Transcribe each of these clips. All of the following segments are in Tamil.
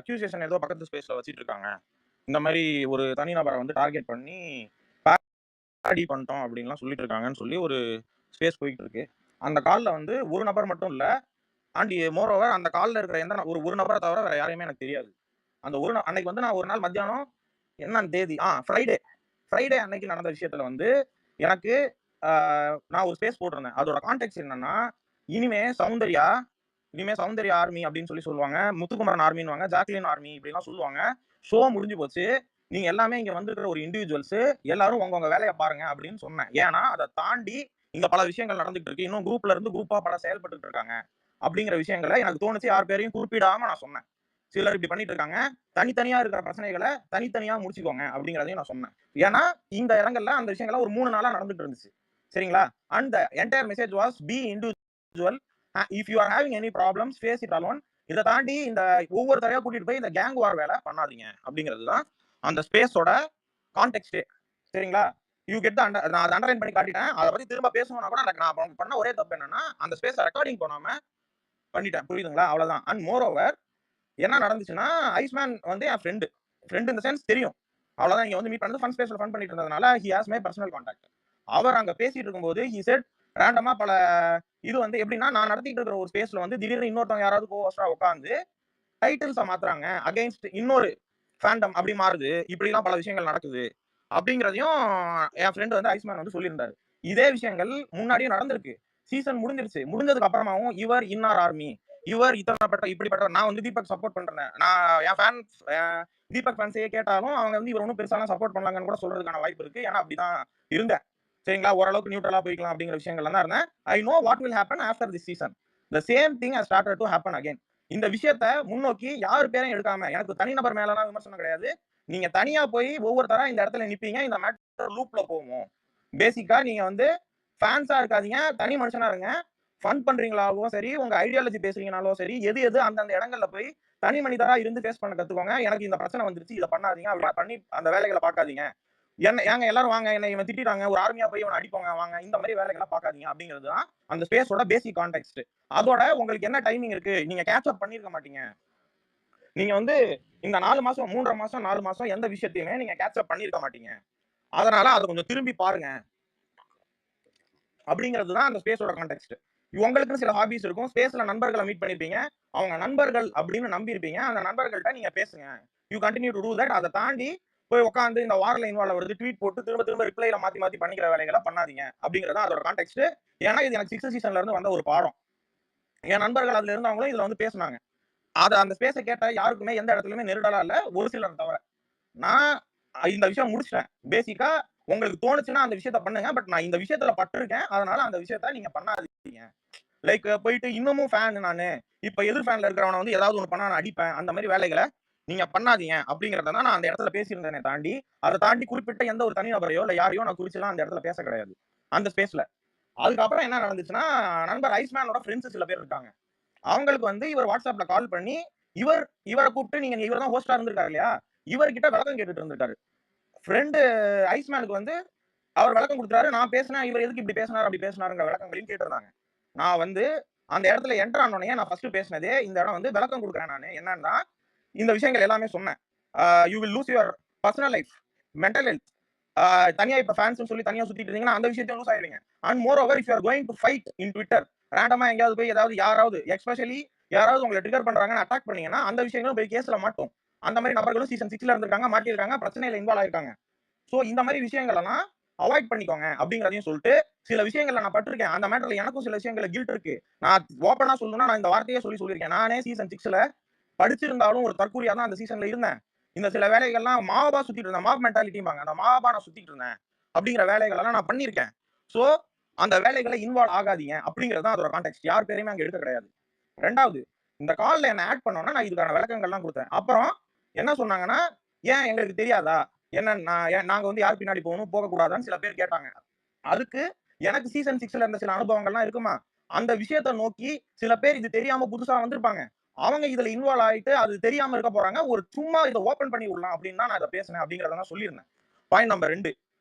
அக்யூசேஷன் ஏதோ பக்கத்து ஸ்பேஸ்ல வச்சிட்டு இருக்காங்க. இந்த மாதிரி ஒரு தனிநபரை வந்து டார்கெட் பண்ணி பேடி பண்ணிட்டோம் அப்படின்லாம் சொல்லிட்டு இருக்காங்கன்னு சொல்லி ஒரு ஸ்பேஸ் போயிட்டு இருக்கு. அந்த கால்ல வந்து ஒரு நபர் மட்டும் இல்ல, அண்ட் மோர் ஓவர் அந்த கால்ல இருக்கிற எந்த ஒரு நபரை தவிர வேற யாரையுமே எனக்கு தெரியாது. அந்த அன்னைக்கு வந்து நான் ஒரு நாள் மத்தியானம் என்ன தேதி ஃப்ரைடே அன்னைக்கு நடந்த விஷயத்துல வந்து எனக்கு நான் ஒரு ஸ்பேஸ் போட்டிருந்தேன். அதோட கான்டெக்ட் என்னன்னா, இனிமே சௌந்தர்யா ஆர்மி அப்படின்னு சொல்லுவாங்க, முத்துக்குமரன் ஆர்மின்னுவாங்க, ஜாக்லின் ஆர்மி இப்படிலாம் சொல்லுவாங்க. ஷோ முடிஞ்சு போச்சு, நீங்க எல்லாமே இங்க வந்திருக்கிற ஒரு இண்டிவிஜுவல்ஸ் எல்லாரும் உங்க வேலையை பாருங்க அப்படின்னு சொன்னேன். ஏன்னா அதை தாண்டி இங்க பல விஷயங்கள் நடந்துட்டு இருக்கு, இன்னும் குரூப்ல இருந்து குரூப்பா பல செயல்பட்டு இருக்காங்க அப்படிங்கிற விஷயங்களை எனக்கு தோணுச்சு. யார் பேரையும் குறிப்பிடாம நான் சொன்னேன். சிலர் இப்படி பண்ணிட்டு இருக்காங்க, தனித்தனியா இருக்கிற பிரச்சனைகளை தனித்தனியா முடிச்சுக்கோங்க அப்படிங்கறதையும் நான் சொன்னேன். ஏன்னா இந்த இடங்கள்ல அந்த விஷயங்கள ஒரு 3 நாளா நடந்துட்டு இருந்துச்சு. சரிங்களா? And the entire message was be individual, if you are having any problems face it alone. இதை தாண்டி இந்த ஒவ்வொரு தரையா கூட்டிட்டு போய் இந்த கேங் வார் வேலை பண்ணாதீங்க அப்படிங்கிறது தான் அந்த ஸ்பேஸோட கான்டெக்ஸ்டே. சரிங்களா? யூ கெட் நான் அதை அண்டர்லைன் பண்ணி காட்டிட்டேன். அதை பத்தி திரும்ப பேசணும்னா கூட நான் பண்ண ஒரே தப்பு என்னன்னா அந்த ஸ்பேஸ் ரெக்கார்டிங் பண்ணாம பண்ணிட்டேன். புரியுதுங்களா? அவ்வளவுதான். அண்ட் மோர் ஓவர் என்ன நடந்துச்சுன்னா, ஐஸ்மேன் வந்து என் ஃப்ரெண்டு இந்த சென்ஸ் தெரியும். அவ்வளவுதான். இங்க வந்து மீட் பண்ணது ஃபன் ஸ்பேஸ்ல ஃபன் பண்ணிட்டு இருந்ததுனால he has my personal contact. அவர் அங்க பேசிட்டு இருக்கும்போது ஹி செட் ரேண்டமா பல இது வந்து எப்படின்னா, நான் நடத்திட்டு இருக்கிற ஒரு ஸ்பேஸ்ல வந்து திடீர்னு இன்னொருத்தவங்க யாராவது கோஹோஸ்டா உட்காந்து டைட்டில்ஸை மாத்துறாங்க, அகைன்ஸ்ட் இன்னொரு ஃபேண்டம் அப்படி மாறுது, இப்படிலாம் பல விஷயங்கள் நடக்குது அப்படிங்கிறதையும் என் ஃப்ரெண்டு வந்து ஐஸ்மேன் வந்து சொல்லியிருந்தாரு. இதே விஷயங்கள் முன்னாடியே நடந்திருக்கு. சீசன் முடிஞ்சிருச்சு. முடிஞ்சதுக்கு அப்புறமாவும் இவர் இன்னார் ஆர்மி, இவர் இத்தனைப்பட்ட இப்படிப்பட்ட, நான் வந்து தீபக் சப்போர்ட் பண்றேன். நான் என் ஃபேன்ஸ் தீபக் ஃபேன்ஸையே கேட்டாலும் அவங்க வந்து இவர் ஒன்றும் பெருசாலாம் சப்போர்ட் பண்ணலாங்கன்னு கூட சொல்றதுக்கான வாய்ப்பு இருக்கு. ஏன்னா அப்படிதான் இருந்தேன். சரிங்களா? ஓரளவுக்கு நியூட்ரலா போய்க்கலாம் அப்படிங்கிற விஷயங்கள்ல தான் இருந்தேன். I know what will happen after this season. The same thing has started to happen again. இந்த விஷயத்த முன்னோக்கி யார் பேரையும் எடுக்காம, எனக்கு தனிநபர் மேலாம் விமர்சனம் கிடையாது. நீங்க தனியா போய் ஒவ்வொருத்தரா இந்த இடத்துல நிப்பீங்க, இந்த மேட்டர் லூப்ல போவோம். பேசிக்கா நீங்க வந்து ஃபேன்ஸா இருக்காதீங்க, தனி மனுஷனா இருங்க. ஃபன் பண்றீங்களாவும் சரி, உங்க ஐடியாலஜி பேசுறீங்கனாலும் சரி, எது அந்தந்த இடங்கள்ல போய் தனி மனிதரா இருந்து ஃபேஸ் பண்ண கத்துக்கோங்க. எனக்கு இந்த பிரச்சனை வந்துருச்சு, இதை பண்ணாதீங்க, அப்படி பண்ணி அந்த வேலைகளை பார்க்காதீங்க. ஏங்க எல்லாரும் வாங்க, என்ன இவன் திட்டிட்டாங்க, ஒரு ஆர்மியா போய் இவனை அடிப்போங்க வாங்க, இந்த மாதிரி வேலைகளை பார்க்காதீங்க அப்படிங்கிறது தான் அந்த ஸ்பேஸோட பேசிக் கான்டெக்ட். அதோட உங்களுக்கு என்ன டைமிங் இருக்கு, நீங்க கேட்ச் அப் பண்ணிருக்க மாட்டீங்க. நீங்க வந்து இந்த 4 மாசம் 3.5 மாசம் 4 மாசம் எந்த விஷயத்தையுமே நீங்க கேட்ச் அப் பண்ணிருக்க மாட்டீங்க. அதனால அதை கொஞ்சம் திரும்பி பாருங்க அப்படிங்கிறது தான் அந்த ஸ்பேஸோட கான்டெக்ட். உங்களுக்கு சில ஹாபிஸ் இருக்கும், ஸ்பேஸ்ல நண்பர்களை மீட் பண்ணிருப்பீங்க, அவங்க நண்பர்கள் அப்படின்னு நம்பி இருப்பீங்க, அந்த நண்பர்கள்ட்ட நீங்க பேசுங்க. You continue to do that. அதை தாண்டி போய் உட்காந்து இந்த வார்ல இன்வால்வ் வருது, ட்வீட் போட்டு திரும்ப திரும்ப ரிப்ளைல மாத்தி மாத்தி பண்ணிக்கிற வேலைகளை பண்ணாதீங்க அப்படிங்கிறது அதோட கான்டெக்ட். ஏன்னா இது எனக்கு 6th சீசன்ல இருந்து வந்த ஒரு பாடம். என் நண்பர்கள் அதுல இருந்தவங்களும் இதுல வந்து பேசினாங்க. அந்த ஸ்பேஸை கேட்ட யாருக்குமே எந்த இடத்துலயுமே நெருடலா இல்ல, ஒரு சிலர் தவிர. நான் இந்த விஷயம் முடிச்சிட்டேன். பேசிக்கா உங்களுக்கு தோணுச்சுன்னா அந்த விஷயத்த பண்ணுங்க, பட் நான் இந்த விஷயத்துல பட்டிருக்கேன், அதனால அந்த விஷயத்த நீங்க பண்ணாதீங்க. லைக் போயிட்டு இன்னமும் ஃபேன் நானு, இப்ப எதிர் ஃபேன்ல இருக்கிறவனை வந்து ஏதாவது ஒண்ணு பண்ணா நான் அடிப்பேன், அந்த மாதிரி வேலைகளை நீங்க பண்ணாதீங்க அப்படிங்கறத தான் நான் அந்த இடத்துல பேசியிருந்தேனே தாண்டி, அதை தாண்டி குறிப்பிட்ட எந்த ஒரு தனிநபரையோ இல்ல யாரையோ நான் குறிச்செல்லாம் அந்த இடத்துல பேச கிடையாது அந்த ஸ்பேஸ்ல. அதுக்கப்புறம் என்ன நடந்துச்சுன்னா, நண்பர் ஐஸ்மேனோட ஃப்ரெண்ட்ஸ் சில பேர் இருக்காங்க. அவங்களுக்கு வந்து இவர் வாட்ஸ்அப்ல கால் பண்ணி இவரை கூப்பிட்டு, நீங்க இவர் தான் ஹோஸ்டா இருந்திருக்காரு இல்லையா, இவர்கிட்ட விளக்கம் கேட்டுட்டு இருந்திருக்காரு. ஃப்ரெண்டு ஐஸ்மேனுக்கு வந்து அவர் விளக்கம் கொடுத்தாரு. நான் பேசினேன், இவர் எதுக்கு இப்படி பேசினார் அப்படி பேசினாருங்கிற விளக்கங்களையும் கேட்டிருந்தாங்க. நான் வந்து அந்த இடத்துல என்டர் ஆனோடனே நான் ஃபர்ஸ்ட் பேசினதே இந்த இடம் வந்து விளக்கம் கொடுக்குறேன். நான் என்னன்னா இந்த விஷயங்கள் எல்லாமே சொன்னேன். You will lose your personal life, mental health. தனியா இப்ப ஃபேன்ஸ் சொல்லி தனியா சுத்திட்டு இருந்தீங்கன்னா அந்த விஷயத்தையும் லூஸ் ஆயிடுவீங்க. And moreover if you are going to fight in Twitter, ரேண்டமா எங்கேயாவது போய் ஏதாவது யாராவது எஸ்பெஷலி யாராவது உங்களை ட்ரிகர் பண்றாங்கன்னு அட்டாக் பண்ணீங்கன்னா அந்த விஷயங்களும் போய் கேஸ்ல மாட்டோம். அந்த மாதிரி நபர்களும் சீசன் 6ல இருந்திருக்காங்க, மாட்டியிருக்காங்க, பிரச்சனையில இன்வால்வ் ஆயிருக்காங்க. சோ இந்த மாதிரி விஷயங்கள் எல்லாம் அவாய்ட் பண்ணிக்கோங்க அப்படிங்கறதையும் சொல்லிட்டு, சில விஷயங்கள்ல நான் பட்டிருக்கேன். அந்த மேட்டர்ல எனக்கும் சில விஷயங்கள்ல கில்ட் இருக்கு. நான் ஓப்பனா சொல்லணும்னா நான் இந்த வார்த்தையே சொல்லியிருக்கேன். நானே சீசன் 6ல படிச்சிருந்தாலும் ஒரு தற்கூரியா தான் அந்த சீசன்ல இருந்தேன். இந்த சில வேலைகள்லாம் மாவா சுத்திட்டு இருந்தேன். மாப் மென்டாலிட்டிம்பாங்க. அந்த மாவா நான் சுத்திட்டு இருந்தேன் அப்படிங்கிற வேலைகள் எல்லாம் நான் பண்ணியிருக்கேன். சோ அந்த வேலைகளை இன்வால்வ் ஆகாதீங்க அப்படிங்கிறது தான் அதோட கான்டெக்ட். யார் பேரையுமே அங்க எடுக்க கிடையாது. 2வது, இந்த கால்ல என்ன ஆட் பண்ணோம்னா நான் இதுக்கான விளக்கங்கள்லாம் கொடுத்தேன். அப்புறம் என்ன சொன்னாங்கன்னா, ஏன் எங்களுக்கு தெரியாதா, என்ன நாங்க வந்து யார் பின்னாடி போகணும் போகக்கூடாதான்னு சில பேர் கேட்டாங்க. அதுக்கு எனக்கு சீசன் 6ல இருந்த சில அனுபவங்கள்லாம் இருக்குமா, அந்த விஷயத்தை நோக்கி சில பேர் இது தெரியாம புதுசா வந்திருப்பாங்க. அவங்க இதுல இன்வால்வ் ஆயிட்டு அது தெரியாம இருக்க போறாங்க. ஒரு சும்மா இதை ஓபன் பண்ணி விடலாம் அப்படின்னு தான் நான் இதை பேசினேன் அப்படிங்கறத நான் சொல்லியிருந்தேன். Point number 2.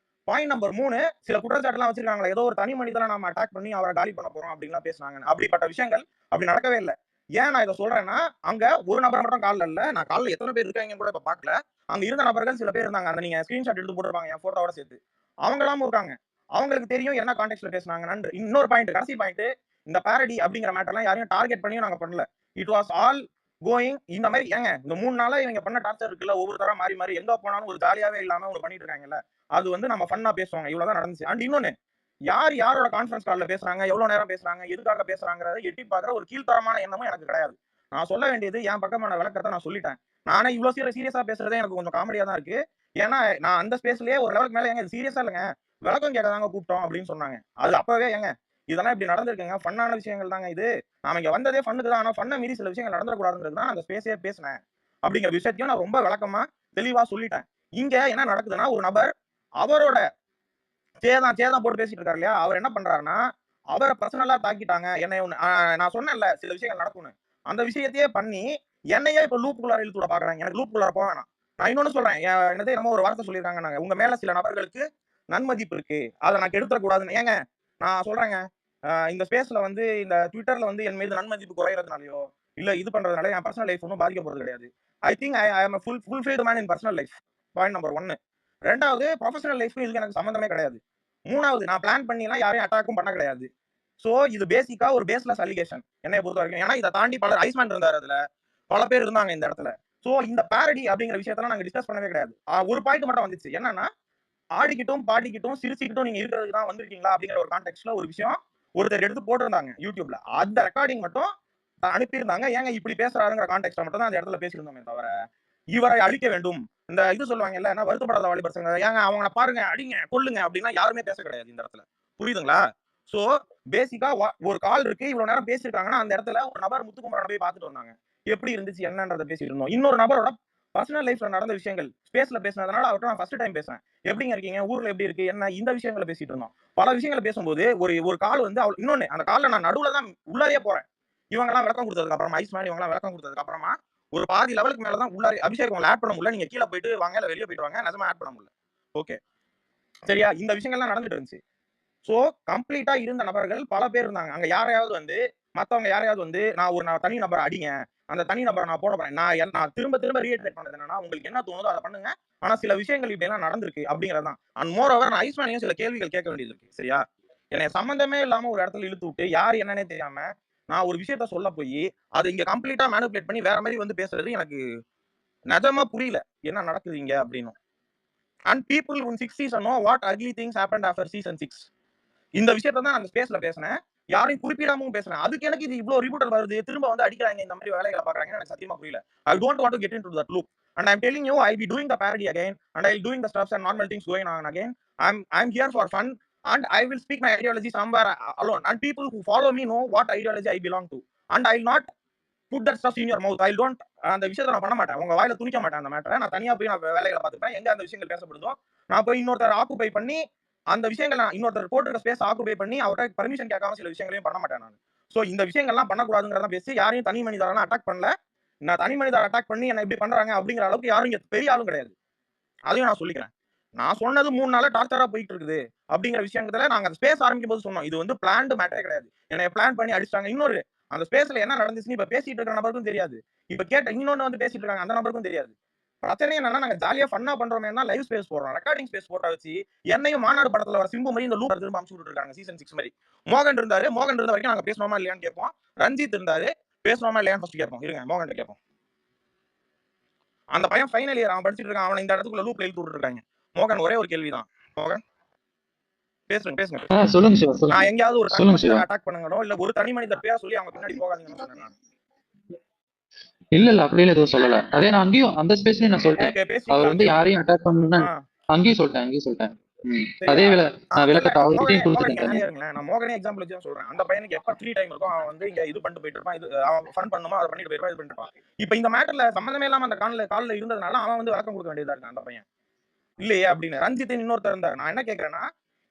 பாயிண்ட் நம்பர் 3, சில குற்றச்சாட்டுலாம் வச்சிருக்காங்களே, ஏதோ ஒரு தனி மனிதனை நாம அட்டாக் பண்ணி அவரை காலி பண்ண போறோம் அப்படின்லாம் பேசுனாங்க. அப்படிப்பட்ட விஷயங்கள் அப்படி நடக்கவே இல்லை. ஏன் நான் இதை சொல்றேன்னா, அங்க ஒரு நபர் மட்டும் கால்ல இல்ல. நான் கால்ல எத்தனை பேர் இருக்காங்கன்னு கூட இப்ப பார்க்கல. அங்க இருந்த நபர்கள் சில பேர் இருந்தாங்க. அந்த நீங்க ஸ்கிரீன்ஷாட் எடுத்து போட்டுருப்பாங்க என் போட்டோவோட சேர்த்து. அவங்கலாம் இருக்காங்க. அவங்களுக்கு தெரியும் என்ன கான்டெக்ஸ்ட்ல பேசுனாங்கன்னு. இன்னொரு பாயிண்ட், கடைசி பாயிண்ட், இந்த பாரடி அப்படிங்கிற மேட்டர்லாம் யாரையும் டார்கெட் பண்ணியும் நாங்க பண்ணல. இட் வாஸ் ஆல் கோயிங் இந்த மாதிரி ஏங்க இந்த 3 நாளா இவங்க பண்ண டார்ச்சர் இருக்குல்ல, ஒவ்வொருத்தரா மாறி மாறி எங்க போனாலும் ஒரு ஜாலியாவே இல்லாம ஒண்ணு பண்ணிட்டு இருக்காங்கல்ல. அது வந்து நம்ம ஃபன்னா பேசுவாங்க. இவ்வளவுதான் நடந்துச்சு. அண்ட் இன்னொன்னு, யார் யாரோட கான்ஃபரன்ஸ் கால்ல பேசுறாங்க, எவ்வளவு நேரம் பேசுறாங்க, எதுக்காக பேசுறாங்கறத எட்டி பார்க்குற ஒரு கீழ்த்தரமான எண்ணமும் எனக்கு கிடையாது. நான் சொல்ல வேண்டியது என் பக்கமான விளக்கத்தை நான் சொல்லிட்டேன். நானே இவ்வளவு சீரியஸா பேசுறதே எனக்கு கொஞ்சம் காமெடியா தான் இருக்கு. ஏன்னா நான் அந்த ஸ்பேஸ்லயே ஒரு லெவலுக்கு மேல ஏங்க இது சீரியஸா இல்லைங்க, விளக்கம் கேட்க தாங்க கூப்பிட்டோம் அப்படின்னு சொன்னாங்க. அது அப்பவே ஏங்க இதெல்லாம் இப்படி நடந்திருக்குங்க, ஃபன்னான விஷயங்கள் தாங்க இது. நாம இங்க வந்ததே ஃபன்னுக்கு தான். ஆனா ஃபன்னை மீறி சில விஷயங்கள் நடந்துடக்கூடாதுங்கிறது தான் அந்த ஸ்பேஸே பேசினேன். அப்படிங்கிற விஷயத்தையும் நான் ரொம்ப விளக்கமா தெளிவா சொல்லிட்டேன். இங்க என்ன நடக்குதுன்னா, ஒரு நபர் அவரோட சேதான் போட்டு பேசிட்டு இருக்காரு இல்லையா, அவர் என்ன பண்றாருன்னா, அவரை பர்சனலா தாக்கிட்டாங்க. என்னை நான் சொன்னேன்ல சில விஷயங்கள் நடக்கும்னு. அந்த விஷயத்தையே பண்ணி என்னையே இப்ப லூப்புக்குள்ளார இழுத்து விட பாக்குறாங்க. எனக்கு லூப்புக்குள்ளார போக வேணாம். நான் இன்னொன்னு சொல்றேன். என்னது என்னமோ ஒரு வார்த்தை சொல்லியிருக்காங்க. உங்க மேல சில நபர்களுக்கு நன்மதிப்பு இருக்கு. அதை நான் கெடுத்துட கூடாதுன்னு. ஏங்க நான் சொல்றேங்க, இந்த ஸ்பேஸ்ல வந்து இந்த ட்விட்டர்ல வந்து என் மீது நன்மதிப்பு குறையறதுனாலயோ, இல்ல இது பண்றதுனால என் பர்சனல் லைஃப் ஒன்றும் பாதிக்க போறது கிடையாது. ஐ திங்க் ஐ ஆம் fulfilled man in personal life. Point number 1. 2வது, ப்ரொஃபஷனல் லைஃப்க்கும் இதுக்கு எனக்கு சம்பந்தமே கிடையாது. 3வது, நான் பிளான் பண்ணிலாம் யாரையும் அட்டாக்கும் பண்ண கிடையாது. சோ இது பேசிக்கா ஒரு பேஸ்லெஸ் அலிகேஷன் என்னைய பொறுத்த வரைக்கும். ஏன்னா இதை தாண்டி பலர் ஐஸ்மேன் இருந்தாரு அதுல, பல பேர் இருந்தாங்க இந்த இடத்துல. சோ இந்த பாரடி அப்படிங்கிற விஷயத்தெல்லாம் நாங்க டிஸ்கஸ் பண்ணவே கிடையாது. ஒரு பாயிண்ட் மட்டும் வந்துச்சு. என்னன்னா, ஆடிக்கிட்டும் பாடிக்கிட்டும் சிரிச்சுக்கிட்டும் நீங்க இருக்கிறதுக்கு தான் வந்திருக்கீங்களா அப்படிங்கிற ஒரு கான்டெக்ட்ல ஒரு விஷயம் ஒருத்தர் எடுத்து போட்டிருந்தாங்க யூடியூப்ல. அந்த ரெக்கார்டிங் மட்டும் அனுப்பியிருந்தாங்க. ஏங்க இப்படி பேசுறாருங்கிற கான்டெக்ட்ல மட்டும் தான் அந்த இடத்துல பேசியிருந்தோமே தவிர, இவரை அழிக்க வேண்டும், இந்த இது சொல்லுவாங்கல்ல, என்ன வருத்தப்படாத வாலிபர் சங்கம், ஏங்க அவங்கள பாருங்க, அடிங்க, கொல்லுங்க அப்படின்னா யாருமே பேச கிடையாது இந்த இடத்துல. புரியுதுங்களா? சோ பேசிக்கா ஒரு கால் இருக்கு, இவ்வளவு நேரம் பேசியிருக்காங்கன்னா அந்த இடத்துல ஒரு நபர் முத்துக்குமரனை போய் பார்த்துட்டு வந்தாங்க. எப்படி இருந்துச்சு என்னன்றதை பேசிட்டு இருந்தோம். இன்னொரு நபரோட பர்சனல் லைஃப்ல நடந்த விஷயங்கள் ஸ்பேஸ்ல பேசினதுனால அவர்கிட்ட நான் ஃபர்ஸ்ட் டைம் பேசுறேன். எப்படிங்க இருக்கீங்க, ஊர்ல எப்படி இருக்கு, என்ன, இந்த விஷயங்களை பேசிட்டு இருந்தோம். பல விஷயங்களை பேசும்போது ஒரு ஒரு கால் வந்து இன்னொன்னு, அந்த கால்ல நான் நடுவுல தான் உள்ளாரே போறேன். இவங்க எல்லாம் விளக்கம் கொடுத்ததுக்கு அப்புறமா, ஐஸ்மேன் இவங்க எல்லாம் விளக்கம் கொடுத்ததுக்கு அப்புறமா ஒரு பாதி லெவலுக்கு மேல தான் உள்ளாரே. அபிஷேக் உங்களை ஆட் பண்ண முடியல, நீங்க கீழே போயிட்டு வாங்க, இல்ல வெளியே போயிட்டு வாங்க, நிஜமா ஆட் பண்ண முடியல. ஓகே சரியா, இந்த விஷயங்கள்லாம் நடந்துட்டு இருந்துச்சு. சோ கம்ப்ளீட்டா இருந்த நபர்கள் பல பேர் இருந்தாங்க. அங்க யாரையாவது வந்து மத்தவங்க யாரையாவது வந்து நான் தனி நபரை அடிங்க, அந்த தனி நபரை நான் போட போறேன். நான் திரும்ப திரும்ப ரீஇட்டரேட் பண்றது என்னன்னா, உங்களுக்கு என்ன தோணுதோ அதை பண்ணுங்க. ஆனா சில விஷயங்கள் இப்படி எல்லாம் நடந்திருக்கு அப்படிங்கிறது தான். அண்ட் மோர் ஓவர் நான் ஐஸ்மேனையும் சில கேள்விகள் கேட்க வேண்டியது இருக்கு. சரியா, என்னை சம்பந்தமே இல்லாம ஒரு இடத்துல இழுத்து விட்டு யார் என்னன்னே தெரியாம நான் ஒரு விஷயத்த சொல்ல போய் அதை இங்க கம்ப்ளீட்டா மேனிபுலேட் பண்ணி வேற மாதிரி வந்து பேசுறது எனக்கு நிஜமா புரியல. என்ன நடக்குது இங்க அப்படின்னு. And people in 6 season know what ugly things happened after season 6. இந்த விஷயத்தை தான் அந்த ஸ்பேஸ்ல பேசினேன். யாரையும் குறிப்பிடாமவும் பேசுறேன். அதுக்கு எனக்கு இது இவ்வளவு ரிபூட்டல் வருது, திரும்ப வந்து அடிக்கிறாங்க, இந்த மாதிரி வேலைகளை பாக்குறாங்க, எனக்கு சத்தியமா புரியல. I don't want to get into that loop. And I'm telling you, I'll be doing the parody again, and I'll doing the stuffs and normal things going on again. I'm here for fun, and I will speak my ideology somewhere alone. And people who follow me know what ideology I belong to. And I'll not put that stuff in your mouth. I don't அந்த விஷயத்தை நான் பண்ண மாட்டேன். உங்க வாயில துணிக்க மாட்டேன் அந்த மேட்டரை. நான் தனியா போய் நான் வேலைகளை பார்த்துப்பேன். எங்க அந்த விஷயங்கள் பேசப்படுதோ நான் போய் இன்னொருத்தர் ஆக்குபை பண்ணி அந்த விஷயங்கள் நான் இன்னொருத்தர் போட்டுருக்க ஸ்பேஸ் ஆக்குபை பண்ணி அவர்கிட்ட பர்மிஷன் கேட்காம சில விஷயங்களையும் பண்ண மாட்டேன் நான். சோ இந்த விஷயங்கள்லாம் பண்ணக்கூடாதுங்கிறத பேசி யாரையும் தனி மனிதரெல்லாம் அட்டாக் பண்ணல. நான் தனி மனிதர் அட்டாக் பண்ணி என்ன இப்படி பண்றாங்க அப்படிங்கிற அளவுக்கு யாரும் இங்க பெரிய ஆளும் கிடையாது. அதையும் நான் சொல்லிக்கிறேன். நான் சொன்னது 3 நாளா டார்ச்சரா போயிட்டு இருக்குது அப்படிங்கிற விஷயத்துல நாங்க அந்த ஸ்பேஸ் ஆரம்பிக்கும் போது சொன்னோம். இது வந்து பிளான்டு மேட்டரே கிடையாது. என்னைய பிளான் பண்ணி அடிச்சிட்டாங்க. இன்னொரு அந்த ஸ்பேஸ்ல என்ன நடந்துச்சுன்னு இப்ப பேசிட்டு இருக்கிற நபருக்கும் தெரியாது. இப்ப கேட்ட இன்னொன்னு வந்து பேசிட்டு இருக்காங்க அந்த நபருக்கும் தெரியாது. பிரச்சனை என்னன்னா, நாங்க ஜாலியா ஃபன்னா பண்றோமே லைவ் ஸ்பேஸ் போடுறோம். ரெக்கார்டிங் ஸ்பேஸ் போட்டா வச்சு என்னையும் மாநாடு படத்துல வர சிம்பு மாதிரி இந்த லூப் திரும்ப அமுச்சு விட்டுட்டு இருக்காங்க. சீசன் 6 மாதிரி. மோகன் இருந்தாரு. மோகன் இருந்த வரைக்கும் நாங்க பேசணுமா இல்லையான்னு கேட்போம். ரஞ்சித் இருந்தாரு. பேசணுமா இல்லையான்னு ஃபர்ஸ்ட் கேட்போம். இருங்க மோகன் கேட்போம். அந்த பையன் ஃபைனல் இயர் அவன் படிச்சிட்டு இருக்கான். அவனை இந்த இடத்துக்குள்ள லூப்ல இழுத்து விட்டுட்டு இருக்காங்க. மோகன் ஒரே ஒரு கேள்விதான். மோகன் பேசுங்க பேசுங்க. சொல்லுங்க சிவா, சொல்லுங்க. நான் எங்கேயாவது ஒரு தனி மனிதரை அட்டாக் பண்ணுங்கடோ இல்ல ஒரு தனி மனிதர் பேரை சொல்லி அவங்க பின்னாடி போகாதீங்கன்னு சொன்னேன். இல்ல அப்படின்னு எதுவும் சொல்லல. அதே நான் அங்கேயும் அந்த ஸ்பேஸ்லயும் நான் சொல்லிட்டேன். அவர் வந்து யாரையும் அட்டாக் பண்ணணும்னா அங்கேயும் சொல்லிட்டேன். அதே விளக்கத்தை அவர்கிட்டயும் கொடுத்துட்டேன். நான் மோகனே எக்ஸாம்பிள் வச்சு சொல்றேன். அந்த பையனுக்கு எப்ப ஃப்ரீ டைம் இருக்கும் அவன் வந்து இங்க இது பண்ணிட்டு போயிட்டு இருப்பான். இது அவன் ஃபன் பண்ணுமா அதை பண்ணிட்டு போயிருப்பான், இது பண்ணிட்டு இருப்பான். இப்ப இந்த மேட்டர்ல சம்பந்தமே இல்லாம அந்த கால்ல இருந்ததுனால அவன் வந்து விளக்கம் கொடுக்க வேண்டியதா இருக்கு அந்த பையன். இல்லையே அப்படின்னு ரஞ்சித் இன்னொருத்தர் இருந்தார். நான் என்ன கேட்கறேன்னா,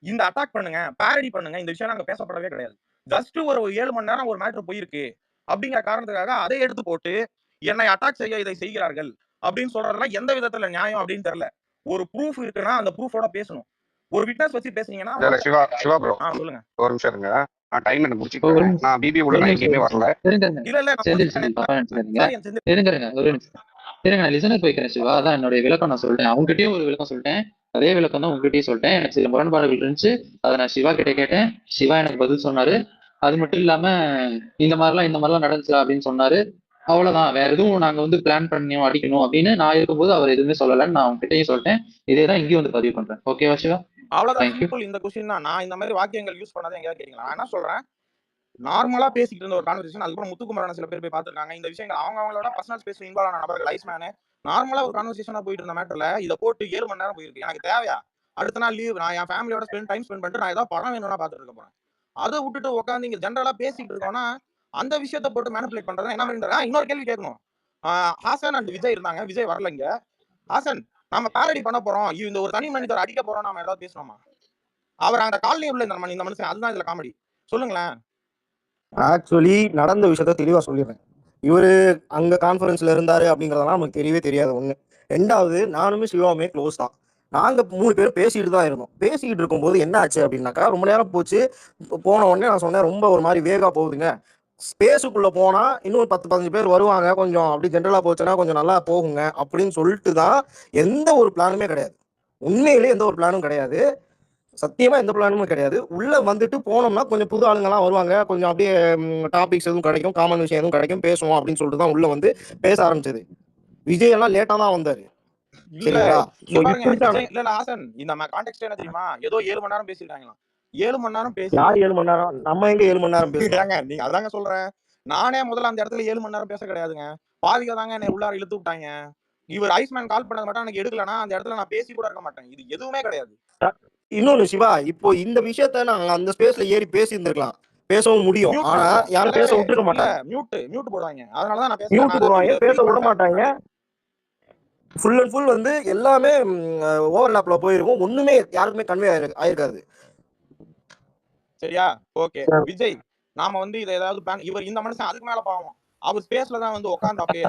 இந்த அட்டாக் பண்ணுங்க, பாரடி பண்ணுங்க, இந்த விஷயம் நாங்க பேசப்படவே கிடையாது. ஜஸ்ட் ஒரு 7 மணி நேரம் ஒரு மேட்டர் போயிருக்கு அப்படிங்கிற காரணத்துக்காக அதை எடுத்து போட்டு என்னை அட்டாக் செய்ய இதை செய்கிறார்கள் அப்படின்னு சொல்றதெல்லாம் எந்த விதத்துல நியாயம் அப்படின்னு தெரியல. ஒரு ப்ரூஃப் இருக்குன்னா அந்த ப்ரூஃபோட பேசணும். ஒரு விட்னஸ் வச்சு பேசுனீங்கன்னா சிவா ப்ரோ சொல்லுங்க. ஒரு நிமிஷம் இருங்க. டைம் எனக்கு ஒரு முடிச்சுக்கிறேன். நிமிஷம் நான் பிபி உள்ள ஒரு நான் நிமிஷம் எங்கேயுமே வரல. இருங்க இல்ல இல்ல நான் செந்தில் முடிச்சிட்டேன். தப்பா நினைச்சுக்காதீங்க. சாரி செந்தில். இருங்க ஒரு நிமிஷம் இருங்க, நான் லிசனர் போய்க்கிறேன் சிவா. அதான் என்னுடைய விளக்கம் நான் சொல்லிட்டேன். அவங்ககிட்டயும் ஒரு விளக்கம் சொல்லிட்டேன். அதே விளக்கம் தான் உங்ககிட்டயும் சொல்லிட்டேன். எனக்கு சில முரண்பாடுகள் இருந்துச்சு. அதை நான் சிவா கிட்ட கேட்டேன். சிவா எனக்கு பதில் சொன்னாரு. அது மட்டும் இல்லாம இந்த மாதிரிலாம் நடந்துச்சா அப்படின்னு சொன்னாரு. அவ்வளவுதான். வேற எதுவும் நாங்க வந்து பிளான் பண்ணியும் அடிக்கணும் அப்படின்னு நான் இருக்கும்போது அவர் எதுவுமே சொல்லலன்னு நான் உங்ககிட்டயும் சொல்லிட்டேன். இதே தான் இங்கேயும் வந்து பதிவு பண்றேன். ஓகேவா சிவா? அவ்வளவுதான் தேங்க்யூ. சிம்பிள். இந்த கொஸ்டின் தான். நான் இந்த மாதிரி வாக்கியங்கள் யூஸ் பண்ணாதே எங்கேயாவது கேட்கலாம். நான் என்ன சொல்றேன், நார்மலா பேசிட்டு இருந்த ஒரு கான்வர்சேஷன், அதுக்கப்புறம் முத்துக்குமரன் சில பேர் போய் பார்த்திருக்காங்க. இந்த விஷயங்கள் அவங்களோட பர்சனல் ஸ்பேஸ்ல இன்வால்வ் ஆன நபர்கள் ஐஸ்மேன் நார்மலா ஒரு கான்வர்சேஷனா போயிட்டு இருந்த மேட்டர்ல இதை போட்டு 7 மணி நேரம் போயிருக்கு. எனக்கு தேவையா? அடுத்த நாள் லீவ், நான் என் ஃபேமிலியோட டைம் ஸ்பெண்ட் பண்ணிட்டு நான் ஏதாவது படம் வேணும்னா பார்த்துட்டு இருக்க போறேன். அதை விட்டுட்டு உட்காந்து இங்க ஜென்ரலா பேசிட்டு இருக்கோம்னா அந்த விஷயத்தை போட்டு மேனிபுலேட் பண்றது என்ன மாதிரி? இன்னொரு கேள்வி கேட்கணும். ஹாசன் அண்ட் விஜய் இருந்தாங்க. விஜய் வரல இங்க. ஹாசன், நம்ம பேரடி பண்ண போறோம், இந்த ஒரு தனி மனிதர் அடிக்க போறோம், நாம ஏதாவது பேசணுமா? அவர் அந்த காலனி உள்ள இந்த மனுஷன், அதுதான் இதுல காமெடி. சொல்லுங்களேன். ஆக்சுவலி நடந்த விஷயத்த தெளிவா சொல்லிடுறேன். இவரு அங்க கான்ஃபரன்ஸ்ல இருந்தாரு அப்படிங்கறதெல்லாம் நமக்கு தெரியவே தெரியாது. ஒண்ணு. ரெண்டாவது, நானுமே சிவாவுமே க்ளோஸ் தான். நாங்க 3 பேரும் பேசிட்டு தான் இருந்தோம். பேசிக்கிட்டு இருக்கும்போது என்ன ஆச்சு அப்படின்னாக்கா, ரொம்ப நேரம் போச்சு. போன உடனே நான் சொன்னேன், ரொம்ப ஒரு மாதிரி வேகா போகுதுங்க. ஸ்பேஸுக்குள்ள போனா இன்னும் 10, 15 பேர் வருவாங்க. கொஞ்சம் அப்படி ஜென்ரலா போச்சுன்னா கொஞ்சம் நல்லா போகுங்க அப்படின்னு சொல்லிட்டு தான். எந்த ஒரு பிளானுமே கிடையாது. உண்மையிலேயே எந்த ஒரு பிளானும் கிடையாது. சத்தியமா எந்த பிளானுமே கிடையாது. உள்ள வந்துட்டு போனோம்னா கொஞ்சம் புது ஆளுங்கலாம் வருவாங்க. கொஞ்சம் அப்படியே டாபிக்ஸ் எதுவும் கிடைக்கும், காமன் விஷயம் எதுவும் கிடைக்கும், பேசுவோம் அப்படின்னு சொல்லிட்டு தான் உள்ள வந்து பேச ஆரம்பிச்சது. விஜய் எல்லாம் லேட்டா தான் வந்தாரு. இல்ல சரிங்களா? இங்க பாருங்க, விஜய் இல்ல ஹாசன், இந்த கான்டெக்ஸ்ட் என்ன தெரியுமா? ஏதோ 7 மணி நேரம் பேசிருக்காங்களாம். 7 மணி நேரம் பேசி யார் 7 மணி நேரம்? நம்ம எங்க 7 மணி நேரம் பேசுறோம்? நீங்க அதாங்க சொல்றேன். நானே முதல்ல அந்த இடத்துல 7 மணி நேரம் பேச கிடையாதுங்க. பாதிக்க தாங்க என்னை உள்ளார இழுத்து விட்டாங்க. இவர் ஐஸ்மேன் கால் பண்ணது மட்டும் எனக்கு எடுக்கலனா அந்த இடத்துல நான் பேசி கூட இருக்க மாட்டேன். இது எதுவுமே கிடையாது. இன்னொன்னு சிவா, இப்போ இந்த விஷயத்த நாங்க அந்த ஸ்பேஸ்ல ஏறி பேசி இருந்திருக்கலாம். பேசவும் முடியும். ஆனா யாரும் பேச விட்டுருக்க மாட்டாங்க. மியூட் போடுவாங்க. அதனால தான் நான் மியூட் போடுவாங்க, பேச விட மாட்டாங்க. ஃபுல் அண்ட் ஃபுல் வந்து எல்லாமே ஓவர்லாப்ல போயிருக்கும். ஒண்ணுமே யாருக்குமே கன்வே ஆயிருக்காது. சரியா? ஓகே. விஜய், நாம வந்து இத ஏதாவது பிளான், இவர் இந்த மனுஷன் அதுக்கு மேல பாவம். அவர் ஸ்பேஸ்ல தான் வந்து உட்கார்ந்து அப்படியே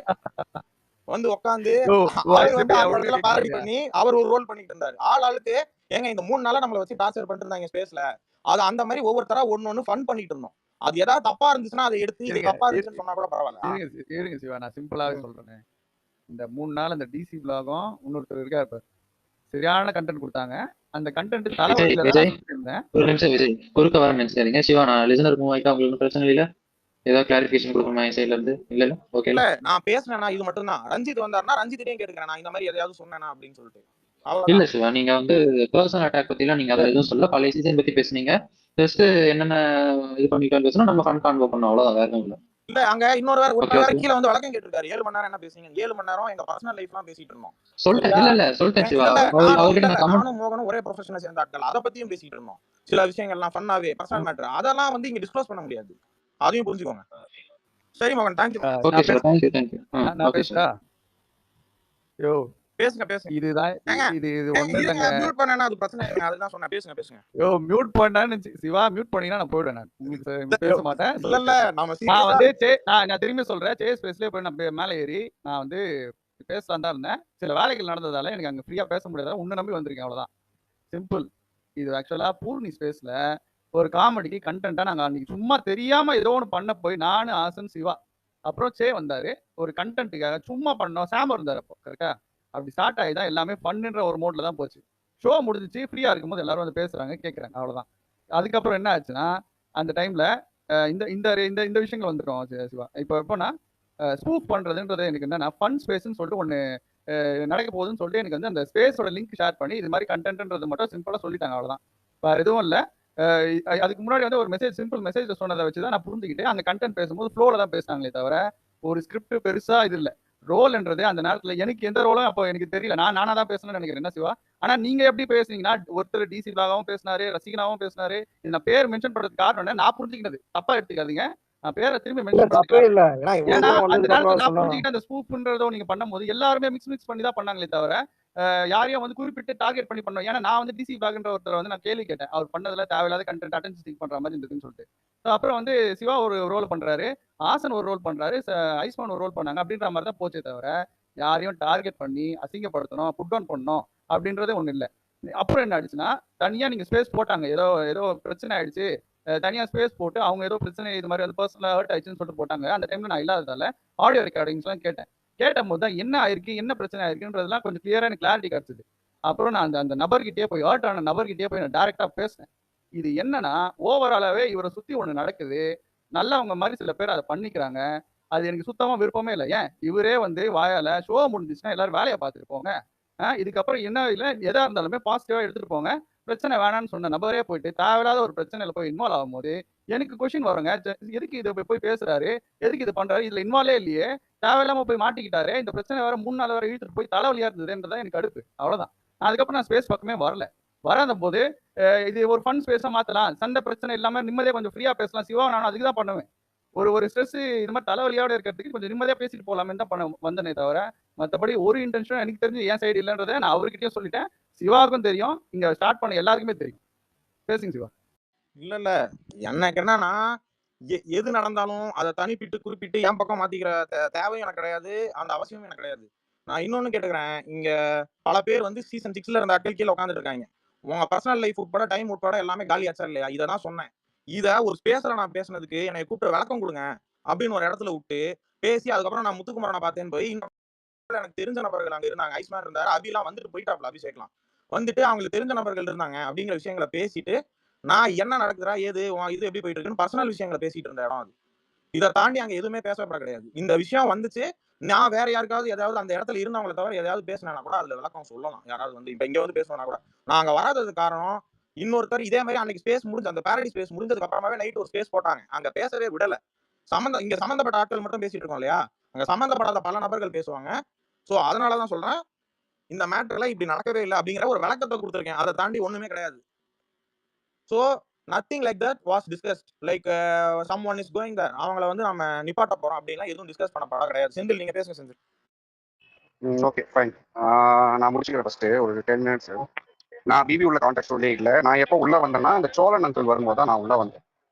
வந்து உட்கார்ந்து அவர் வந்து அந்த இடத்துல பாரடி பண்ணி அவர் ஒரு ரோல் பண்ணிட்டு இருந்தாரு. ஆளுக்கு ஏங்க இந்த 3 நாளா நம்மள வச்சு டார்ச்சர் பண்ணிட்டு இருந்தாங்க ஸ்பேஸ்ல. அது அந்த மாதிரி ஒவ்வொருத்தரா ஒண்ணு ஃபன் பண்ணிட்டு இருந்தோம். அது ஏதாவது தப்பா இருந்துச்சுன்னா அதை எடுத்து இது தப்பா இருந்துச்சுன்னு சொன்னா கூட பரவாயில்ல. இருங்க சிவா, நான் சிம்பிளாவே சொல்றேன். இந்த 3 நாள் அந்த டிசி பிளாகும் இன்னொருத்தர் இருக்காரு, சரியான கண்டென்ட் கொடுத்தாங்க. அந்த கண்டென்ட் ஒரு நிமிஷம் விஜய், குறுக்க வர நினைச்சாதீங்க சிவா. நான் லிசனர் மூவ் ஆயிட்டா உங்களுக்கு பிரச்சனை இல்ல? ஏதாவது கிளாரிஃபிகேஷன் கொடுக்கணுமா என் சைடுல இருந்து? இல்ல ஓகே. இல்ல நான் பேசுனேனா இது மட்டும் தான். ரஞ்சித் வந்தாருன்னா ரஞ்சித்தையும் கேட்டுக்கிறேன், நான் இந்த மாதிரி எதையாவது சொன்னேனா அப்படின்னு சொல்லிட்டு. இல்ல சிவா, நீங்க வந்து பர்சனல் அட்டாக் பத்தி எல்லாம் நீங்க அதை எதுவும் சொல்ல. பழைய சீசன் பத்தி பேசுனீங்க. ஜஸ்ட் என்னென்ன இது பண்ணிக்கலாம் பேசணும், நம்ம ஃபன் கான்வோ பண்ணோம், அவ்வளவுதான். வேற எதுவும் இல்ல. இல்ல அங்க இன்னொரு வேற கீழ வந்து வழக்கம் கேட்டிருக்காரு. 7 மணி நேரம் என்ன பேசுனீங்க? 7 மணி நேரம் எங்க பர்சனல் லைஃப்லாம் பேசிட்டு இருந்தோம். சொல்லிட்டேன். இல்ல சொல்லிட்டேன் சிவா. அவர்கிட்ட நான் கமெண்ட், நானும் மோகனும் ஒரே ப்ரொஃபஷனல் சேர்ந்த ஆட்கள். அத பத்தியும் பேசிட்டு இருந்தோம். சில விஷயங்கள்லாம் ஃபன்னாவே பர்சனல் மேட்டர். அதெல்லாம் வந்து இங்க டிஸ்க்ளோஸ் பண்ண முடியாது. அதையும் புரிஞ்சுக்கோங்க. சரி மோகன், thank you. Okay sir, thank you. நான் பேசுறா? யோ பேசுங்க. இதுதான் இது ஒண்ணு இல்லங்க. மியூட் பண்ணனா அது பிரச்சனை இல்ல. அதுதான் சொன்னேன். பேசுங்க. யோ மியூட் பண்ணான்னு சிவா மியூட் பண்ணீங்கன்னா நான் போய்டுவேன். நான் உங்களுக்கு பேச மாட்டேன். இல்ல நாம நான் வந்து நான் திரும்பி சொல்றேன். சேஸ் ஸ்பேஸ்லயே போய் நான் மேலே ஏறி நான் வந்து பேசலாம் தான் இருந்தேன். சில வேலைகள் நடந்ததால எனக்கு அங்க ஃப்ரீயா பேச முடியாத உன்னை நம்பி வந்திருக்கேன், அவ்வளவுதான். சிம்பிள். இது ஆக்சுவலா பூர்ணி ஸ்பேஸ்ல ஒரு காமெடிக்கு கண்டென்ட்டா நாங்க அன்னைக்கு சும்மா தெரியாம ஏதோ ஒன்று பண்ண போய் நானு, ஆசன், சிவா அப்புறம் சே வந்தாரு. ஒரு கண்டென்ட்டுக்காக சும்மா பண்ணோம். சாம் இருந்தாரு அப்போ, கரெக்டா? அப்படி ஸ்டார்ட் ஆகி தான் எல்லாமே பண்ணுன்ற ஒரு மோட்ல தான் போச்சு. ஷோ முடிஞ்சிச்சு. ஃப்ரீயா இருக்கும்போது எல்லாரும் வந்து பேசுறாங்க, கேட்கறாங்க, அவ்வளவுதான். அதுக்கப்புறம் என்ன ஆச்சுன்னா அந்த டைம்ல இந்த இந்த இந்த விஷயங்கள் வந்துடும் சிவா. இப்போ எப்போனா ஸ்பூஃப் பண்றதுன்றது எனக்கு என்னன்னா ஃபன் ஸ்பேஸ்ன்னு சொல்லிட்டு ஒன்று நடக்க போகுதுன்னு சொல்லிட்டு எனக்கு வந்து அந்த ஸ்பேஸோட லிங்க் ஷேர் பண்ணி இது மாதிரி கண்டென்ட்ன்றது மட்டும் சிம்பிளா சொல்லிட்டாங்க, அவ்வளவுதான். வேற எதுவும் இல்லை. அதுக்கு முன்னாடி வந்து ஒரு சிம்பிள் மெசேஜ் சொன்னதை வச்சுதான் நான் புரிஞ்சுக்கிட்டு அந்த கண்டென்ட் பேசும்போது ஃப்ளோல தான் பேசுனாங்களே தவிர ஒரு ஸ்கிரிப்ட் பெருசா இது இல்லை. ரோல்ன்றது அந்த நேரத்துல எனக்கு எந்த ரோலும் அப்போ எனக்கு தெரியல. நானா தான் பேசணும்னு நினைக்கிறேன். என்ன சிவா? ஆனா நீங்க எப்படி பேசுனீங்கன்னா ஒருத்தர் டிசி பிளாகவும் பேசினாரு, ரசிகனாவும் பேசினாரு. நான் பேர் மென்ஷன் பண்றதுக்கு காரணம் நான் புரிஞ்சுக்கிட்டது. தப்பா எடுத்துக்காதீங்க. நான் பேரை திரும்பி மென்ஷன் புரிஞ்சுக்கிட்டு அந்த ஸ்பூப்ன்றதோ நீங்க பண்ணும்போது எல்லாருமே மிக்ஸ் பண்ணி தான் பண்ணாங்களே தவிர யாரையும் வந்து குறிப்பிட்டு டார்கெட் பண்ணி பண்ணோம். ஏன்னா நான் வந்து டிசி பிளாக்ன்ற ஒருத்தர் வந்து நான் கேள்வி கேட்டேன். அவர் பண்ணதுல தேவையில்லாத கண்டென்ட் அட்டென்ஷன் சீக் பண்ற மாதிரி இருந்துன்னு சொல்லிட்டு. அப்புறம் வந்து சிவா ஒரு ரோல் பண்றாரு, ஆசன் ஒரு ரோல் பண்றாரு, ஐஸ்மான் ஒரு ரோல் பண்ணாங்க அப்படின்ற மாதிரி தான் போச்சே தவிர யாரையும் டார்கெட் பண்ணி அசிங்கப்படுத்தணும், புட் டவுன் பண்ணணும் அப்படின்றதே ஒண்ணு இல்லை. அப்புறம் என்ன ஆயிடுச்சுன்னா தனியா நீங்க ஸ்பேஸ் போட்டாங்க. ஏதோ பிரச்சனை ஆயிடுச்சு, தனியா ஸ்பேஸ் போட்டு அவங்க ஏதோ பிரச்சனை இது மாதிரி வந்து பர்சனலா ஹர்ட் ஆயிடுச்சுன்னு சொல்லிட்டு போட்டாங்க. அந்த டைம்ல நான் இல்லாததால ஆடியோ ரெக்கார்டிங்ஸ்லாம் கேட்டேன். கேட்டபோது தான் என்ன ஆயிருக்கு, என்ன பிரச்சனை ஆயிருக்குன்றதெல்லாம் கொஞ்சம் கிளியரா எனக்கு கிளாரிட்டி கிடைச்சது. அப்புறம் நான் அந்த அந்த நபர்கிட்டயே போய் ஹர்ட் ஆன நபர்கிட்டயே போய் நான் டைரக்டா பேசினேன். இது என்னன்னா ஓவராலாவே இவரை சுத்தி ஒண்ணு நடக்குது. நல்லவங்க மாதிரி சில பேர் அதை பண்ணிக்கிறாங்க. அது எனக்கு சுத்தமா விருப்பமே இல்லை. ஏன் இவரே வந்து வாயால ஷோ முடிஞ்சிச்சுன்னா எல்லாரும் வேலையை பார்த்துட்டு போங்க. இதுக்கப்புறம் என்ன இல்லை எதா இருந்தாலுமே பாசிட்டிவா எடுத்துட்டு போங்க. பிரச்சனை வேணாம்னு சொன்ன நபரே போயிட்டு தேவையில்லாத ஒரு பிரச்சனையில போய் இன்வால்வ் ஆகும்போது எனக்கு கொஸ்டின் வருங்க. எதுக்கு இதை போய் பேசுறாரு, எதுக்கு இது பண்றாரு, இதுல இன்வால்வே இல்லையே, தேவையில்லாம போய் மாட்டிக்கிட்டாரு, இந்த பிரச்சனை வேற 3 நாள் வரை இழுத்துட்டு போய் தலைவலியா இருந்ததுன்றதான் எனக்கு அடுப்பு. அவ்வளவுதான். அதுக்கப்புறம் நான் ஸ்பேஸ் பக்கமே வரல. வராத போது இது ஒரு ஃபன் ஸ்பேஸா மாத்தலாம், சண்டை பிரச்சனை இல்லாம நிம்மதியா கொஞ்சம் ஃப்ரீயா பேசலாம். சிவா நானும் அதுக்கு தான் பண்ணுவேன். ஒரு ஸ்ட்ரெஸ் இது மாதிரி தலைவலியோட இருக்கிறதுக்கு கொஞ்சம் நிம்மதியா பேசிட்டு போலாமே தான் பண்ண வந்தனே தவிர மற்றபடி ஒரு இன்டென்ஷன் எனக்கு தெரிஞ்சு என் சைடு இல்லைன்றதை நான் அவர்கிட்டயும் சொல்லிட்டேன். சிவாவுக்கும் தெரியும், இங்க ஸ்டார்ட் பண்ண எல்லாருக்குமே தெரியும். பேசுங்க சிவா. இல்ல எனக்கு என்னன்னா எது நடந்தாலும் அதை தனிப்பிட்டு குறிப்பிட்டு என் பக்கம் மாத்திக்கிற தேவையும் எனக்கு கிடையாது, அந்த அவசியமும் எனக்கு கிடையாது. நான் இன்னொன்னு கேட்டுக்கிறேன், இங்க பல பேர் வந்து சீசன் 6ல இருந்த ஆட்கள் கீழே உட்காந்துட்டு இருக்காங்க. உங்க பர்சனல் லைஃப் உட்பட டைம் உட்பட எல்லாமே காலியாச்சா இல்லையா? இதை தான் சொன்னேன். இதை ஒரு ஸ்பேஸ்ல நான் பேசுனதுக்கு என்னை கூப்பிட்டு விளக்கம் கொடுங்க அப்படின்னு ஒரு இடத்துல விட்டு பேசி அதுக்கப்புறம் நான் முத்துக்குமரனை பார்த்தேன்னு போய் எனக்கு தெரிஞ்ச நபர்கள் அங்க இருந்தாங்க. ஐஸ்மேன் இருந்தாரு, அபிலாம் வந்துட்டு போயிட்டாப்ல, அபிஷேக்லாம் வந்துட்டு அவங்களுக்கு தெரிஞ்ச நபர்கள் இருந்தாங்க அப்படிங்கிற விஷயங்களை பேசிட்டு நான் என்ன நடக்குதுடா ஏது இது எப்படி போயிட்டு இருக்குன்னு பர்சனல் விஷயங்களை பேசிட்டு இருந்த இடம் அது. இதை தாண்டி அங்க எதுவுமே பேசப்பட கிடையாது. இந்த விஷயம் வந்துச்சு, நான் வேற யாருக்காவது ஏதாவது அந்த இடத்துல இருந்தவங்களை தவிர எதாவது பேசினா கூட அதுல விளக்கம் சொல்லலாம். யாராவது வந்து இப்ப இங்க வந்து பேசணும்னா கூட நான் அங்க வராதது காரணம் இன்னொருத்தர் இதே மாதிரி அன்னைக்கு ஸ்பேஸ் முடிஞ்சு அந்த பேரடி ஸ்பேஸ் முடிஞ்சதுக்கு அப்புறமாவே நைட் ஒரு ஸ்பேஸ் போட்டாங்க. அங்க பேசவே விடல. இங்க சம்பந்தப்பட்ட ஆட்கள் மட்டும் பேசிட்டு இருக்கோம் இல்லையா, அங்க சம்பந்தப்படாத பல நபர்கள் பேசுவாங்க. சோ அதனாலதான் சொல்றேன், இந்த மேட்டர்ல இப்படி நடக்கவே இல்லை அப்படிங்கிற ஒரு விளக்கத்தை கொடுத்துருக்கேன். அதை தாண்டி ஒண்ணுமே கிடையாது. So nothing like that was discussed. Like someone is going there, அவங்கள வந்து நம்ம நிப்பாட்ட போறோம் அப்படிலாம் எதுவும் டிஸ்கஸ் பண்ணப்பட கிடையாது. செந்தில் நீங்க பேசுங்க செந்தில். Okay fine. நான் முடிச்சுக்கிறேன் ஃபர்ஸ்ட் ஒரு 10 மினிட்ஸ். நான் பிபி உள்ள கான்டாக்ட் சொல்லவே இல்லை. நான் எப்போ உள்ள வந்தேன்னா இந்த சோழன் அங்கிள் வரும்போது தான் நான் உள்ள வந்தேன்.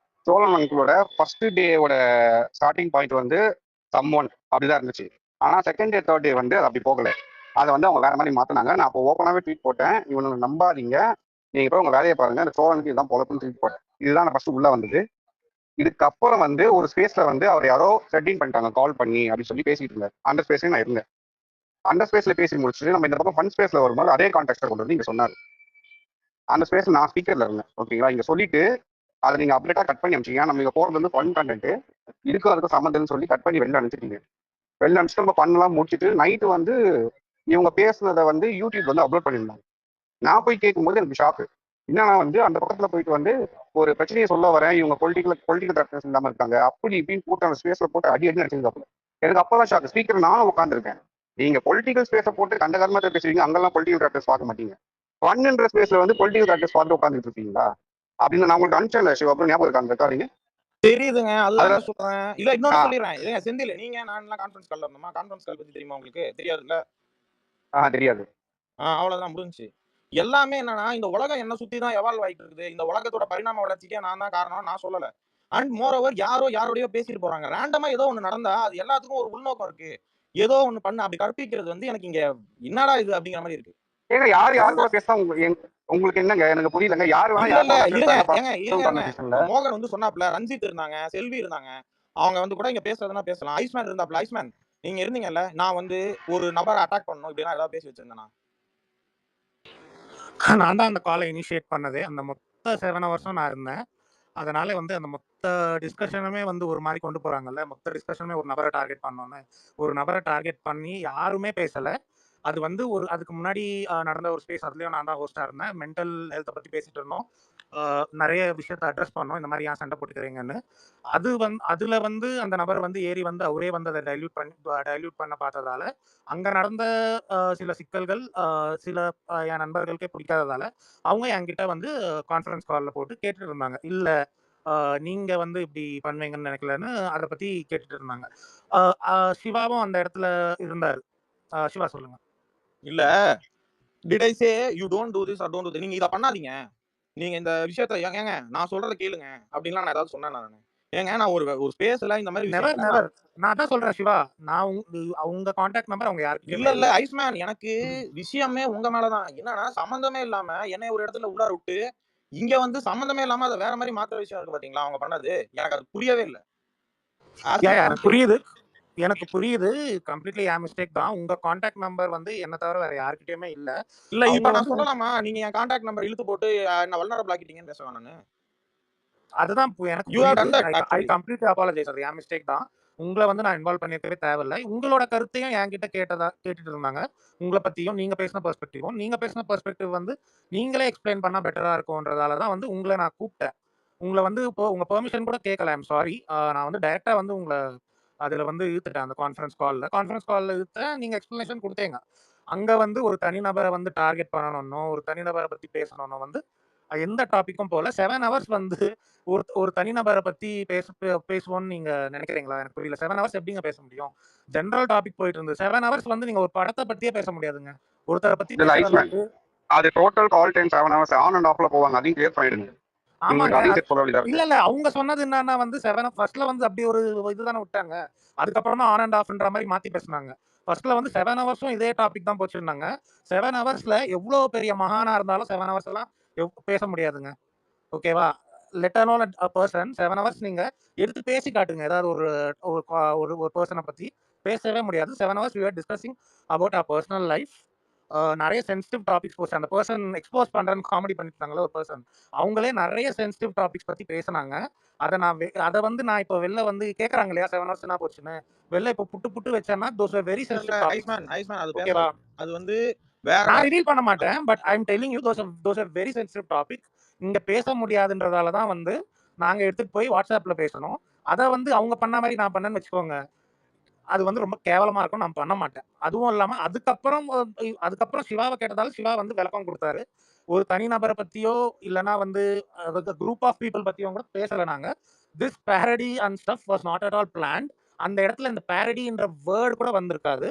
சோழன் அங்கிளோட ஃபர்ஸ்ட் டேவோட ஸ்டார்டிங் பாயிண்ட் வந்து சம்ஒன் அப்படிதான் இருந்துச்சு. ஆனா செகண்ட் டே தேர்ட் டே வந்து அது அப்படி போகல. அதை வந்து அவங்க வேற மாதிரி மாத்தினாங்க. நான் அப்போ ஓப்பனாவே ட்வீட் போட்டேன், இவனுக்கு நம்பாதீங்க, நீங்க போய் உங்க வேலையை பாருங்க, அந்த சோழனுக்கு இதுதான் பொழப்புன்னு ட்வீட் போட்டேன். இதுதான் நான் ஃபர்ஸ்ட் உள்ள வந்தது. இதுக்கப்புறம் வந்து ஒரு ஸ்பேஸ்ல வந்து அவர் யாரோ செட்டிங் பண்ணிட்டாங்க கால் பண்ணி அப்படின்னு சொல்லி பேசிட்டு இருந்தார். அந்த ஸ்பேஸ்ல நான் இருந்தேன். அந்த ஸ்பேஸ்ல பேசி முடிச்சுட்டு நம்ம இந்த பக்கம் ஃபன் ஸ்பேஸ்ல வரும்போது அதே கான்டாக்டை கொண்டு வந்து இங்க சொன்னாரு. அந்த ஸ்பேஸ்ல நான் ஸ்பீக்கர்ல இருந்தேன். ஓகேங்களா, இங்க சொல்லிட்டு அதை நீங்க அப்டேட்டா கட் பண்ணி அனுப்பிச்சிங்க. நம்ம இங்க போறது வந்து ஃபன் கண்டென்ட் இதுக்கும் அதுக்கும் சம்மந்தம்னு சொல்லி கட் பண்ணி வெளில அனுப்பிச்சிட்டீங்க. வெளில அனுப்பிச்சிட்டு நம்ம பண்ணலாம் முடிச்சுட்டு நைட்டு வந்து இவங்க பேசுனதை வந்து யூடியூப் வந்து அப்லோட் பண்ணியிருந்தாங்க. நான் போய் கேட்கும்போது எனக்கு ஷாக்கு. என்னன்னா வந்து அந்த பக்கத்துல போயிட்டு வந்து ஒரு பிரச்சனையை சொல்ல வரேன், இவங்க பொலிட்டிக்கல் கரெக்ட்னஸ் இல்லாம இருக்காங்க அப்படி இப்படின்னு போட்டு அந்த ஸ்பேஸ்ல போட்டு அடி அடிச்சிருக்காப்புல. எனக்கு அப்பதான் ஷாக்கு. ஸ்பீக்கர் நானும் உட்காந்துருக்கேன். நீங்க பொலிட்டிக்கல் ஸ்பேஸை போட்டு கண்டகரமாக பேசுவீங்க, அங்கெல்லாம் பொலிட்டிக்கல் கரெக்டர்ஸ் பார்க்க மாட்டீங்க. ஃபன்ன்ற ஸ்பேஸ்ல வந்து பொலிட்டிக்கல் கரெக்டர்ஸ் பார்த்து உட்காந்துட்டு இருக்கீங்களா அப்படின்னு நான் உங்களுக்கு அனுப்பிச்சேன்ல சிவா, அப்புறம் ஞாபகம் இருக்கா அந்த ரெக்கார்டிங்? தெரியுதுங்க, அதுதான் சொல்றேன். இல்ல இன்னொன்னு சொல்லிடுறேன். இல்லைங்க செந்தில், நீங்க நான் கான்ஃபரன்ஸ் கால்ல இருந்தோமா? கான்ஃபரன்ஸ் கால் பத்தி தெரியுமா உங்களுக்கு? தெரியாதுல்ல? தெரியாது. அவ்வளவுதான் முடிஞ்சு. எல்லாமே என்னன்னா இந்த உலகம் என்ன சுத்தி தான் எவால்வ் ஆயிட்டு இருக்குது. இந்த உலகத்தோட பரிணாம வளர்ச்சிக்கே நான் தான் காரணம் நான் சொல்லல. அண்ட் மோர் ஓவர் யாரோடய பேசிட்டு போறாங்க. ரேண்டமா ஏதோ ஒண்ணு நடந்தா அது எல்லாத்துக்கும் ஒரு உள்நோக்கம் இருக்கு. ஏதோ ஒண்ணு பண்ண அப்படி கற்பிக்கிறது வந்து எனக்கு இங்க என்னடா இது அப்படிங்கிற மாதிரி இருக்கு. ஏங்க யார் கூட பேசா உங்களுக்கு என்னங்க எனக்கு புரியலங்க. யாரு மோகன் வந்து சொன்னாப்ல, ரஞ்சித் இருந்தாங்க, செல்வி இருந்தாங்க, அவங்க வந்து கூட இங்க பேசுறதுனா பேசலாம். ஐஸ்மேன் இருந்தாப்ல. ஐஸ்மேன் நீங்க இருந்தீங்கல்ல, நான் வந்து ஒரு நபரை அட்டாக் பண்ணணும் இப்படின்னா ஏதாவது பேசி வச்சிருந்தேனா? நான் தான் அந்த காலை இனிஷியேட் பண்ணதே. அந்த மொத்த 7 ஹவர்ஸும் நான் இருந்தேன். அதனால வந்து அந்த மொத்த டிஸ்கஷனுமே வந்து ஒரு மாதிரி கொண்டு போறாங்கல்ல. மொத்த டிஸ்கஷனுமே ஒரு நபரை டார்கெட் பண்ணோன்னு, ஒரு நபரை டார்கெட் பண்ணி யாருமே பேசல. அது வந்து அதுக்கு முன்னாடி நடந்த ஒரு ஸ்பேஸ், அதுலயும் நான் தான் ஹோஸ்டா இருந்தேன். மென்டல் ஹெல்த்தை பத்தி பேசிட்டு இருந்தோம். நிறைய விஷயத்த அட்ரஸ் பண்ணோம், இந்த மாதிரி ஏன் சண்டை போட்டுக்கிறீங்கன்னு. அதுல வந்து அந்த நபர் வந்து ஏறி வந்து அவரே வந்து அதை டைல்யூட் பண்ண பார்த்ததால அங்க நடந்த சில சிக்கல்கள் சில என் நண்பர்களுக்கே பிடிக்காததால அவங்க என்கிட்ட வந்து கான்ஃபரன்ஸ் கால்ல போட்டு கேட்டுட்டு இருந்தாங்க. இல்ல நீங்க வந்து இப்படி பண்ணுவீங்கன்னு நினைக்கலன்னு அதை பத்தி கேட்டுட்டு இருந்தாங்க. சிவாவும் அந்த இடத்துல இருந்தாரு. சிவா சொல்லுங்க. இல்ல did I say you don't do this or don't do that? நீங்க இத பண்ணாதீங்க, நீங்க இந்த விஷயத்தை ஏங்க நான் சொல்றதை கேளுங்க அப்படின்லாம் நான் ஏதாவது சொன்னேன்? நான் ஏங்க நான் ஒரு ஸ்பேஸ்ல இந்த மாதிரி நான் தான் சொல்றேன் சிவா, நான் உங்க கான்டாக்ட் நம்பர் அவங்க யாருக்கு இல்ல ஐஸ்மேன், எனக்கு விஷயமே உங்க மேலதான். என்னன்னா சம்பந்தமே இல்லாம என்னை ஒரு இடத்துல உள்ளார விட்டு இங்க வந்து சம்மந்தமே இல்லாம அத வேற மாரி மாத்துற விஷயம் இருக்கு பாத்தீங்களா? அவங்க பண்ணது. எனக்கு அது புரியவே இல்ல. ஆஸ் யா இஃப் எனக்கு வந்து புரியுது. எனக்கு புரியுது. கம்ப்ளீட்லி என் மிஸ்டேக் தான். உங்க கான்டாக்ட் நம்பர் வந்து என்ன தவிர வேற யார்கிட்டயுமே இல்ல. இல்ல அவங்க இப்ப நான் வந்து சொல்லலாமா? நீங்க என் கான்டாக்ட் நம்பர் இழுத்து போட்டு என்ன வல்னரபிள் ஆக்கிட்டீங்கன்னு பேசவா நானு? அதுதான் எனக்கு யூ ஹேவ் புரியுது. Done that I actually. Completely apologise. அது என் மிஸ்டேக் தான். உங்கள வந்து நான் இன்வால்வ் பண்ணியிருக்கவே தேவையில்ல. உங்களோட கருத்தையும் என்கிட்ட கேட்டுட்டு இருந்தாங்க. உங்கள பத்தியும், நீங்க பேசின பெர்ஸ்பெக்டிவும். நீங்க பேசின பெர்ஸ்பெக்டிவ் வந்து நீங்களே எக்ஸ்பிளைன் பண்ணா பெட்டரா இருக்கும்ன்றதால தான் வந்து உங்கள நான் கூப்பிட்டேன். உங்கள வந்து இப்போ உங்க பெர்மிஷன் கூட கேட்கல. ஐ அம் சாரி. நான் வந்து டைரக்ட்டா வந்து உங்கள அதுல வந்து இழுத்துட்டேன் அந்த கான்ஃபரன்ஸ் கால்ல. கான்ஃபரன்ஸ் கால்ல இழுத்தேன். நீங்க எக்ஸ்பிளனேஷன் குடுத்தீங்க. அங்க வந்து ஒரு தனிநபர வந்து டார்கெட் பண்ணணும்னோ, ஒரு தனிநபர பத்தி பேசணும்னோ வந்து எந்த டாபிக்கும் போல 7 ஹவர்ஸ் வந்து ஒரு ஒரு தனிநபர பத்தி பேசுவோம்னு நீங்க நினைக்கிறீங்களா? எனக்கு புரியல. 7 ஹவர்ஸ் எப்படிங்க பேச முடியும்? ஜெனரல் டாபிக் போயிட்டு இருந்தது. 7 ஹவர்ஸ் வந்து நீங்க ஒரு படத்த பத்தியே பேச முடியாதுங்க. ஒருத்தர பத்தி இல்ல பேசுற ஐஸ்மேன், அளவுக்கு அது total call time 7 hours on and ஆஃப்ல போவாங்க. அதையும் கிளியர் பண்ணிடுங்க. ஆமாங்க. உங்களுக்கு அதையும் சேர்த்து சொல்ல வேண்டியதா இல்ல, இருக்கு. இல்ல. அவங்க சொன்னது என்னன்னா வந்து 7 ஃபர்ஸ்ட்ல வந்து அப்படி ஒரு இதுதானே விட்டாங்க. அதுக்கப்புறம் தான் ஆன் அண்ட் ஆஃப்ன்ற மாரி மாத்தி பேசுனாங்க. ஃபர்ஸ்ட்ல வந்து 7 ஹவர்ஸும் இதே டாபிக் தான் போச்சுன்னாங்க. 7 ஹவர்ஸ்ல எவ்ளோ பெரிய மகானா இருந்தாலும் 7 ஹவர்ஸ் எல்லாம் பேச முடியாதுங்க. ஓகேவா? லெட் அலோன் அ பெர்சன் 7 ஹவர்ஸ் நீங்க எடுத்து பேசி காட்டுங்க. ஏதாவது ஒரு ஒரு ஒரு ஒரு பெர்சன பத்தி பேசவே முடியாது. 7 hours we are discussing about our personal life. நெறைய சென்சிட்டிவ் டாபிக்ஸ் போச்சு. அந்த பெர்சன் எக்ஸ்போஸ் பண்றேன்னு காமெடி பண்ணிட்டாங்கல்ல ஒரு பெர்சன். அவங்களே நெறைய சென்சிட்டிவ் டாபிக்ஸ் பத்தி பேசுனாங்க. அத வந்து நான் இப்போ வெளில வந்து கேட்கறாங்க இல்லையா 7 ஹவர்ஸ் என்ன போச்சுன்னு. வெளில இப்போ புட்டு புட்டு வச்சேன்னா தோஸ் ஆர் வெரி இல்ல சென்சிட்டிவ் டாபிக்ஸ். ஐஸ்மேன் அது ஓகேவா? பேசாது. அது வந்து வேற நான் ரிவீல் பண்ண மாட்டேன். But I am telling you those are very sensitive topic. இங்க பேச முடியாதுன்றதால தான் வந்து நாங்க எடுத்துட்டு போய் வாட்ஸ்அப்ல பேசணும். அத வந்து அவங்க பண்ண மாரி நான் பண்ணேன்னு வச்சுக்கோங்க. அது வந்து ரொம்ப கேவலமா இருக்கும். நான் பண்ண மாட்டேன். அதுவும் இல்லாம அதுக்கப்புறம் சிவாவ கேட்டதால சிவா வந்து விளக்கம் குடுத்தாரு. ஒரு தனிநபர பத்தியோ, இல்லன்னா வந்து குரூப் ஆஃப் பீப்பிள் பத்தியோ கூட பேசல நாங்க. This parody and stuff was not at all planned. அந்த இடத்துல இந்த பேரடின்ற வேர்ட் கூட வந்திருக்காது.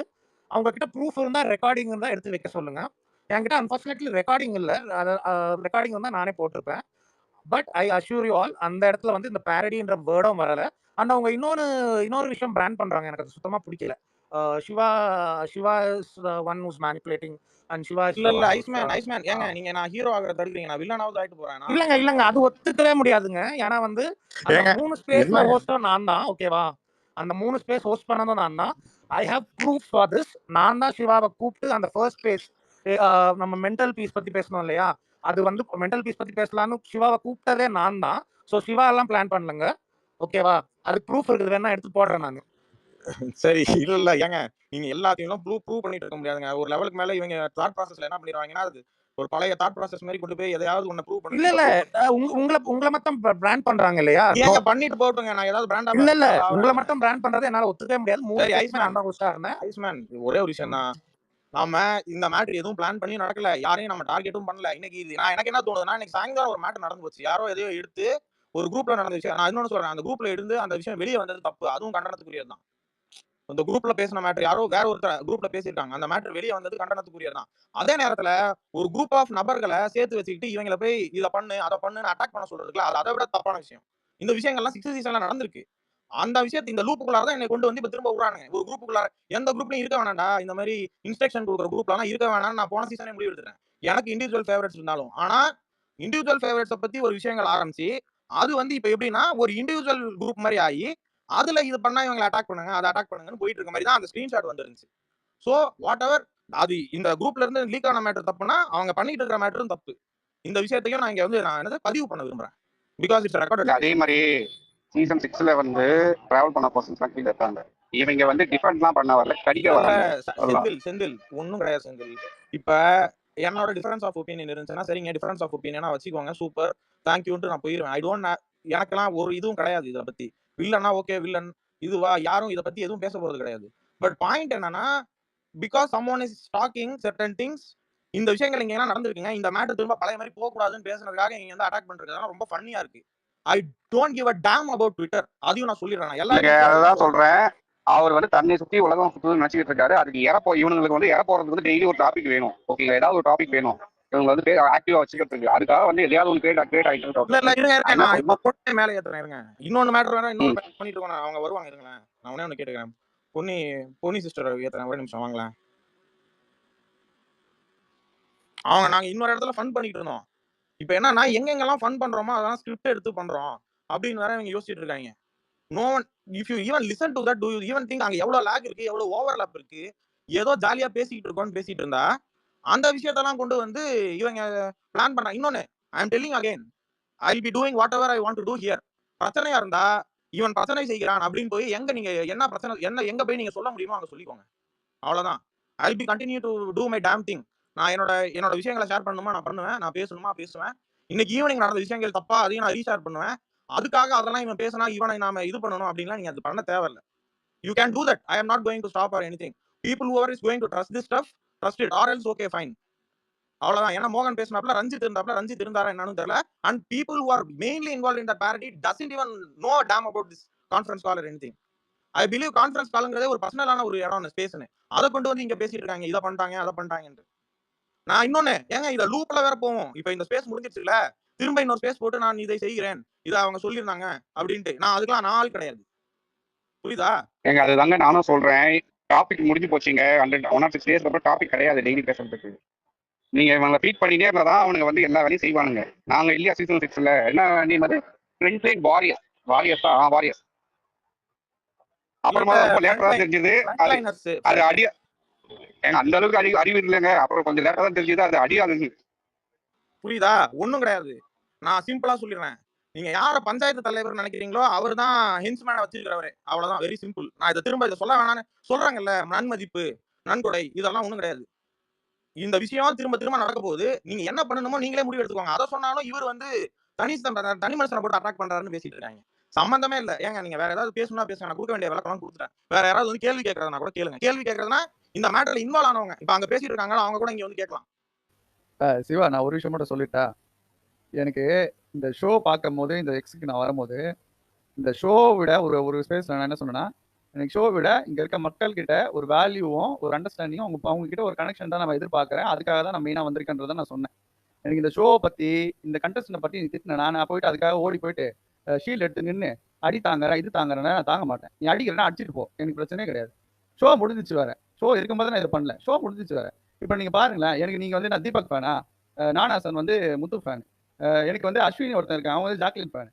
அவங்க கிட்ட ப்ரூஃப் இருந்தா, ரெக்கார்டிங் இருந்தா எடுத்து வைக்க சொல்லுங்க. என்கிட்ட அன்பார்ச்சுனேட்லி ரெக்கார்டிங் இல்ல. அத ரெக்கார்டிங் இருந்தா நானே போட்டிருப்பேன். But I assure you all அந்த இடத்துல வந்து இந்த பேரடின்ற வேர்டும் வரல. அண்ட் அவங்க இன்னொரு விஷயம் பிராண்ட் பண்றாங்க. எனக்கு அது சுத்தமா பிடிக்கல. Shiva Shiva is one who's manipulating and Shiva is இல்ல ஒன் ஹூஸ் ஐஸ்மேன் ஏங்க நீங்க நான் ஹீரோ ஆகுறத தடுக்கிறீங்க. நான் வில்லனாவது ஆயிட்டு போறேனா? இல்லங்க. அது ஒத்துக்கவே முடியாதுங்க. ஏன்னா வந்து அந்த ஏங்க 3 ஸ்பேஸ்ல என்னங்க ஹோஸ்டும் நான் தான். ஓகேவா? அந்த 3 ஸ்பேஸ் ஹோஸ்ட் பண்ணதும் நான் தான். I have proof for this. நான் தான் சிவாவ கூப்பிட்டு அந்த ஃபர்ஸ்ட் ஸ்பேஸ் நம்ம மென்டல் பீஸ் பத்தி பேசணும் இல்லையா? அது வந்து மென்டல் பீஸ் பத்தி பேசலாம்னு சிவாவ கூப்பிட்டதே நான் தான். சோ சிவா எல்லாம் பிளான் பண்ணலங்க. ஓகேவா? அதுக்கு ப்ரூஃப் இருக்குது. வேணா எடுத்து போடுறேன் நானு. சரி இல்ல ஏங்க நீங்க எல்லாத்தையும் ப்ரூவ் பண்ணிட்டு இருக்க முடியாதுங்க. ஒரு லெவலுக்கு மேல இவங்க தாட் ப்ராசஸ்ல என்ன பண்ணிடுவாங்கன்னா, அது ஒரு பழைய தாட் ப்ராசஸ் மாரி கொண்டு போய் எதையாவது ஒண்ண ப்ரூவ் இல்ல, பண்ணுங்க இல்ல. ப்ரூவ் பண்ணுங்க. உங்கள மட்டும் பிராண்ட் பண்றாங்க இல்லையா? ஏங்க பண்ணிட்டு போட்டுங்க. நான் ஏதாவது பிராண்டா இல்ல. உங்கள ஆவறேன். மட்டும் பிராண்ட் பண்றத என்னால ஒத்துக்கவே முடியாது. 3 சரி ஸ்பேஸ்மே நான் தான் ஹோஸ்டா இருந்தேன். ஐஸ்மேன் ஒரே ஒரு விஷயம் ம். தான். நாம இந்த மேட்டர் எதுவும் பிளான் பண்ணி நடக்கல. யாரையும் நம்ம டார்கெட்டும் பண்ணல. இன்னைக்கு இது எனக்கு என்ன தோணுதுன்னா, இன்னைக்கு சாயங்காலம் ஒரு மேட்டர் நடந்து போச்சு. யாரோ எதையோ எடுத்து ஒரு குரூப்ல நடந்த விஷயம். நான் இன்னொன்னு சொல்றேன். அந்த குரூப்ல இருந்து அந்த விஷயம் வெளிய வந்தது தப்பு. அதுவும் கண்டனத்துக்குரியது தான். அந்த குரூப்ல பேசின மேட்டர் யாரோ வேற ஒருத்தர் குரூப்ல பேசியிருக்காங்க. அந்த மேட்டர் வெளிய வந்தது கண்டனத்துக்குரியது தான். அதே நேரத்துல ஒரு குரூப் ஆஃப் நபர்கள சேர்த்து வச்சுக்கிட்டு இவங்கள போய் இத பண்ணு, அத பண்ணுன்னு அட்டாக் பண்ண சொல்றதுக்குல அது அதை விட தப்பான விஷயம். இந்த விஷயங்கள்லாம் 6 சீசன்ல நடந்திருக்கு. அந்த விஷயத்த இந்த லூப்புக்குள்ளார தான் என்னை கொண்டு வந்து இப்ப திரும்ப விடுறானுங்க. ஒரு குரூப்புக்குள்ளார எந்த குரூப்லயும் இருக்க வேணாம்டா. இந்த மாரி இன்ஸ்ட்ரக்ஷன் குடுக்குற குரூப்லலாம் இருக்க வேணாம்னு நான் போன சீசனே முடிவு எடுத்துட்டேன். எனக்கு இண்டிவிஜுவல் ஃபேவரைட்ஸ் இருந்தாலும். ஆனா இண்டிவிஜுவல் ஃபேவரைட்ஸ பத்தி ஒரு விஷயங்கள் ஆரம்பிச்சு, அது வந்து இப்ப எப்படின்னா ஒரு இண்டிவிஜுவல் குரூப் மாரி ஆயி, அதுல இது பண்ணா இவங்கள அட்டாக் பண்ணுங்க, அத அட்டாக் பண்ணுங்கன்னு போயிட்டு இருக்க மாரி தான் அந்த ஸ்கிரீன்ஷாட் வந்துருந்துச்சு. சோ வாட் எவர் அது இந்த குரூப்ல இருந்து லீக் ஆன மேட்டர் தப்புனா, அவங்க பண்ணிட்டு இருக்கிற மேட்டரும் தப்பு. இந்த விஷயத்தையும் நான் இங்க வந்து நான் என்னது பதிவு பண்ண விரும்புறேன். பிகாஸ் இட்ஸ் ரெக்கார்டட் இல்ல அதே ஸ்பேஸ். மாதிரி சீசன் 6ல வந்து டிராவல் பண்ண பர்சன்ஸ் கீழ இருக்காங்க. இவங்க வந்து டிஃபெண்ட்லாம் பண்ண வரல, கடிக்க இல்ல வராங்க. அதெல்லாம் செந்தில் ஒண்ணும் கிடையாது செந்தில். இப்ப என்னோட டிஃபரன்ஸ் ஆஃப் ஒப்பீனியன் இருந்துச்சுன்னா சரிங்க டிஃபரன்ஸ் ஆஃப் ஒப்பீனியனா வச்சுக்கோங்க சூப்பர் தேங்க்யூன்ட்டு நான் போயிருவேன். ஐ டோன்ட் எனக்கெல்லாம் ஒரு இதுவும் கிடையாது இதை பத்தி. வில்லன்னா ஓகே வில்லன் இதுவா யாரும் இதை பத்தி எதுவும் பேச போறது கிடையாது. பட் பாயிண்ட் என்னன்னா because someone is talking certain things இந்த விஷயங்கள் இங்க என்ன நடந்திருக்குங்க இந்த மேட்டர் திரும்ப பழைய மாதிரி போக கூடாதுன்னு பேசுறதுக்காக இங்க வந்து அட்டாக் பண்றதுலாம் ரொம்ப ஃபன்னியா இருக்கு. I don't give a dam about Twitter. அதையும் நான் சொல்லிடுறேன். நான் இல்லைங்க, எல்லாரும் அததான் சொல்றேன். அவர் வந்து தன்னை சுத்தி உலகம் சுத்துதுன்னு நினைச்சிட்டு இருக்காரு. அதுக்கு இவனுங்களுக்கு வந்து போறதுக்கு வந்து டெய்லி ஒரு டாபிக் வேணும். ஓகேங்களா? ஏதாவது ஒரு டாபிக் வேணும் இவங்க வந்து ஆக்டிவா வச்சுக்கிறதுக்கு. அதுக்காக வந்து எதையாவது ஒன்று கிரியேட் ஆகிட்டு இல்ல இருக்காரு. இருங்க நான் என்ன நான் இப்ப சொல்லணும்? பொண்ணே மேல ஏத்துறேன் இருங்க. இன்னொன்னு மேட்டர் வேணா இன்னொரு ம். மேட்டர் பண்ணிட்டு இருக்கோம். அவங்க வருவாங்க இருங்களேன். நான் ஒண்ணே ஒண்ணு கேட்டுக்கிறேன். பொன்னி பொன்னி சிஸ்டர் ஏத்துறேன் ஒரே நிமிஷம் வாங்களேன். அவங்க நாங்க இன்னொரு இடத்துல ஃபன் பண்ணிட்டு இருந்தோம். இப்ப என்னன்னா எங்கெங்கெல்லாம் ஃபன் பண்றோமோ அதெல்லாம் ஸ்கிரிப்ட் எடுத்து பண்றோம் அப்படின்னு வேற இவங்க யோசிச்சுட்டு இருக்காங்க. No one if you even listen to that to you even think அங்க எவ்வளவு லேக் இருக்கு, எவ்வளவு ஓவர்லாப் இருக்கு, ஏதோ ஜாலியா பேசிட்டு இருக்கோம்னு பேசிட்டு இருந்தா அந்த விஷயத்தெல்லாம் கொண்டு வந்து இவங்க பிளான் பண்றாங்க. இன்னொன்னு I am telling again I will be doing whatever I want to do here. பிரச்சனையா இருந்தா இவன் பிரச்சனை செய்கிறான் அப்படின்னு போய் எங்க நீங்க என்ன பிரச்சனை என்ன எங்க போய் நீங்க சொல்ல முடியுமோ அங்க சொல்லிக்கோங்க. அவ்வளவுதான். I will be continue to do my damn thing. நான் என்னோட விஷயங்களை ஷேர் பண்ணணுமா நான் பண்ணுவேன், நான் பேசணுமா பேசுவேன். இன்னைக்கு ஈவினிங் நடந்த விஷயங்கள் தப்பா அதையும் நான் ரீஷேர் பண்ணுவேன். அதுக்காக அதெல்லாம் இவன் பேசினா இவனை நாம இது பண்ணணும் அப்படின்லாம் நீங்க அது பண்ண தேவையில்ல. You can do that. I am not going to stop or anything. People whoever is going to trust this stuff trust it or else okay fine. அவ்வளவுதான். ஏன்னா மோகன் பேசினாப்ல ரஞ்சித் இருந்தாரா என்னன்னு தெரியல. And people who are mainly involve in the Peradi doesn't even know dam about this conference call or anything. I believe conference கால்ங்கிறதே ஒரு பர்சனலான ஒரு இடம் ஸ்பேஸ்னு அதை கொண்டு வந்து இங்க பேசிட்டு இருக்காங்க, இதை பண்ணிட்டாங்க அதை பண்ணிட்டாங்கன்னு. நான் இன்னொன்னு ஏங்க இதை லூப்ல வேற போவோம். இப்ப இந்த ஸ்பேஸ் முடிஞ்சிருச்சுல, திரும்ப இன்னொரு ஸ்பேஸ் போட்டு நான் இதை செய்கிறேன், இதை அவங்க சொல்லியிருந்தாங்க அப்படின்ட்டு நான் அதுக்கெல்லாம் நான் ஆள் கிடையாது. புரியுதா? ஏங்க அதுதாங்க நானும் சொல்றேன். டாபிக் முடிஞ்சு போச்சுங்க. 106 டேஸ்க்கு அப்புறம் டாபிக் கிடையாது டெய்லி பேசுறதுக்கு. நீங்க இவங்களை ஃபீட் பண்ணிட்டே இருந்தாதான் அவனுங்க வந்து எல்லா வேலையும் செய்வானுங்க. நாங்க இல்லையா சீசன் 6ல என்ன நீ வந்து வாரியர்ஸ் தான் வாரியர்ஸ். அப்புறமா ரொம்ப லேட்டா தான் தெரிஞ்சது அது அடி. ஏங்க அந்த அளவுக்கு அறிவு இல்லைங்க. அப்புறம் கொஞ்சம் லேட்டா தான் தெரிஞ்சது அது அடியாதுங்க. புரியுதா? ஒண்ணும் கிடையாது. நான் சிம்பிளா சொல்லிடுறேன். நீங்க யார பஞ்சாயத்து தலைவர் நினைக்கிறீங்களோ அவர் தான் ஹென்ஸ்மேனை வச்சிருக்கிறவரு. அவ்வளவுதான். Very simple. நான் இதை திரும்ப இதை சொல்ல வேணான்னு சொல்றாங்கல்ல, நன்மதிப்பு நன்கொடை இதெல்லாம் ஒண்ணும் கிடையாது. இந்த விஷயம் திரும்ப திரும்ப நடக்க போகுது. நீங்க என்ன பண்ணணுமோ நீங்களே முடிவு எடுத்துக்கோங்க. அதை சொன்னாலும் இவர் வந்து தனி மனுஷனை போட்டு அட்டாக் பண்றாருன்னு பேசிட்டு இருக்காங்க. சம்பந்தமே இல்ல. ஏங்க நீங்க வேற ஏதாவது பேசணும்னா பேசுங்க, நான் கொடுக்க வேண்டிய விளக்கம் கொடுத்துட்டேன். வேற யாராவது வந்து கேள்வி கேட்கறதுனா கூட கேளுங்க. கேள்வி கேட்கறதுனா இந்த மேட்டர்ல இன்வால்வ் ஆனவங்க இப்ப அங்க பேசிட்டு இருக்காங்க, அவங்க கூட இங்க வந்து கேட்கலாம். சிவா, நான் ஒரு விஷயம் மட்டும் சொல்லிட்டா, எனக்கு இந்த ஷோ பார்க்கும் போது இந்த எக்ஸுக்கு நான் வரும்போது இந்த ஷோ விட ஒரு ஸ்பேஸ் நான் என்ன சொன்னேன்னா, எனக்கு ஷோ விட இங்க இருக்க மக்கள் கிட்ட ஒரு வேல்யூவும் ஒரு அண்டர்ஸ்டாண்டிங்கும் அவங்க கிட்ட ஒரு கனெக்ஷன் தான் நம்ம எதிர்பார்க்கறேன். அதுக்காக தான் நான் மெயினா வந்திருக்கேன்றதை நான் சொன்னேன். எனக்கு இந்த ஷோவை பத்தி இந்த கண்டஸ்டன்ட் பத்தி நீ திட்டின நான் போயிட்டு அதுக்காக ஓடி போயிட்டு ஷீல்ட் எடுத்து நின்று அடி தாங்குறேன் இது தாங்குறேன்னா நான் தாங்க மாட்டேன். நீ அடிக்கிறேன்னா அடிச்சுட்டு போ, எனக்கு பிரச்சனையே கிடையாது. ஷோ முடிஞ்சிச்சு வேற. ஷோ இருக்கும்போது நான் இதை பண்ணல. ஷோ முடிஞ்சிச்சு வேற. இப்போ நீங்க பாருங்களேன், எனக்கு நீங்க வந்து நான் தீபக் ஃபேனா, நானாசன் வந்து முத்து ஃபேன், எனக்கு வந்து அஸ்வினி ஒருத்தன் இருக்கேன், அவங்க வந்து ஜாக்லின் ஃபேன்.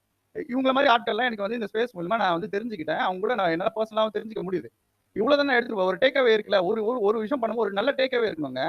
இவங்கள மாதிரி ஆட்கள்லாம் எனக்கு வந்து இந்த ஸ்பேஸ் மூலமா நான் வந்து தெரிஞ்சுக்கிட்டேன். அவங்க கூட நான் என்னால பர்சனலாகவும் தெரிஞ்சுக்க முடியுது. இவ்வளவுதான் எடுத்துட்டு ஒரு டேக்அவே இருக்குல்ல. ஒரு விஷயம் பண்ணும்போது ஒரு நல்ல டேக்அவே இருக்கணுங்க.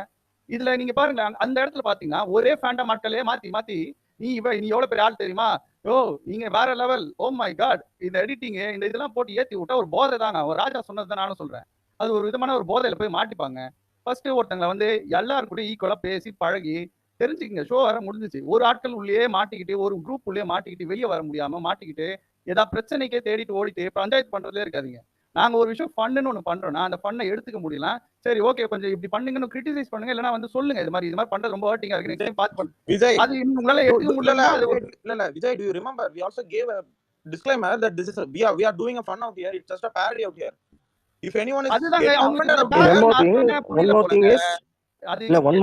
இதுல நீங்க பாருங்க, அந்த இடத்துல பாத்தீங்கன்னா ஒரே ஃபேண்டம் ஆட்களே மாத்தி மாத்தி நீ எவ்வளவு பெரிய ஆள் தெரியுமா, ஓ நீங்க வேற லெவல், ஓ மை காட், இந்த எடிட்டிங் இந்த இதெல்லாம் போட்டு ஏத்தி விட்டா ஒரு போதை தாங்க. ஒரு ராஜா சொன்னதுதான் நானும் சொல்றேன். அது ஒரு விதமான ஒரு போதையில போய் மாட்டிப்பாங்க. ஃபர்ஸ்ட் ஒருத்தங்களை வந்து எல்லாரும் கூட ஈக்குவலா பேசி பழகி தெரிஞ்சுக்கங்க. ஷோ வர முடிஞ்சிச்சு. ஒரு ஆட்கள் உள்ளே மாட்டிக்கிட்டு, ஒரு குரூப் உள்ளே மாட்டிக்கிட்டு, வெளியே வர முடியாம மாட்டிக்கிட்டு, ஏதாவது பிரச்சனைக்கே தேடிட்டு ஓடிட்டு பஞ்சாயத்து பண்றதுலே இருக்காதீங்க. நாங்க ஒரு விஷயம் ஃபன்னு ஒண்ணு பண்றோம்னா அந்த ஃபன்னை எடுத்துக்க முடியல, சரி ஓகே கொஞ்சம் இப்படி பண்ணுங்கன்னு கிரிட்டிசைஸ் பண்ணுங்க, இல்லைன்னா வந்து சொல்லுங்க இது மாதிரி பண்றது ரொம்ப ஹர்ட்டிங்கா இருக்கு, நெக்ஸ்ட் டைம் பார்த்து பண்ணுங்க. விஜய், அது உங்களால எடுத்துக்க முடியல. இல்ல Vijay, do you remember we also gave a disclaimer that this is we are doing a fun out here, it's just a parody out here. If anyone is அதுதாங்க getting அவங்களுக்கு offended இந்த about parody that, நான் புரியல போலங்க. அது ஒன்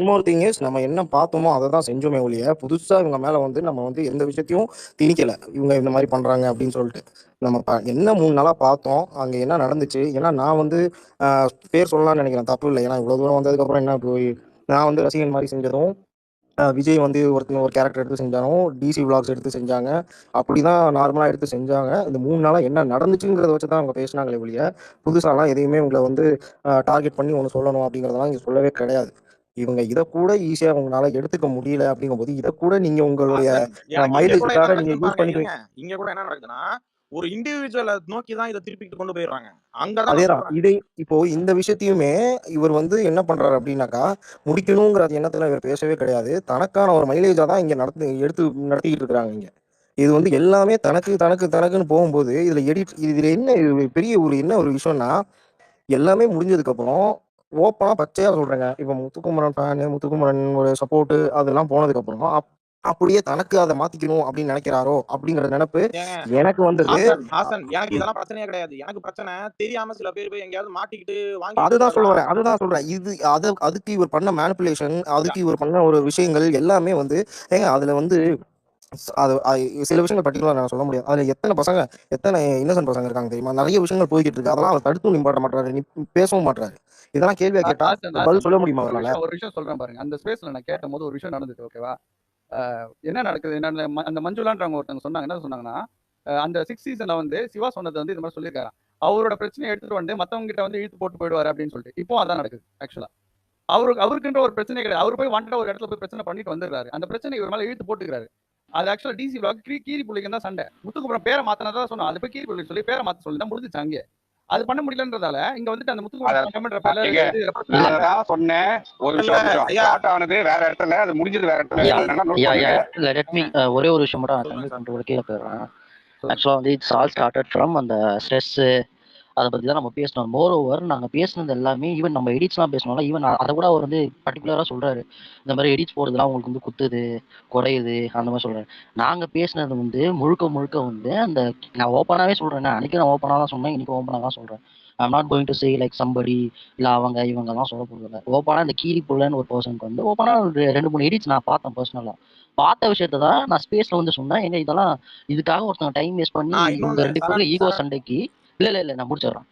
மோர் திங் இஸ் நம்ம என்ன பார்த்தோமோ அதை தான் செஞ்சோமே ஒழிய புதுசா இவங்க மேல வந்து நம்ம வந்து எந்த விஷயத்தையும் திணிக்கல. இவங்க இந்த மாதிரி பண்றாங்க அப்படின்னு சொல்லிட்டு நம்ம என்ன 3 நாளா பார்த்தோம், அங்க என்ன நடந்துச்சு. ஏன்னா நான் வந்து பேர் சொல்லலாம்னு நினைக்கிறேன், தப்பு இல்லை. ஏன்னா இவ்வளவு தூரம் வந்ததுக்கு அப்புறம் என்ன போய் நான் வந்து ரசிகன் மாதிரி செஞ்சதும், விஜய் வந்து ஒரு கேரக்டர் எடுத்து செஞ்சாலும், டிசி விளாக்ஸ் எடுத்து செஞ்சாங்க, அப்படிதான் நார்மலா எடுத்து செஞ்சாங்க. இந்த 3 நாளா என்ன நடந்துச்சுங்கிறத வச்சு தான் அவங்க பேசினாங்களே ஒழிய புதுசாலாம் எதையுமே உங்களை வந்து டார்கெட் பண்ணி ஒன்று சொல்லணும் அப்படிங்கிறதெல்லாம் இங்க சொல்லவே கிடையாது. இவங்க இதை கூட ஈஸியா உங்களால எடுத்துக்க முடியல அப்படிங்கும்போது இதை கூட நீங்க உங்களுடைய மைலேஜுக்காக நீங்க யூஸ் பண்ணிக்கிறீங்க. இங்க கூட என்ன நடக்குதுன்னா ஒரு இண்டிவிஜுவலை நோக்கி தான் இதை திருப்பிட்டு கொண்டு போயிடுறாங்க. அங்கதான் அதேதான் இதை இப்போ இந்த விஷயத்தையுமே இவர் வந்து என்ன பண்றாரு அப்படின்னாக்கா, முடிக்கணுங்கிற எண்ணத்துல இவர் பேசவே கிடையாது. தனக்கான ஒரு மைலேஜா தான் இங்க நடத்திக்கிட்டு இருக்கிறாங்க. இங்க இது வந்து எல்லாமே தனக்குன்னு போகும்போது இதுல என்ன பெரிய என்ன ஒரு விஷயம்னா, எல்லாமே முடிஞ்சதுக்கு அப்புறம் ஓப்பனா பச்சையா சொல்றேங்க. இப்ப முத்துக்குமரன் ஒரு சப்போர்ட் அதெல்லாம் போனதுக்கு அப்புறம் அப்படியே தனக்கு அதை மாத்திக்கணும் அப்படின்னு நினைக்கிறாரோ அப்படிங்கிற நினைப்பு எனக்கு வந்தது. எனக்கு இதெல்லாம் பிரச்சனையே கிடையாது. எனக்கு பிரச்சனை தெரியாம சில பேர் போய் எங்கேயாவது மாட்டிக்கிட்டு வாங்கி. அதுதான் சொல்றேன். இது அதுக்கு இவர் பண்ண மேனிபுலேஷன், அதுக்கு இவர் பண்ண ஒரு விஷயங்கள் எல்லாமே வந்து ஏங்க அதுல வந்து சில விஷயங்கள் பர்டிகுலரா நான் சொல்ல முடியாது. அதுல எத்தனை இன்னசென்ட் பசங்க இருக்காங்க தெரியுமா? நிறைய விஷயங்கள் போய்கிட்டு இருக்கு. அதெல்லாம் அவர் தடுத்து நிப்பாட்ட மாட்டாரு, பேசவும் மாட்டாரு. இதெல்லாம் கேள்வியா கேட்டா பதில் சொல்ல முடியுமா அவரால? ஒரு விஷயம் சொல்றேன் பாருங்க. அந்த ஸ்பேஸ்ல நான் கேட்டபோது ஒரு விஷயம் நடந்துச்சு. ஓகேவா? என்ன நடக்குது? என்ன அந்த மஞ்சுளான்றவங்க ஒருத்தவங்க சொன்னாங்க. என்ன சொன்னாங்கன்னா, அந்த 6 சீசன்ல வந்து சிவா சொன்னது வந்து இந்த மாதிரி சொல்லியிருக்காராம். அவரோட பிரச்சனையை எடுத்துட்டு வந்து மத்தவங்க கிட்ட வந்து இழுத்து போட்டு போயிடுவாரு அப்படின்னு சொல்லிட்டு. இப்போ அதான் நடக்குது ஆக்சுவலா. அவருக்குன்ற ஒரு பிரச்சனை கிடையாது. அவர் போய் வாண்டடா ஒரு இடத்துல போய் பிரச்சனை பண்ணிட்டு வந்துடுறாரு. அந்த பிரச்சனை இவர் மேல இழுத்து போட்டுக்கிறாரு. அது ஆக்சுவலா டிசி விளாக் கீரி புள்ளிக்கு தான் சண்டை. முத்துக்குப்புறம் பேரை மாத்தினதா சொன்னா. அது போய் கீரி புள்ளி சொல்லி பேரை மாத்த சொல்லி தான் முடிஞ்சிச்சு அங்கே. அது பண்ண முடியலன்றதால இங்க வந்துட்டு அந்த முத்துக்குப்புறம் கமெண்ட்ற பேர்ல நீங்க இல்ல அதான் சொன்னேன். ஒரு இல்ல நிமிஷம் ஐயா ஸ்டார்ட் ஆனது வேற இடத்துல, அது முடிஞ்சது வேற இடத்துல. யா அது நல்லா நோட் யா யா பண்ணுங்க. இல்ல லெட் மீ ஒரே ஒரு விஷயம் மட்டும் நான் சொல்லுங்க கன்வே சார். பண்ணிட்டு கீழே போயிடுறேன். சொல்லுங்க. ஆக்சுவலா வந்து இட்ஸ் ஆல் ஸ்டார்டட் ஃப்ரம் அந்த ஸ்ட்ரெஸ் அதை பத்தி தான் நம்ம பேசணும். மோர் ஓவர் நாங்க பேசுனது எல்லாமே ஈவன் நம்ம எடிட்ஸ்லாம் பேசணும்ல, ஈவன் அதை கூட அவர் வந்து பர்டிகுலரா சொல்றாரு. இந்த மாதிரி எடிட்ஸ் போடுறதுலாம் உங்களுக்கு வந்து குத்துது, குறையுது அந்த மாதிரி சொல்றாரு. நாங்க பேசுனது வந்து முழுக்க முழுக்க வந்து அந்த நான் ஓப்பனாவே சொல்றேன். அன்னைக்கு நான் ஓப்பனா தான் சொன்னேன், இன்னைக்கு ஓப்பனா தான் சொல்றேன். I'm not going to say like somebody இல்ல அவங்க இவங்கலாம் சொல்ல போறது. ஓப்பனா இந்த கீரி புள்ளன்னு ஒரு பர்சனுக்கு வந்து ஓப்பனா ஒரு 2-3 எடிட்ஸ் நான் பார்த்தேன் பர்சனலா. பார்த்த விஷயத்த தான் நான் ஸ்பேஸ்ல வந்து சொன்னேன். எங்க இதெல்லாம் இதுக்காக ஒருத்தவங்க டைம் வேஸ்ட் பண்ணி இவங்க இன்னொன்னு 2 பேர்ல சரண் ஈகோ சரண் சண்டைக்கு இல்ல நான் முடிச்சிடுறேன்.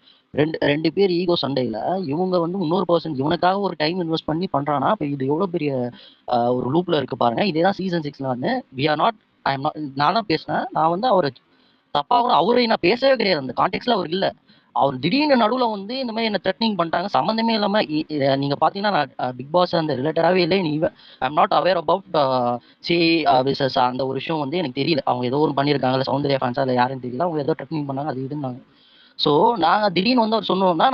ரெண்டு பேர் ஈகோ சண்டையில இவங்க வந்து இன்னொரு பர்சன் இவனுக்காக ஒரு டைம் இன்வெஸ்ட் பண்ணி பண்றானா, இப்ப இது எவ்வளவு பெரிய ஒரு லூப்ல இருக்கு பாருங்க. இதேதான் சீசன் 6ல வந்து we are not I am not நான் தான் பேசினேன். நான் வந்து அவரை தப்பா கூட அவரை நான் பேசவே கிடையாது. அந்த கான்டெக்ட்ல அவர் இல்ல. அவர் திடீர்னு நடுவுல வந்து இந்த மாதிரி என்ன த்ரெட்னிங் பண்ணிட்டாங்க. சம்மந்தமே இல்லாம நீங்க பாத்தீங்கன்னா நான் பிக் பாஸ் அந்த ரிலேட்டடாவே இல்லை. நீ ஐ am not aware about C pisses அந்த ஒரு விஷயம் வந்து எனக்கு தெரியல. அவங்க ஏதோ ஒன்று பண்ணியிருக்காங்க. இல்லை சௌந்தர்யா ஃபேன்ஸா இல்லை யாரும் தெரியல. அவங்க ஏதோ த்ரெட்னிங் பண்ணாங்க. அது இதுன்னு ஸோ நாங்கள் திடீர்னு வந்து அவர் சொன்னோம்னா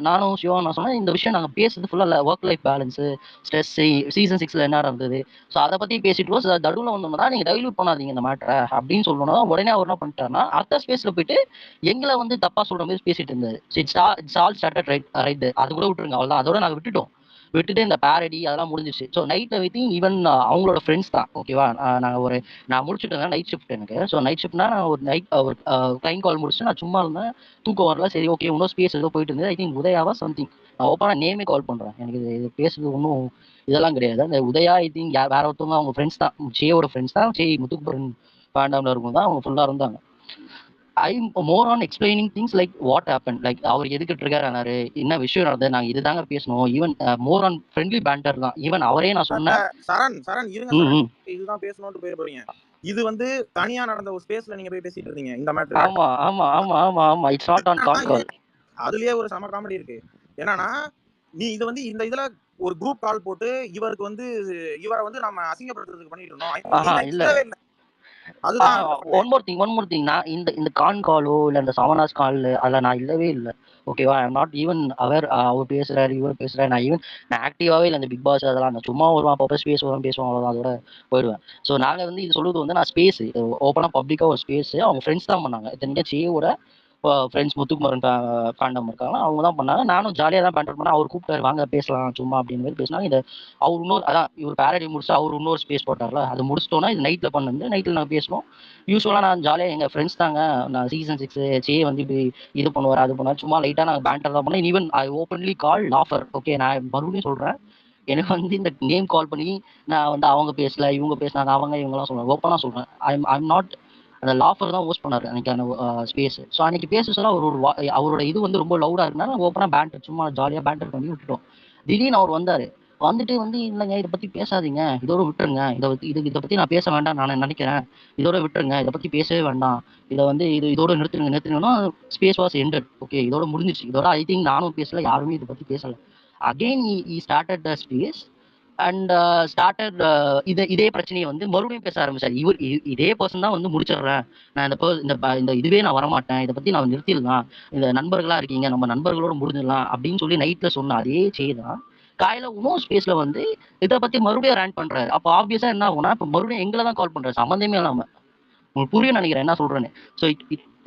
நானும் சிவா நான் சொன்னேன் இந்த விஷயம் நாங்கள் பேசுறது ஃபுல்லாக work life balance stress season 6ல என்ன இருந்தது ஸோ அதை பற்றி பேசிட்டு தடுவில் வந்தோம்னா நீங்கள் டைல்யூட் பண்ணாதீங்க இந்த மேட்டரை அப்படின்னு சொல்லணும். உடனே அவர் என்ன பண்ணிட்டாருன்னா அடுத்த ஸ்பேஸில் போயிட்டு எங்களை வந்து தப்பாக சொல்கிற மாதிரி பேசிட்டு இருந்தாரு. இட்ஸ் ஆல் ஸ்டார்டட் ரைட் அது கூட விட்டுருங்க அவ்வளோதான். அதோட நாங்கள் விட்டுட்டு இந்த பேரடி அதெல்லாம் முடிஞ்சிச்சு. ஸோ நைட் எவ்ரிதிங் ஈவன் அவங்களோட ஃப்ரெண்ட்ஸ் தான் ஓகேவா. நாங்கள் நான் முடிச்சுட்டு நைட் ஷிஃப்ட் எனக்கு. ஸோ நைட் ஷிஃப்ட்னா நான் ஒரு கிளைண்ட் கால் முடிச்சுட்டு நான் சும்மா இருந்தேன். தூக்கம் வரல. சரி ஓகே இன்னும் ஸ்பேஸ் ஏதோ போயிட்டு இருந்தது. ஐ திங்க் உதயாவா சம்திங். நான் ஓப்பனா நேமே கால் பண்றேன். எனக்கு இது பேசுறது ஒன்றும் இதெல்லாம் கிடையாது. அந்த உதயா ஐ திங்க் வேற ஒருத்தவங்க அவங்க ஃப்ரெண்ட்ஸ் தான். சேயோட ஃப்ரெண்ட்ஸ் தான். சே முத்துக்குப்புறன் பேண்டாம்ல இருக்கும் தான் அவங்க ஃபுல்லா இருந்தாங்க. I more on explaining things like what happen like அவர் எதுக்கு ட்ரிகர் ஆனாரு என்ன விஷயம் நடந்தது நாங்கள் இதுதாங்க பேசணும். Even more on friendly banter தான். ஈவன் அவரே நான் சொன்னேன். சரண் இருங்க சரண். இதுதான் பேசணும்னு போயிட போறீங்க. இது வந்து தனியா நடந்த ஒரு ஸ்பேஸ்ல நீங்க போய் பேசிட்டு இருந்தீங்க இந்த மேட்டர். ஆமா இட்ஸ் நாட் ஆன் கால் கால். அதுலயே ஒரு சம காமெடி இருக்கு. என்னன்னா நீ இது வந்து இந்த இதுல ஒரு குரூப் கால் போட்டு இவருக்கு வந்து இவரை வந்து நம்ம அசிங்கப்படுத்துறதுக்கு பண்ணிட்டு இருந்தோம். இல்ல அதுதான் ஒன் மோர் திங் நான் இந்த கான் காலோ இல்ல இந்த சவனாஸ் கால் அதில் நான் இல்லவே இல்லை ஓகேவா. ஐ எம் நாட் ஈவன் அவர் அவர் பேசுறாரு இவர் பேசுறாரு. நான் ஆக்டிவாவே இல்லை. அந்த பிக் பாஸ் அதெல்லாம் நான் சும்மா வருவான் அப்போ பேசுவோம் அவ்வளோதான் அதோட போயிடுவேன். ஸோ நாங்கள் வந்து இது சொல்லுறது வந்து நான் ஸ்பேஸ் ஓப்பனாக பப்ளிக்காக ஒரு ஸ்பேஸ் அவங்க ஃப்ரெண்ட்ஸ் தான் பண்ணாங்க. இத்தனைக்கா சேயோட ஃப்ரெண்ட்ஸ் முத்துக்குமரன் ஃபேண்டம் இருக்காங்க. அவங்க தான் பண்ணாங்க. நானும் ஜாலியாக தான் பேண்டர் பண்ணேன். அவர் கூப்பிட்டாரு வாங்க பேசலாம் சும்மா அப்படின்னு மாதிரி பேசினாங்க. இதை அவர் இன்னொரு அதான் இவர் பேரடி முடிச்சு அவர் இன்னொரு ஸ்பேஸ் போட்டார்ல அது முடிச்சிட்டோன்னா இது நைட்டில் பண்ணது. நைட்டில் நாங்கள் பேசணும். யூஸ்வலாக நான் ஜாலியாக எங்கள் ஃப்ரெண்ட்ஸ் தாங்க. நான் சீசன் 6 சே வந்து இப்படி இது பண்ணுவார் அது பண்ணுவார் சும்மா லைட்டாக நாங்கள் பேண்டர் தான் பண்ணேன். Even I openly call lawful. Okay நான் மறுபடியும் சொல்கிறேன். எனக்கு வந்து இந்த நேம் கால் பண்ணி நான் வந்து அவங்க பேசல இவங்க பேசினாங்க அவங்க இவங்கலாம் சொல்லுவேன். ஓப்பனாக சொல்கிறேன். ஐம் நாட் அந்த லாஃபர் தான் ஹோஸ்ட் பண்ணாரு அன்னைக்கான ஸ்பேஸ். ஸோ அன்னைக்கு பேச சொல்ல அவரோட இது வந்து ரொம்ப லவுடாக இருந்தாலும் ஓப்பனாக பேண்டர் சும்மா ஜாலியாக பேண்டர் பண்ணி விட்டுட்டோம். திடீர்னு அவர் வந்தார். வந்துட்டு வந்து இல்லைங்க இதை பற்றி பேசாதீங்க இதோட விட்டுருங்க இதை பற்றி நான் பேச வேண்டாம் நான் நினைக்கிறேன். இதோட விட்டுருங்க இதை பற்றி பேசவே வேண்டாம். இதை வந்து இதோட நிறுத்துங்கன்னா ஸ்பேஸ் வாஸ் எண்டட். ஓகே இதோட முடிஞ்சிச்சு. இதோட ஐ திங்க் நானும் பேசல யாருமே இதை பற்றி பேசலை. Again E started the space and started இதே பிரச்சனையை வந்து மறுபடியும் பேச ஆரம்பிச்சார். இதே பர்சன் தான் வந்து முடிச்சிடுறேன் நான் இந்த இதுவே நான் வரமாட்டேன் இதை பற்றி நான் நிறுத்திடலாம் இந்த நண்பர்களா இருக்கீங்க நம்ம நண்பர்களோட முடிஞ்சிடலாம் அப்படின்னு சொல்லி நைட்ல சொன்ன அதே செய்தான் காலையில இன்னும் ஸ்பேஸ்ல வந்து இதை பத்தி மறுபடியும் ரேண்ட் பண்றாரு. அப்போ ஆப்வியஸா என்ன ஆகும்னா இப்போ மறுபடியும் எங்களை தான் கால் பண்றாரு சம்மந்தமே இல்லாம. உங்களுக்கு புரியும் நினைக்கிறேன் என்ன சொல்றேன்னு. ஸோ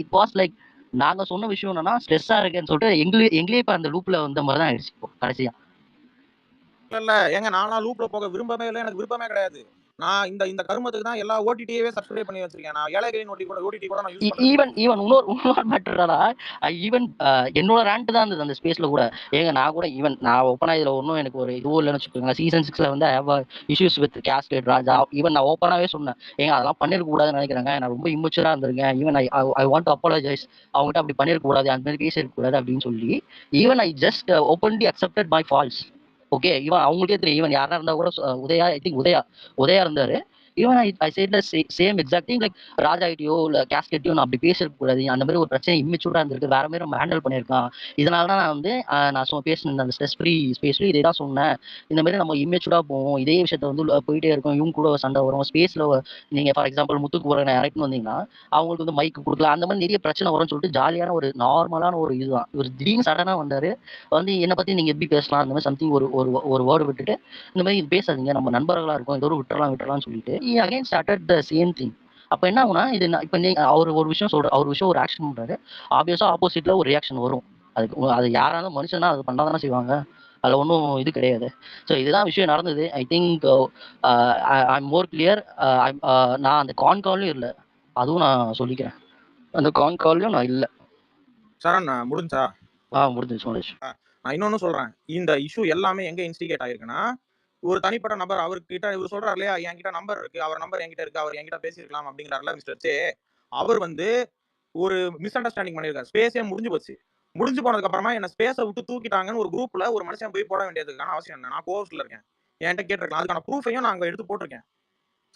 இட் வாஸ் லைக் நாங்க சொன்ன விஷயம் என்னன்னா ஸ்ட்ரெஸ்ஸா இருக்கேன்னு சொல்லிட்டு எங்களே இப்ப அந்த லூப்ல வந்த மாதிரி தான் ஆயிடுச்சு இப்போ கடைசியா. இல்ல ஏங்க நானா லூப்ல போக விரும்பவே இல்லை. எனக்கு விருப்பமே கிடையாது. நான் இந்த கருமத்துக்கு தான் எல்லா ஓடிடியவே சப்ஸ்கிரைப் பண்ணி வச்சிருக்கேன். நான் ஏழைகளின் ஓடிடி கூட நான் யூஸ் பண்றது ஈவன் இன்னொரு மேட்டர்டா. ஈவன் என்னோட ரேண்ட் தான் இருந்தது அந்த ஸ்பேஸ்ல கூட. ஏங்க நான் கூட ஈவன் நான் ஓப்பனா இதுல ஒன்றும் எனக்கு ஒரு இதுவும் இல்லைன்னு வச்சுக்கோங்களேன். சீசன் 6ல வந்து I have issues with cascade Raja. Even நான் ஓப்பனாவே சொன்னேன், ஏங்க அதெல்லாம் பண்ணிருக்க கூடாதுன்னு நினைக்கிறேங்க, நான் ரொம்ப இம்மெச்சூரா இருந்திருக்கேன். Even I want to apologise, அவங்ககிட்ட அப்படி பண்ணிருக்க கூடாது, அந்த மாதிரி பேசிருக்க கூடாது அப்படின்னு சொல்லி even I just openly accepted my faults. Okay, இவன் அவங்களுக்கே தெரியும். ஈவன் யாரா இருந்தா கூட உதயா, ஐ திங்க் உதயா இருந்தாரு. Even I said the same exact thing. Like Raja கிட்டயோ இல்ல கேஸ்கெட்டையோ நான் அப்படி பேசிருக்க கூடாது, அந்த மாதிரி ஒரு பிரச்சனை இம்மெச்சூரா இருந்திருக்கு, வேற மாதிரி நம்ம ஹேண்டில் பண்ணியிருக்கான். இதனால தான் நான் வந்து நான் பேசினேன் அந்த ஸ்ட்ரெஸ் ஃப்ரீ ஸ்பேஸ்ல இதே தான் சொன்னேன். இந்த மாதிரி நம்ம இம்மெச்சூரா போவோம், இதே விஷயத்த வந்து போயிட்டே இருக்கும், இவங்க கூட சண்டை வரும் ஸ்பேஸ்ல. நீங்க ஃபார் எக்ஸாம்பிள் முத்துக்கு போற இறக்குன்னு வந்தீங்கன்னா அவங்களுக்கு வந்து மைக் கொடுக்கல, அந்த மாதிரி நிறைய பிரச்சனை வரும்னு சொல்லிட்டு ஜாலியான ஒரு நார்மலான ஒரு இதுதான். ஒரு திடீர்னு சடனா வந்தாரு வந்து என்னை பத்தி நீங்க எப்படி பேசலாம் அந்த மாதிரி சம்திங் ஒரு வேர்டு விட்டுட்டு இந்த மாதிரி இது பேசாதீங்க, நம்ம நண்பர்களா இருக்கும், இதோட விட்டுறலாம்னு சொல்லிட்டு again started the same thing. அப்ப என்ன ஆகுனா, இது இப்ப அவர் ஒரு விஷயம் சொல்றாரு, அவர் விஷயம் ஒரு ஆக்ஷன் பண்றாரு, ஆப்வியஸா ஆப்போசிட்ல ஒரு ரியாக்ஷன் வரும். அது யாராலும் மனுஷனா அது பண்ணாதானே செய்வாங்க, அதுல ஒன்றும் இது கிடையாது. ஸோ இதுதான் விஷயம் நடந்தது. I think I am more clear. நான் அந்த கான் கால்லையும் இல்லை, அதுவும் நான் சொல்லிக்கிறேன். அந்த கான் கால்லையும் நான் இல்லை. சரண் முடிஞ்சா? முடிஞ்சிச்சு. நான் இன்னொன்னு சொல்றேன், இந்த இஷ்யூ எல்லாமே எங்க இன்ஸ்டிகேட் ஆயிருக்குன்னா, ஒரு தனிப்பட்ட நபர் அவர்கிட்ட இவர் சொல்றாரு இல்லையா, என்கிட்ட நம்பர் இருக்கு, அவர் நம்பர் என்கிட்ட இருக்கு, அவர் என்கிட்ட பேசியிருக்கலாம் அப்படிங்கிறாருல மிஸ்டர் சே. அவர் வந்து ஒரு மிஸ் அண்டர்ஸ்டாண்டிங் பண்ணியிருக்காரு. ஸ்பேஸே முடிஞ்சு போச்சு. முடிஞ்சு போனதுக்கு அப்புறமா என்ன ஸ்பேஸை விட்டு தூக்கிட்டாங்கன்னு ஒரு குரூப்ல ஒரு மனுஷன் போய் போட வேண்டியதுக்கான அவசியம் என்ன? நான் கோவஸ்ல இருக்கேன், என்கிட்ட கேட்டிருக்கலாம். அதுக்கான ப்ரூஃபையும் நான் அங்க எடுத்து போட்டிருக்கேன்.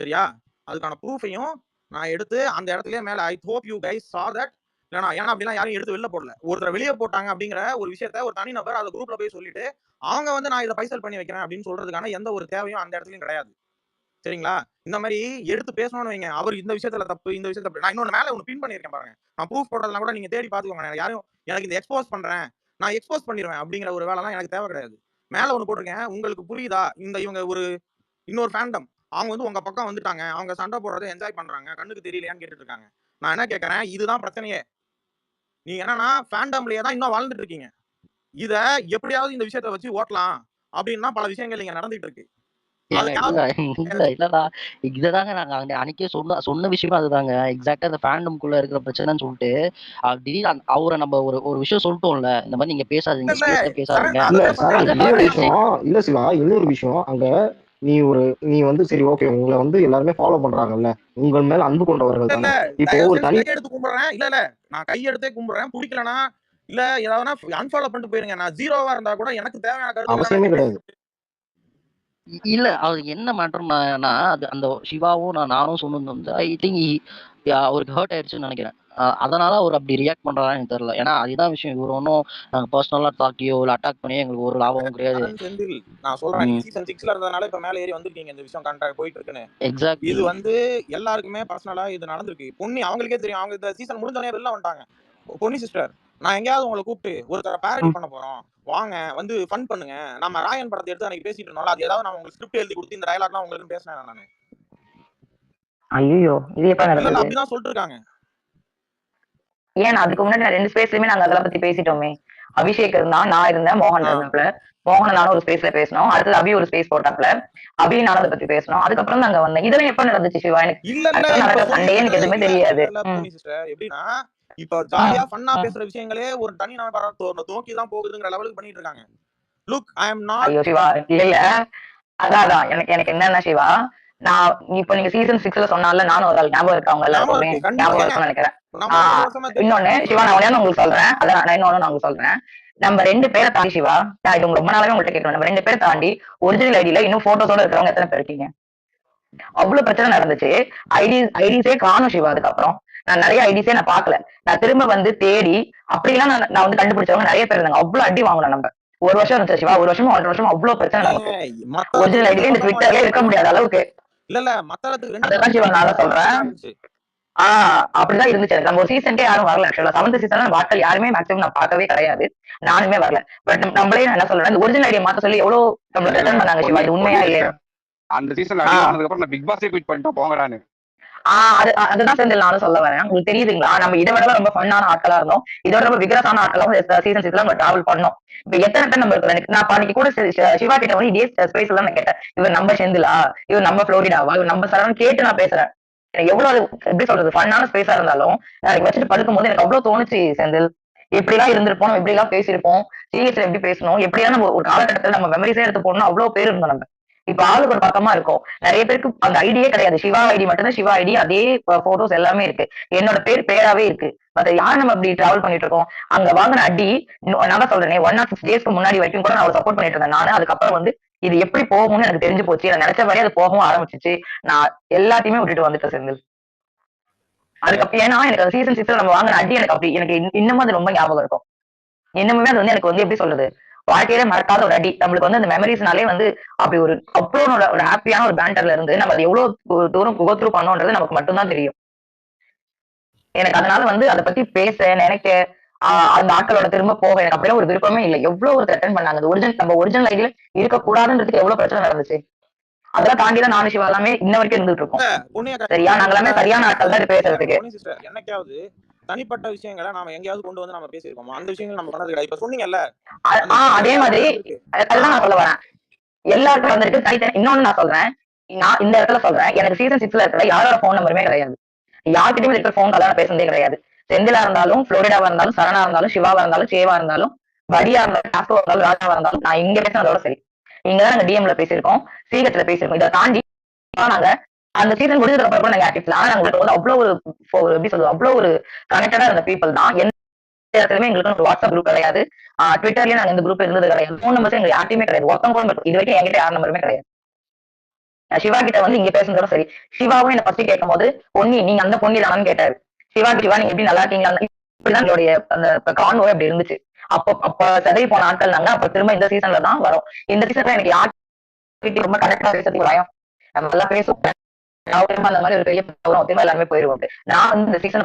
சரியா? அதுக்கான ப்ரூஃபையும் நான் எடுத்து அந்த இடத்துலயே மேல I hope you guys saw that. இல்லைனா ஏன்னா அப்படிலாம் யாரும் எடுத்து வெளில போடல. ஒருத்தர் வெளியே போட்டாங்க அப்படிங்கிற ஒரு விஷயத்த ஒரு தனி நபர் அந்த குரூப்ல போய் சொல்லிட்டு அவங்க வந்து நான் இதை பைசல் பண்ணி வைக்கிறேன் அப்படின்னு சொல்றதுக்கான எந்த ஒரு தேவையும் அந்த இடத்துலயும் கிடையாது. சரிங்களா? இந்த மாதிரி எடுத்து பேசணும்னு வைங்க, அவர் இந்த விஷயத்துல தப்பு, இந்த விஷயத்துல தப்பு. நான் இன்னொன்னு மேல ஒன்று பின் பண்ணியிருக்கேன் பாருங்க, நான் ப்ரூஃப் போடுறதுலாம் கூட நீங்க தேடி பாத்துக்கோங்க. யாரும் எனக்கு இந்த எக்ஸ்போஸ் பண்றேன், நான் எக்ஸ்போஸ் பண்ணிடுவேன் அப்படிங்கிற ஒரு வேலைலாம் எனக்கு தேவை கிடையாது. மேல ஒன்று போட்டிருக்கேன், உங்களுக்கு புரியுதா? இவங்க ஒரு இன்னொரு ஃபேண்டம், அவங்க வந்து உங்க பக்கம் வந்துட்டாங்க, அவங்க சண்டை போடுறதை என்ஜாய் பண்றாங்க, கண்ணுக்கு தெரியலையான்னு கேட்டுட்டு இருக்காங்க. நான் என்ன கேட்கறேன், இதுதான் பிரச்சனையே. நீங்க என்னன்னா ஃபேண்டம்லயே தான் இன்னும் வாழ்ந்துட்டு இருக்கீங்க. இத எப்படியாவது இந்த விஷயத்தை வச்சு ஓட்டலாம் அப்படின்னா பல விஷயங்கள் இங்க நடந்துட்டு இருக்கு. இல்லடா, இதுதாங்க நாங்க அன்னைக்கே சொன்ன விஷயம் அதுதாங்க. எக்ஸாக்டா அந்த ஃபேண்டம்குள்ள இருக்கிற பிரச்சனைன்னு சொல்லிட்டு திடீர்னு அவரை நம்ம ஒரு விஷயம் சொல்லிட்டோம்ல, இந்த மாதிரி நீங்க பேசாதீங்க, ஸ்பேஸ்ல பேசாதீங்க. இல்ல சிவா, இன்னொரு விஷயம் அங்க நீ வந்து சரி ஓகே, உங்களை வந்து எல்லாருமே ஃபாலோ பண்றாங்கல்ல, உங்கள் மேல அன்பு கொண்டவர்கள் தானே. இப்போ ஒரு தனி எடுத்து கும்பிடுறேன், இல்ல நான் கையெடுத்தே கும்பிடுறேன், பிடிக்கலனா இல்ல ஏதாவது அன்ஃபாலோ பண்ணிட்டு போயிருங்க. நான் ஜீரோவா இருந்தா கூட எனக்கு தேவையான கருத்து அவசியமே கிடையாது. இல்ல அது என்ன மேட்டர்னா, அது அந்த சிவாவும் நானும் சொன்னது வந்து ஐ திங்க் அவருக்கு ஹர்ட் ஆயிடுச்சுன்னு நினைக்கிறேன். அதனால அவர் அப்படி ரியாக்ட் பண்றாரான்னு எனக்கு தெரியல. ஏன்னா அதுதான் விஷயம். இவர் ஒன்றும் நாங்க பர்சனலா தாக்கியோ இல்ல அட்டாக் பண்ணி எங்களுக்கு ஒரு லாபமும் கிடையாது. நான் சொல்றேன், சீசன் 6ல இருந்தனால இப்ப மேல ஏறி வந்திருக்கீங்க, இந்த விஷயம் கான்ட்ராக்ட் போயிட்டு இருக்குன்னு. எக்ஸாக்ட்லி. இது வந்து எல்லாருக்குமே பர்சனலா இது நடந்திருக்கு. பொன்னி அவங்களுக்கே தெரியும், அவங்க இந்த சீசன் முடிஞ்சோடனே வெளில வந்துட்டாங்க. பொன்னி சிஸ்டர், நான் எங்கேயாவது உங்களை கூப்பிட்டு ஒருத்தர பேரடி பண்ண போறோம், வாங்க வந்து ஃபன் பண்ணுங்க, நம்ம ராயன் படத்தை எடுத்து அன்னைக்கு பேசிட்டு இருந்தோம்ல, அது ஏதாவது நான் உங்களுக்கு ஸ்கிரிப்ட் எழுதி கொடுத்து இந்த டயலாக்லாம் உங்களுக்கு பேசினேன் நானு. ஐயோ, இது எப்ப நடந்தது? அப்படிதான் சொல்லிட்டு இருக்காங்க. ஏன் அதுக்கு முன்னாடி 2 ஸ்பேஸ்லயுமே நாங்க அதெல்லாம் பத்தி பேசிட்டோமே. அபிஷேக் இருந்தா, நான் இருந்தேன், மோகன் இருந்தாப்ல. மோகன் நானும் ஒரு ஸ்பேஸ்ல பேசணும், அடுத்து அபி ஒரு ஸ்பேஸ் போட்டாப்ல, அபி நானும் அதை பத்தி பேசணும். அதுக்கப்புறம் நாங்க வந்தேன். இதெல்லாம் எப்ப நடந்துச்சு சிவா? எனக்கு நடக்கிற சண்டையே எனக்கு எதுவுமே தெரியாது. எப்படின்னா இப்ப ஜாலியா ஃபன்னா பேசுற விஷயங்களே ஒரு தனி நபரை நோக்கி தான் போகுதுங்கிற லெவலுக்கு பண்ணிட்டு இருக்காங்க. Look, I am not. ஐயோ சிவா, இல்ல அதான் எனக்கு என்னன்னா சிவா, நான் இப்ப நீங்க சீசன் 6ல சொன்னால நானும் ஒரு ஞாபகம் இருக்கு, அவங்க எல்லாருக்குமே ஞாபகம் இருக்கும்னு நினைக்கிறேன். இன்னொன்னு சிவா, நான் ஒண்ணு உங்களுக்கு சொல்றேன், அதான் நான் இன்னொன்னு நான் உங்களுக்கு சொல்றேன். நம்ம 2 பேரை தாண்டி சிவா, நான் இது ரொம்ப நாளாவே உங்கள்கிட்ட கேட்கணும், நம்ம 2 பேரை தாண்டி ஒரிஜினல் ஐடியில இன்னும் போட்டோஸோட இருக்கிறவங்க எத்தனை பேர் இருக்கீங்க? அவ்வளவு பிரச்சனை நடந்துச்சு. ஐடிஸே காணும் சிவா. அதுக்கப்புறம் நான் நிறைய ஐடிஸே நான் பாக்கல. நான் திரும்ப வந்து தேடி அப்படிலாம் நான் வந்து கண்டுபிடிச்சவங்க நிறைய பேர் இருந்தாங்க. அவ்வளவு அடி வாங்கணும் நம்ம. ஒரு வருஷம் இருந்துச்சு சிவா, ஒரு வருஷம் 1.5 வருஷம் அவ்வளவு பிரச்சனை நடக்கும். ஒரிஜினல் ஐடியில இந்த ட்விட்டர்ல இருக்க முடியாத அளவுக்கு. இல்ல மத்தளத்துக்கு அதான் சிவா நான் சொல்றேன். அப்படிதான் இருந்துச்சு. நம்ம ஒரு சீசன்கே யாரும் வரல. ஆக்சுவலா 7th சீசன் வாட்கள் யாருமே மேக்ஸிமம் நான் பார்க்கவே கிடையாது, நானுமே வரல. பட் நம்மளே என்ன சொல்றேன், இந்த ஒரிஜினல் ஐடியா மாத்த சொல்லி எவ்வளவு நம்மள ரிட்டர்ன் பண்ணாங்க சிவா, இது உண்மையா இல்லையா? அந்த சீசன்ல அடி வாங்கினதுக்கு அப்புறம் நான் பிக் பாஸே குவிட் பண்ணிட்டேன் போங்கடான்னு. அதுதான் செந்தில் நானும் சொல்ல வரேன். உங்களுக்கு தெரியுதுங்களா? நம்ம இதை விட ரொம்ப ஃபன்னான ஆட்களா இருந்தோம். இதோட ரொம்ப விகரஸான ஆட்களாவும் சீசன் 6ல நம்ம டிராவல் பண்ணோம். இப்ப எத்தனை பேர் நம்ம இருக்கிறோம். நான் அன்னைக்கு கூட சிவா கிட்ட வந்து இதே ஸ்பேஸ்ல நான் கேட்டேன். இவர் நம்ம செந்திலா, இவர் நம்ம புளோரிடாவா, இவர் நம்ம சரவணன் கேட்டு நான் பேசுறேன். எனக்கு எவ்வளவு எப்படி சொல்றது ஃபன்னான ஸ்பேஸா இருந்தாலும் எனக்கு வச்சுட்டு படுக்கும்போது எனக்கு அவ்வளவு தோணுச்சு செந்தில். எப்படிலாம் இருந்திருப்போம், நம்ம எப்படிலாம் பேசியிருப்போம், சீரியஸ்ல எப்படி பேசணும், எப்படியான நம்ம ஒரு காலகட்டத்துல நம்ம மெமரிஸே எடுத்து போடணும் அவ்வளவு பேர் இருந்தோம் நம்ம. இப்ப ஆளுக்கு ஒரு பக்கமா இருக்கும். நிறைய பேருக்கு அந்த ஐடியே கிடையாது. சிவா ஐடி மட்டும்தான் சிவா ஐடி. அதே போட்டோஸ் எல்லாமே இருக்கு. என்னோட பேராவே இருக்கு. மத்த யார் நம்ம இப்படி டிராவல் பண்ணிட்டு இருக்கோம். அங்க வாங்கின அடி நான் தான் சொல்றேனே 106 டேஸ்க்கு முன்னாடி வரைக்கும் கூட நான் சப்போர்ட் பண்ணிட்டு இருந்தேன் நானு. அதுக்கப்புறம் வந்து இது எப்படி போகும்னு எனக்கு தெரிஞ்சு போச்சு. நான் நினைச்ச மாதிரி அது போகவும் ஆரம்பிச்சிச்சு. நான் எல்லாத்தையுமே விட்டுட்டு வந்துட்டேன் செந்தில். அதுக்கப்புறம் ஏன்னா எனக்கு சீசன் 6ல நம்ம வாங்கின அடி எனக்கு அப்படி எனக்கு இன்னமும் அது ரொம்ப ஞாபகம் இருக்கும். இன்னமுமே அது வந்து எனக்கு வந்து எப்படி சொல்றது வாழ்க்கையில மறக்காத ஒரு அடி. நம்மளுக்கு வந்து அந்த மெமரிஸ்னாலே வந்து அப்படி ஒரு அவ்வளோ ஒரு ஹாப்பியான ஒரு பேண்டர்ல இருந்து நம்ம அது எவ்வளவு தூரம் புகத்ரூ பண்ணோன்றது நமக்கு மட்டும்தான் தெரியும். எனக்கு அதனால வந்து அதை பத்தி பேச நினைக்க அந்த ஆட்களோட திரும்ப போக எனக்கு அப்படியே ஒரு விருப்பமே இல்லை. எவ்வளவு ஒரு த்ரெட்டன் பண்ணாங்க. நம்ம ஒரிஜினல் ஐடியில இருக்கக்கூடாதுன்றதுக்கு எவ்வளவு பிரச்சனை நடந்துச்சு. அதெல்லாம் தாண்டிதான் நானும் சிவா எல்லாமே இன்ன வரைக்கும் இருந்துட்டு இருக்கோம். சரியா நாங்க எல்லாமே சரியான ஆட்கள் தான் பேசுறதுக்கு. என்னைக்காவது தனிப்பட்ட விஷயங்களை நாம எங்கேயாவது கொண்டு வந்து நம்ம பேசியிருக்கோம். அந்த விஷயங்கள் நம்ம பண்ணது கிடையாது. இப்ப சொன்னீங்கல்ல அதே மாதிரி அதுதான் நான் சொல்ல வரேன். எல்லாருக்கும் வந்துருக்கு தனித்தனி. இன்னொன்னு நான் சொல்றேன். நான் இந்த இடத்துல சொல்றேன். எனக்கு சீசன் 6ல இருக்கிற யாரோட போன் நம்பருமே கிடையாது. யார்கிட்டயும் இருக்கிற போன் கால் பேசுனதே கிடையாது. செந்திலா இருந்தாலும், புளோரிடாவா இருந்தாலும், சரணா இருந்தாலும், சிவாவா இருந்தாலும், சேவா இருந்தாலும், வடியா இருந்தாலும், காஸ்கோவா இருந்தாலும், ராஜாவா இருந்தாலும், நான் இங்க பேசுனதோட சரி. இங்கதான் நாங்க டிஎம்ல பேசியிருக்கோம், சிஹெச்ல பேசியிருக்கோம். இதை தாண்டி நாங்க அந்த சீசன் முடிஞ்சதுக்கு அப்புறம் நாங்க ஆக்டிவ்ல நாங்களுக்கு வந்து அவ்வளவு ஒரு எப்படி சொல்றது அவ்வளவு ஒரு கனெக்டடா இருந்த பீப்புள் தான். எந்த இடத்துலயுமே எங்களுக்கு ஒரு வாட்ஸ்அப் குரூப் கிடையாது. ட்விட்டர்லயும் நாங்க இந்த குரூப் இருந்தது கிடையாது. போன் நம்பர்ஸ் எங்களுக்கு யார்ட்டுமே கிடையாது. ஒருத்தவங்க இது வரைக்கும் என்கிட்ட யார் நம்பருமே கிடையாது. சிவா கிட்ட வந்து இங்க பேசுனதோட சரி. சிவாவும் என்ன ஃபர்ஸ்ட் கேட்கும் போது பொன்னி நீங்க அந்த பொன்னி தானு கேட்டாரு. சிவா நீங்க எப்படி நல்லா இருக்கீங்களா, இப்படிதான் என்னுடைய அந்த கான்வோவே அப்படி இருந்துச்சு. அப்ப சதவி போன ஆட்கள் நாங்க அப்ப திரும்ப இந்த சீசன்ல தான் வரும். இந்த சீசன்ல எனக்கு யார்கிட்ட ரொம்ப கனெக்டா பேசுறதுக்கு பயம். நம்ம நல்லா பேசுவோம். அந்த மாதிரி ஒரு பெரிய திரும்ப எல்லாருமே போயிருவோம். நான் வந்து இந்த சீசன்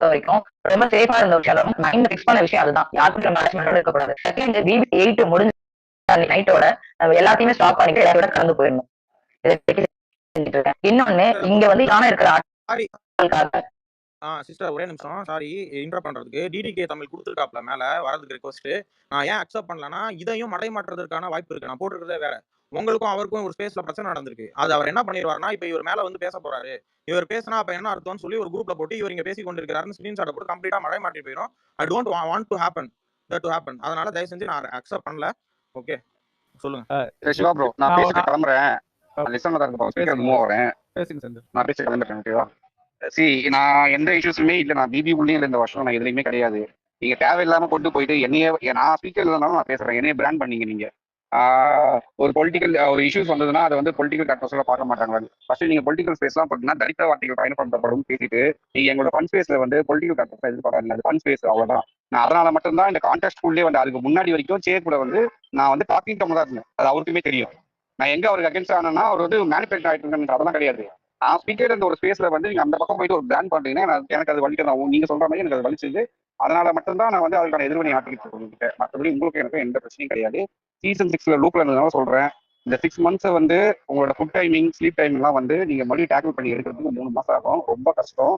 வரைக்கும் ரொம்ப சேஃபா இருந்த விஷயம் மைண்ட் பிக்ஸ் பண்ண விஷயம் அதுதான். யாருக்கும் மேனேஜ்மெண்டோட இருக்கக்கூடாது. செகண்ட் பிபி 8 முடிஞ்ச நைட்டோட நம்ம எல்லாத்தையுமே ஸ்டாப் பண்ணிட்டு எல்லாரோட கலந்து போயிடணும். இன்னொன்னு இங்க வந்து நானே இருக்கிற ஆட்களுக்காக சிஸ்டர் ஒரே நிமிஷம் சாரி இன்டர் பண்றதுக்கு. டிடிகே தமிழ் கொடுத்துருக்காப்ல மேல வரதுக்கு ரெக்வஸ்ட். நான் ஏன் அக்செப்ட் பண்ணலன்னா இதையும் மடைமாற்றுறதுக்கான வாய்ப்பு இருக்கு. நான் போட்டுருக்கதே வேற. உங்களுக்கும் அவருக்கும் ஒரு ஸ்பேஸ்ல பிரச்சனை நடந்திருக்கு. அது அவர் என்ன பண்ணிடுவாருன்னா இப்ப இவர் மேல வந்து பேச போறாரு. இவர் பேசினா அப்ப என்ன அர்த்தம்னு சொல்லி ஒரு குரூப்ல போட்டு இவர் இங்க பேசி கொண்டிருக்கிறாருன்னு ஸ்கிரீன்ஷாட் போட்டு கம்ப்ளீட்டா மடைமாற்றி போயிடும். I don't want to happen that to happen. அதனால தயவு செஞ்சு நான் அக்செப்ட் பண்ணல. ஓகே சொல்லுங்க. சிவா ப்ரோ நான் பேசிட்டு கிளம்புறேன். லிசன்ல தான் இருக்க மூவ் ஆகிறேன். நான் பேசி கிளம்பிட்டேன். ஓகேவா? நான் எந்த இஷ்யூஸுமே இல்லை. நான் பிபி உள்ளே இல்லை இந்த வருஷம். நான் எதுலையுமே கிடையாது. நீங்க தேவையில்லாம கொண்டு போயிட்டு என்னையே நான் ஸ்பீக்கர் இல்லைனாலும் நான் பேசுறேன். என்னைய பிராண்ட் பண்ணீங்க நீங்க. ஒரு பொலிட்டிக்கல் ஒரு இஷ்யூஸ் வந்ததுன்னா அதை வந்து பொலிட்டிக்கல் கட்ரோஸ்ல பார்க்க மாட்டாங்க. ஃபர்ஸ்ட் நீங்க பொலிட்டிக்கல் ஸ்பேஸ்லாம் பார்த்தீங்கன்னா தரித்திர வார்த்தைகள் பயன்படுத்தப்படும் பேசிட்டு நீங்க எங்களோட ஃபன் ஸ்பேஸ்ல வந்து பொலிட்டிக்கல் கட்ரோஸ் எதிர்பார்க்கல. அது ஃபன் ஸ்பேஸ் அவ்வளவுதான். நான் அதனால மட்டும்தான் இந்த கான்டெஸ்ட் உள்ளே வந்து அதுக்கு முன்னாடி வரைக்கும் சேர் கூட வந்து நான் வந்து டாக்கிங் டம்ல தான் இருந்தேன். அது அவருக்குமே தெரியும். நான் எங்க அவருக்கு அகேன்ஸ்ட் ஆனா அவர் வந்து மேனிபுலேட் ஆயிட்டு இருக்கேன். அதெல்லாம் கிடையாது. ஸ்பீக்கர் இந்த ஒரு ஸ்பேஸ்ல வந்து நீங்க அந்த பக்கம் போயிட்டு ஒரு பிராண்ட் பண்றீங்கன்னா எனக்கு அது வலிக்கதான். நீங்க சொல்ற மாதிரி எனக்கு அது வலிச்சது. அதனால மட்டும்தான் நான் வந்து அதுக்கான எதிர்வினை ஆட்டிக்கிட்டு இருக்கேன். மற்றபடி உங்களுக்கு எனக்கு எந்த பிரச்சனையும் கிடையாது. சீசன் 6ல லூப்ல இருந்ததுனால சொல்றேன். இந்த 6 months வந்து உங்களோட ஃபுட் டைமிங் ஸ்லீப் டைமிங் எல்லாம் வந்து நீங்க மறுபடியும் டேக்கிள் பண்ணி எடுக்கிறதுக்கு 3 மாசம் ஆகும். ரொம்ப கஷ்டம்.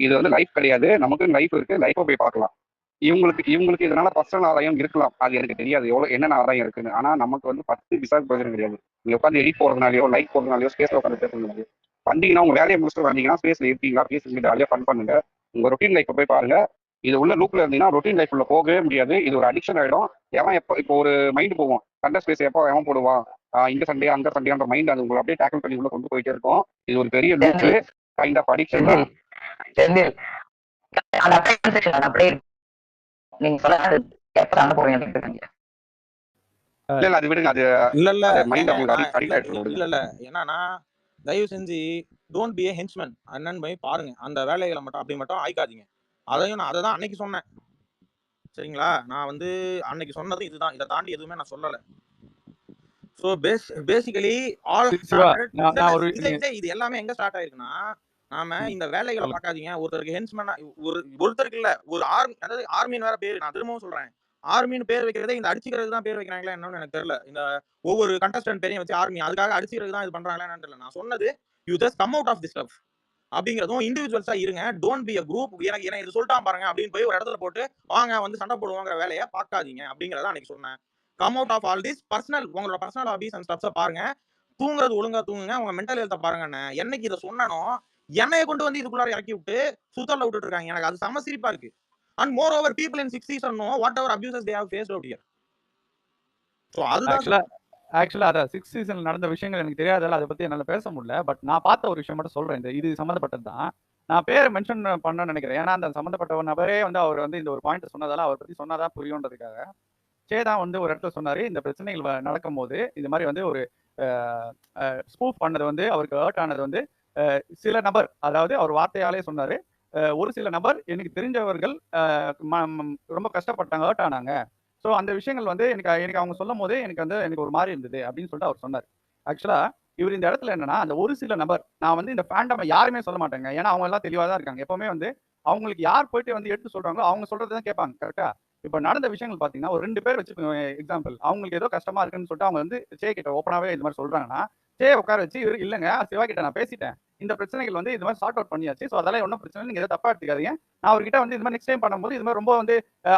இது வந்து லைஃப் கிடையாது. நமக்கு லைஃப் இருக்கு. லைஃபை போய் பார்க்கலாம். இவங்களுக்கு இதனால பர்சனல் ஆதாயம் இருக்கலாம். அது எனக்கு தெரியாது எவ்வளவு என்னென்ன ஆதாயம் இருக்குன்னு. ஆனா நமக்கு வந்து 10 விசா பிரச்சனை கிடையாது. நீங்க உட்காந்து எடிட் போறதுனாலயோ லைக் போறதுனாலயோ ஸ்பேஸ்ல உட்காந்து பேசுறதுனாலயோ வந்தீங்கன்னா உங்க வேலையை முடிச்சுட்டு வந்தீங்கன்னா ஸ்பேஸ்ல இருப்பீங்களா பேசுங்க ஜாலியா ஃபன் பண்ணுங்க. உங்க ரொட்டீன் லைஃப் போய் பாருங்க. இது உள்ள லூப்ல இருந்தீங்கன்னா ரொட்டீன் லைஃப் உள்ள போகவே முடியாது. இது ஒரு அடிக்ஷன் ஆயிடும். எவன் இப்போ ஒரு மைண்ட் போவோம் சண்டை ஸ்பேஸ் எப்போ எவன் போடுவான் இந்த சண்டே அங்க சண்டேன்ற மைண்ட் அது உங்களை அப்படியே டேக்கிள் பண்ணி உள்ள கொண்டு போயிட்டே இருக்கும். இது ஒரு பெரிய லூப் கைண்ட் ஆஃப் அடிக்ஷன் தான். நீங்க சொல்ல எப்ப சண்டை போடுவீங்க? இல்ல அது விடுங்க. அது இல்ல மைண்ட் உங்களுக்கு அடிக்ட் ஆயிடும். இல்ல என்னன்னா தயவு செஞ்சு டோன்ட் பி ஏ ஹென்ச்மேன். என்னன்னு போய் பாருங்க. அந்த வேலைகளை மட்டும் அப்படி மட்டும் ஆயிக்காதீங்க. அதையும் நான் அதை தான் அன்னைக்கு சொன்னேன். சரிங்களா? நான் வந்து அன்னைக்கு சொன்னது இதுதான். இதை தாண்டி எதுவுமே நான் சொல்லலை. ஸோ பேசிக்கலி ஆல் இது எல்லாமே எங்க ஸ்டார்ட் ஆயிருக்குன்னா நாம இந்த வேலைகளை பார்க்காதீங்க. ஒருத்தருக்கு ஹென்ச்மேன் ஒருத்தருக்கு இல்ல ஒரு ஆர்மி, அதாவது ஆர்மின்னு வேற பேரு. நான் திரும்பவும் சொல்றேன், ஆர்மின்னு பேர் வைக்கிறதே இந்த அடிச்சுக்கிறது தான் பேர் வைக்கிறாங்களா என்னன்னு எனக்கு தெரியல. இந்த ஒவ்வொரு கண்டஸ்டன்ட் பேரையும் வச்சு ஆர்மி அதுக்காக அடிச்சுக்கிறது தான் இது பண்றாங்களா என்னன்னு தெரியல. நான் சொன்னது you just come out of the stuff. அப்படிங்கிறதும் இண்டிவிஜுவல்ஸா இருங்க, டோன்ட் பி அ குரூப். எனக்கு என்ன இது சொல்லிட்டான் பாருங்க அப்படின்னு போய் ஒரு இடத்துல போட்டு வாங்க வந்து சண்டை போடுவாங்கிற வேலையை பார்க்காதீங்க அப்படிங்கிறத அன்னைக்கு சொன்னேன். Come out of all this personal, உங்களோட பர்சனல் ஹாபிஸ் அண்ட் ஸ்டப்ஸை பாருங்க, தூங்குறது ஒழுங்கா தூங்குங்க, உங்க மென்டல் ஹெல்த்தை பாருங்கன்னு என்னைக்கு இதை சொன்னனோ என்னைய கொண்டு வந்து இதுக்குள்ளார இறக்கி விட்டு சுத்தல்ல விட்டுட்டு இருக்காங்க. எனக்கு அது செம சிரிப்பா இருக்கு. And more over people in 6 season know what ever abuses they have faced out here. So அதுதான் ஆக்சுவலா அதான் 6 சீசன்ல நடந்த விஷயங்கள் எனக்கு தெரியாதால அதை பத்தி என்னால பேச முடியல. பட் நான் பார்த்த ஒரு விஷயம் மட்டும் சொல்றேன். இது சம்மந்தப்பட்டது தான். நான் பேரை மென்ஷன் பண்ணணும்னு நினைக்கிறேன். ஏன்னா அந்த சம்மந்தப்பட்ட ஒரு நபரே வந்து அவர் வந்து இந்த ஒரு பாயிண்ட் சொன்னதால அவர் பத்தி சொன்னாதான் புரியுன்றதுக்காக தான் வந்து ஒரு இடத்துல சொன்னாரு, இந்த பிரச்சனைகள் நடக்கும்போது இது மாதிரி வந்து ஒரு ஸ்பூஃப் பண்ணது வந்து அவருக்கு ஹர்ட் ஆனது வந்து சில நபர், அதாவது அவர் வார்த்தையாலே சொன்னாரு, ஒரு சில நபர் எனக்கு தெரிஞ்சவர்கள் ரொம்ப கஷ்டப்பட்டாங்க, ஹர்ட் ஆனாங்க. ஸோ அந்த விஷயங்கள் வந்து எனக்கு அவங்க சொல்லும் போதே எனக்கு ஒரு மாதிரி இருந்தது அப்படின்னு சொல்லிட்டு அவர் சொன்னார். ஆக்சுவலா இவர் இந்த இடத்துல என்னன்னா, அந்த ஒரு சில நபர், நான் வந்து இந்த ஃபேண்டம் யாருமே சொல்ல மாட்டேங்க, ஏன்னா அவங்க எல்லாம் தெளிவாக தான் இருக்காங்க. எப்பவுமே வந்து அவங்களுக்கு யார் போயிட்டு வந்து எடுத்து சொல்றாங்களோ அவங்க சொல்றதை தான் கேட்பாங்க. கரெக்டா? இப்போ நடந்த விஷயங்கள் பாத்தீங்கன்னா ஒரு 2 பேர் வச்சுக்கோங்க எக்ஸாம்பிள். அவங்களுக்கு ஏதோ கஷ்டமா இருக்குன்னு சொல்லிட்டு அவங்க வந்து கிட்ட ஓப்பனாவே இது மாதிரி சொல்றாங்கன்னா, உட்கார வச்சு இவர் இல்லைங்க சிவா கிட்ட நான் பேசிட்டேன், இந்த பிரச்சனைகள் வந்து இது மாதிரி சார்ட் அவுட் பண்ணியாச்சு, ஸோ அதெல்லாம் ஒன்றும் பிரச்சனை, நீங்க எதாவது தப்பா எடுத்துக்காதீங்க, நான் அவர்கிட்ட வந்து இது மாதிரி நெக்ஸ்ட் டைம் பண்ணும்போது இது மாதிரி ரொம்ப வந்து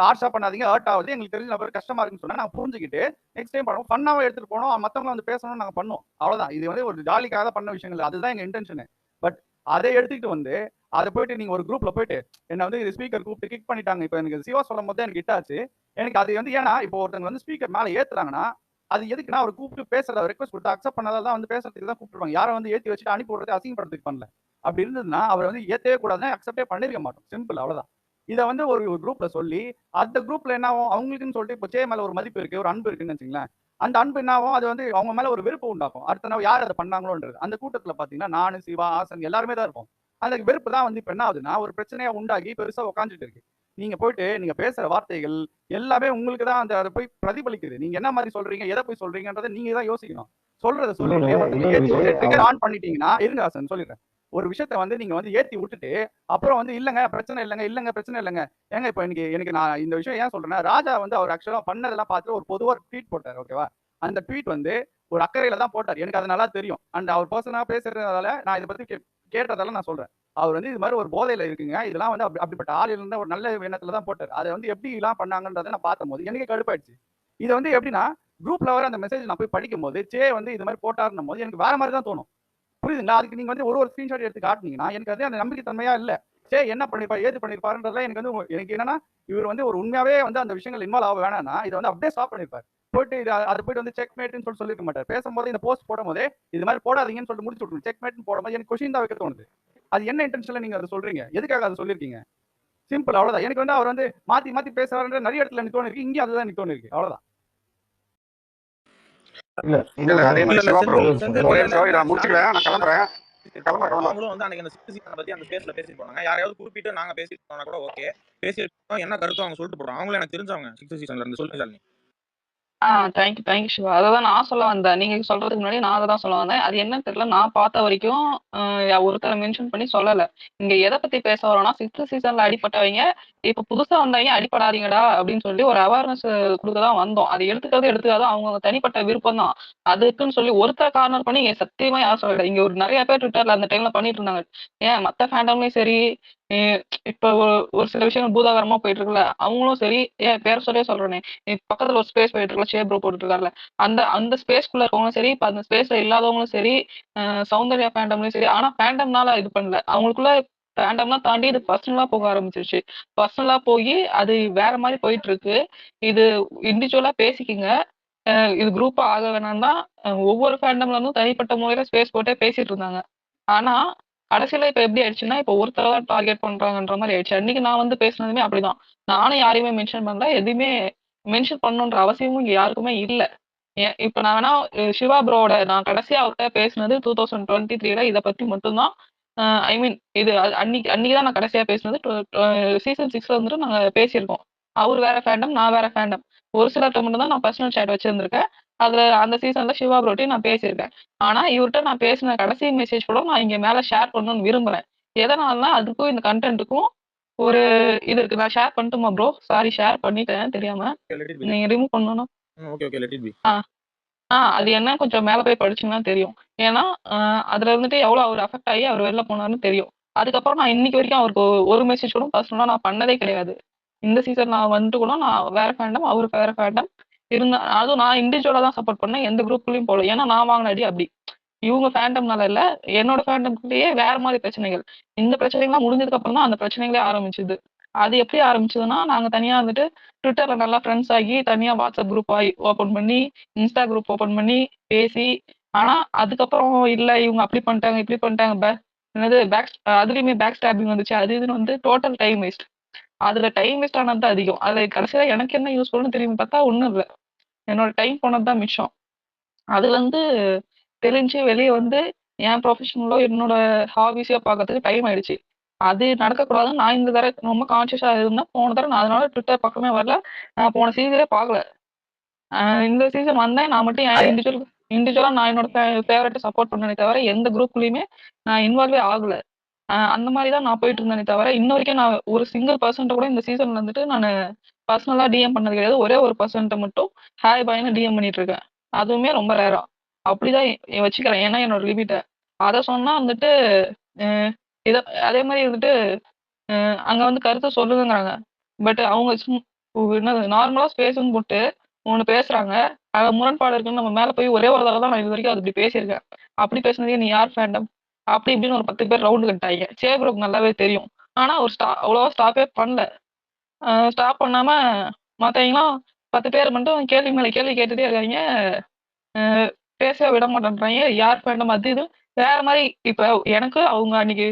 ஆர்ஷா பண்ணாதீங்க, ஹர்ட் ஆகுது, எங்களுக்கு தெரிஞ்ச நபர் கஷ்டமா இருக்குன்னு சொன்னா நான் புரிஞ்சுக்கிட்டு நெக்ஸ்ட் டைம் பண்ணுவோம், ஃபன்னாவே எடுத்துட்டு போனோம், மத்தவங்க வந்து பேசணும்னு நாங்க பண்ணோம். அவ்வளவுதான். இது வந்து ஒரு ஜாலிக்காக பண்ண விஷயங்கள், அதுதான் எங்க இன்டென்ஷன். பட் அதை எடுத்துக்கிட்டு வந்து அதை போயிட்டு நீங்க ஒரு குரூப்ல போயிட்டு என்ன வந்து ஸ்பீக்கர் கூப்பிட்டு கிக் பண்ணிட்டாங்க. இப்போ எனக்கு சிவா சொல்லும் போது எனக்கு இட்டாச்சு. எனக்கு அது வந்து ஏன்னா இப்போ ஒருத்தங்க வந்து ஸ்பீக்கர் மேல ஏத்துறாங்கன்னா அது எதுக்குன்னா அவர் கூப்பிட்டு பேசுறத ரெக்வஸ்ட் கொடுத்து அக்செப்ட் பண்ணாதான் தான் வந்து பேசுறதுக்கு தான் கூப்பிட்டுருவாங்க. யாரை வந்து ஏற்றி வச்சுட்டு அனுப்பி விடுறது அசிங்கப்படுறதுக்கு பண்ணல. அப்படி இருந்ததுன்னா அவர் வந்து ஏற்றவே கூடாதுன்னா அக்செப்டே பண்ணிருக்க மாட்டோம். சிம்பிள், அவ்வளவுதான். இதை வந்து ஒரு குரூப்ல சொல்லி அந்த குரூப்ல என்ன ஆகும், அவங்களுக்குன்னு சொல்லிட்டு இப்போ மேல ஒரு மதிப்பு இருக்கு, ஒரு அன்பு இருக்குன்னு வச்சுங்களேன். அந்த அன்பு என்ன ஆகும், அது வந்து அவங்க மேல ஒரு வெறுப்பு உண்டாகும். அடுத்த நாள் யார் அதை பண்ணாங்களோன்றது. அந்த கூட்டத்துல பாத்தீங்கன்னா நானு, சிவா, ஆசன் எல்லாருமே தான் இருப்போம். அந்த வெறுப்பு தான் வந்து இப்ப என்ன ஆகுதுன்னா ஒரு பிரச்சனையா உண்டாகி பெருசா உட்காந்துட்டு இருக்கு. நீங்க போயிட்டு நீங்க பேசுற வார்த்தைகள் எல்லாமே உங்களுக்கு தான் அந்த அதை போய் பிரதிபலிக்குது. நீங்க என்ன மாதிரி சொல்றீங்க, எதை போய் சொல்றீங்கன்றதை நீங்க தான் யோசிக்கணும். சொல்றதை சொல்லிட்டு ட்ரிகர் ஆன் பண்ணிட்டீங்கன்னா, இருங்க ஆசன் சொல்லிடுறேன். ஒரு விஷயத்த வந்து நீங்க வந்து ஏத்தி விட்டுட்டு அப்புறம் வந்து இல்லங்க பிரச்சனை இல்லைங்க பிரச்சனை இல்லைங்க. ஏங்க இப்ப எனக்கு நான் இந்த விஷயம் ஏன் சொல்றேன்னா, ராஜா வந்து அவர் ஆக்சுவலா பண்ணதெல்லாம் பார்த்து ஒரு பொதுவா ட்வீட் போட்டார். ஓகேவா? அந்த ட்வீட் வந்து ஒரு அக்கறையில தான் போட்டார். எனக்கு அது நல்லா தெரியும். அண்ட் அவர் பர்சனா பேசுறதால நான் இதை பத்தி கேட்டதால நான் சொல்றேன். அவர் வந்து இது மாதிரி ஒரு போதையில இருக்குங்க, இதெல்லாம் வந்து அப்படிப்பட்ட ஆள் இருந்த ஒரு நல்ல எண்ணத்துல தான் போட்டார். அதை வந்து எப்படி எல்லாம் பண்ணாங்கன்றதை நான் பார்க்கும் போது எனக்கு கடுப்பாயிடுச்சு. இதை வந்து எப்படின்னா குரூப்ல வர அந்த மெசேஜ் நான் போய் படிக்கும் போது வந்து இது மாதிரி போட்டாருன்னும் போது எனக்கு வேற மாதிரி தான் தோணும். புரியுதுங்களா? அதுக்கு நீங்க வந்து ஒரு ஸ்கிரீன்ஷாட் எடுத்து காட்டினீங்கன்னா எனக்கு வந்து அந்த நம்பிக்கை தன்மையா இல்ல. என்ன பண்ணிருப்பாரு, ஏது பண்ணிருப்பாருன்றதுல எனக்கு வந்து எனக்கு என்னன்னா இவர் வந்து ஒரு உண்மையாவே வந்து அந்த விஷயங்கள் இன்வால்வ் ஆக வேணாம்னா இதை வந்து அப்படியே ஸ்டாப் பண்ணிருப்பாரு. போயிட்டு அதை போயிட்டு வந்து செக் மேட்னு சொல்லிருக்க மாட்டார். பேசும்போது இந்த போஸ்ட் போடும் போதே இது மாதிரி போடாதீங்கன்னு சொல்லிட்டு முடிச்சு விட்டுருங்க. செக் மேட்னு போடும்போது எனக்கு கொஸ்டின் தான் வைக்க தோணுது. அது என்ன இன்டென்ஷன்ல நீங்க அதை சொல்றீங்க, எதுக்காக அதை சொல்லிருக்கீங்க? சிம்பிள், அவ்வளவுதான். எனக்கு வந்து அவர் வந்து மாத்தி மாத்தி பேசுறாருன்ற நிறைய இடத்துல எனக்கு தோணு இருக்கு, இங்கே அதுதான் எனக்கு தோணு இருக்கு, அவ்வளவுதான். அதே மாதிரி சிவா ப்ரோ ஒரே நிமிஷம் நான் முடிச்சுக்கிறேன், நான் கிளம்புறேன். அவங்களும் வந்து அன்னைக்கு அந்த சீசனை பத்தி அந்த ஸ்பேஸ்ல பேசிட்டு போனாங்க. யாரையாவது குறிப்பிட்டு நாங்க பேசிட்டு போனா கூட ஓகே, பேசிட்டு என்ன கருத்தோ அவங்க சொல்லிட்டு போறோம். அவங்களும் எனக்கு தெரிஞ்சவங்க 6th சீசன்ல இருந்து. சொல்லுங்க சார். தேங்க்யூ சிவா. அததான் நான் சொல்ல வந்தேன். நீங்க சொல்றதுக்கு முன்னாடி நான் அதான் சொல்ல வந்தேன். அது என்னன்னு தெரியல. நான் பார்த்த வரைக்கும் ஒருத்தரை மென்ஷன் பண்ணி சொல்லல. இங்க எதை பத்தி பேச வரோம்னா 6th சீசன்ல அடிப்பட்டவங்க இப்ப புதுசா வந்தவங்க அடிப்படாதீங்கடா அப்படின்னு சொல்லி ஒரு அவேர்னஸ் கொடுக்கதான் வந்தோம். அது எடுத்துக்காது அவங்க தனிப்பட்ட விருப்பம் தான். அதுக்குன்னு சொல்லி ஒருத்தர் கார்னர் பண்ணி சத்தியமா யாரும் சொல்லல. இங்க ஒரு நிறைய பேர் ட்விட்டர்ல அந்த டைம்ல பண்ணிட்டு இருந்தாங்க. ஏன் மத்த ஃபேண்டம்லயும் சரி, இப்ப ஒரு சில விஷயங்கள் பூதாகரமா போயிட்டு இருக்குல்ல, அவங்களும் சரி, ஏன் பேர சொல்லியே சொல்றேனே, பக்கத்துல ஒரு ஸ்பேஸ் போயிட்டு இருக்கல, ஷேப் ப்ரோ போட்டுட்டு இருக்காருல்ல, அந்த ஸ்பேஸ்க்குள்ள இருக்கவங்களும் சரி, இப்ப அந்த ஸ்பேஸ்ல இல்லாதவங்களும் சரி, சௌந்தர்யா ஃபேண்டம்லயும் சரி, ஆனா ஃபேண்டம்னால இது பண்ணல. அவங்களுக்குள்ள ஃபேண்டம்லாம் தாண்டி இது பர்சனலா போக ஆரம்பிச்சிருச்சு. பர்சனலா போய் அது வேற மாதிரி போயிட்டு இருக்கு. இது இண்டிவிஜுவலா பேசிக்கிங்க. இது குரூப்பா ஆக வேணாம் தான் ஒவ்வொரு ஃபேண்டம்ல இருந்தும் தனிப்பட்ட முறையில ஸ்பேஸ் போட்டே பேசிட்டு இருந்தாங்க. ஆனா கடைசியில இப்ப எப்படி ஆயிடுச்சுன்னா, இப்ப ஒருத்தர தான் டார்கெட் பண்றாங்கன்ற மாதிரி ஆயிடுச்சு. அன்னைக்கு நான் வந்து பேசினதுமே அப்படிதான். நானும் யாரையுமே மென்ஷன் பண்ணல. எதுவுமே மென்ஷன் பண்ணணுன்ற அவசியமும் இங்க யாருக்குமே இல்ல. இப்ப நான் வேணா சிவா ப்ரோட நான் கடைசியா அவர்கிட்ட பேசினது 2023ல இதை பத்தி மட்டும்தான். ஐ மீன் இது அன்னைக்குதான் நான் கடைசியா பேசினது. சீசன் 6ல வந்துட்டு நாங்க பேசியிருக்கோம். அவர் வேற ஃபேண்டம், நான் வேற ஃபேண்டம். ஒரு சிலர்கிட்ட மட்டும் தான் நான் பர்சனல் சேட் வச்சிருந்திருக்கேன். அதுல அந்த சீசன்ல சிவா ப்ரோட்டையும் நான் பேசியிருக்கேன். ஆனா இவர்கிட்ட நான் பேசின கடைசி மெசேஜ் கூட நான் இங்க மேல ஷேர் பண்ணணும்னு விரும்புறேன். எதனாலனா அதுக்கும் இந்த கண்டென்ட்டுக்கும் ஒரு இது இருக்கு. நான் ஷேர் பண்ணட்டுமா ப்ரோ? சாரி, ஷேர் பண்ணிட்டேன் தெரியாம. நீங்க ரிமூவ் பண்ணணும். அது என்ன கொஞ்சம் மேல போய் படிச்சீங்கன்னா தெரியும். ஏன்னா அதுல இருந்துட்டு எவ்வளவு அவர் அஃபெக்ட் ஆகி அவர் வெளில போனாருன்னு தெரியும். அதுக்கப்புறம் நான் இன்னைக்கு வரைக்கும் அவருக்கு ஒரு மெசேஜ் கூட பர்சனலா நான் பண்ணதே கிடையாது. இந்த சீசன் நான் வந்துட்டு கூட நான் வேற ஃபேண்டம், அவரு வேற ஃபேண்டம் அதுவும் நான் இண்டிவிஜுவலா தான் சப்போர்ட் பண்ணேன். எந்த குரூப்லயும் போல. ஏன்னா நான் வாங்கின அடி அப்படி. இவங்க ஃபேண்டம்னால இல்ல. என்னோட ஃபேண்டம்குள்ளேயே வேற மாதிரி பிரச்சனைகள். இந்த பிரச்சனைகள்லாம் முடிஞ்சதுக்கு அப்புறம் தான் அந்த பிரச்சனைகளே ஆரம்பிச்சது. அது எப்படி ஆரம்பிச்சதுன்னா, நாங்க தனியா வந்துட்டு ட்விட்டர்ல நல்லா ஃப்ரெண்ட்ஸ் ஆகி, தனியா வாட்ஸ்அப் குரூப் ஓப்பன் பண்ணி, இன்ஸ்டா குரூப் ஓப்பன் பண்ணி, பேசி, ஆனா அதுக்கப்புறம் இல்ல இவங்க அப்படி பண்ணிட்டாங்க, இப்படி பண்ணிட்டாங்க. என்னது அதுலயுமே பேக் ஸ்டாப்பிங் வந்துச்சு. அது இதுன்னு வந்து டோட்டல் டைம் வேஸ்ட். அதுல டைம் வேஸ்ட் ஆனது தான் அதிகம். அதுல கடைசியில எனக்கு என்ன யூஸ்ஃபுல்னு தெரியும் பார்த்தா ஒண்ணும் இல்ல. என்னோட டைம் போனது தான் மிச்சம். அதுல இருந்து தெரிஞ்சு வெளிய வந்து என் ப்ரொஃபஷனலோ, என்னோட ஹாபீஸையோ பார்க்கறதுக்கு டைம் ஆயிடுச்சு. அது நடக்கக்கூடாதுன்னு நான் இந்த தடவ ரொம்ப கான்ஷியஸா இருந்தேன். போன தடவ நான் அதனால ட்விட்டர் பக்கமே வரல. நான் போன சீசனே பார்க்கல. இந்த சீசன் வந்தேன். நான் மட்டும் என் இண்டிவிஜுவலா நான் என்னோட ஃபேவரைட்ட சப்போர்ட் பண்ணனே தவிர, எந்த குரூப்லயுமே நான் இன்வால்வே ஆகல. அந்த மாரி தான் நான் போயிட்டு இருந்தேனே தவிர, இன்ன வரைக்கும் நான் ஒரு சிங்கிள் பெர்சன்ட்ட கூட இந்த சீசன்ல வந்துட்டு நானு பர்சனலா டிஎம் பண்ணது கிடையாது. ஒரே ஒரு பெர்சன்ட்ட மட்டும் ஹாய், பாய்ன்னு டிஎம் பண்ணிட்டு இருக்கேன். அதுவுமே ரொம்ப ரேரா. அப்படிதான் வச்சுக்கிறேன். ஏன்னா என்னோட லிமிட்ட. அத சொன்னா வந்துட்டு அ இத அதே மாரி வந்துட்டு அங்க வந்து கருத்து சொல்லுங்கங்கிறாங்க. பட் அவங்க என்னது நார்மலா ஸ்பேஸ்ன்னு போட்டு ஒண்ணு பேசுறாங்க. முரண்பாடு இருக்குன்னு நம்ம மேல போய் ஒரே ஒரு தடவ தான் நான் இதுவரைக்கும் அது இப்படி பேசியிருக்கேன். அப்படி பேசுனதுக்கு நீ யார் ஃபேண்டம்? அப்படி இப்படின்னு ஒரு 10 பேர் ரவுண்டு கட்டாய்ங்க. சேப்ரோக்கு நல்லாவே தெரியும். ஆனா அவர் அவ்வளவா ஸ்டாப்பே பண்ணல. ஸ்டாப் பண்ணாம மத்தவங்கலாம் 10 பேர் மட்டும் கேள்வி மேல கேள்வி கேட்டுட்டே இருக்காய்ங்க. பேசவே விட மாட்டேன்றாய்ங்க. யார் ஃபேண்டம் அது இது வேற மாரி இப்ப எனக்கு அவங்க அன்னைக்கு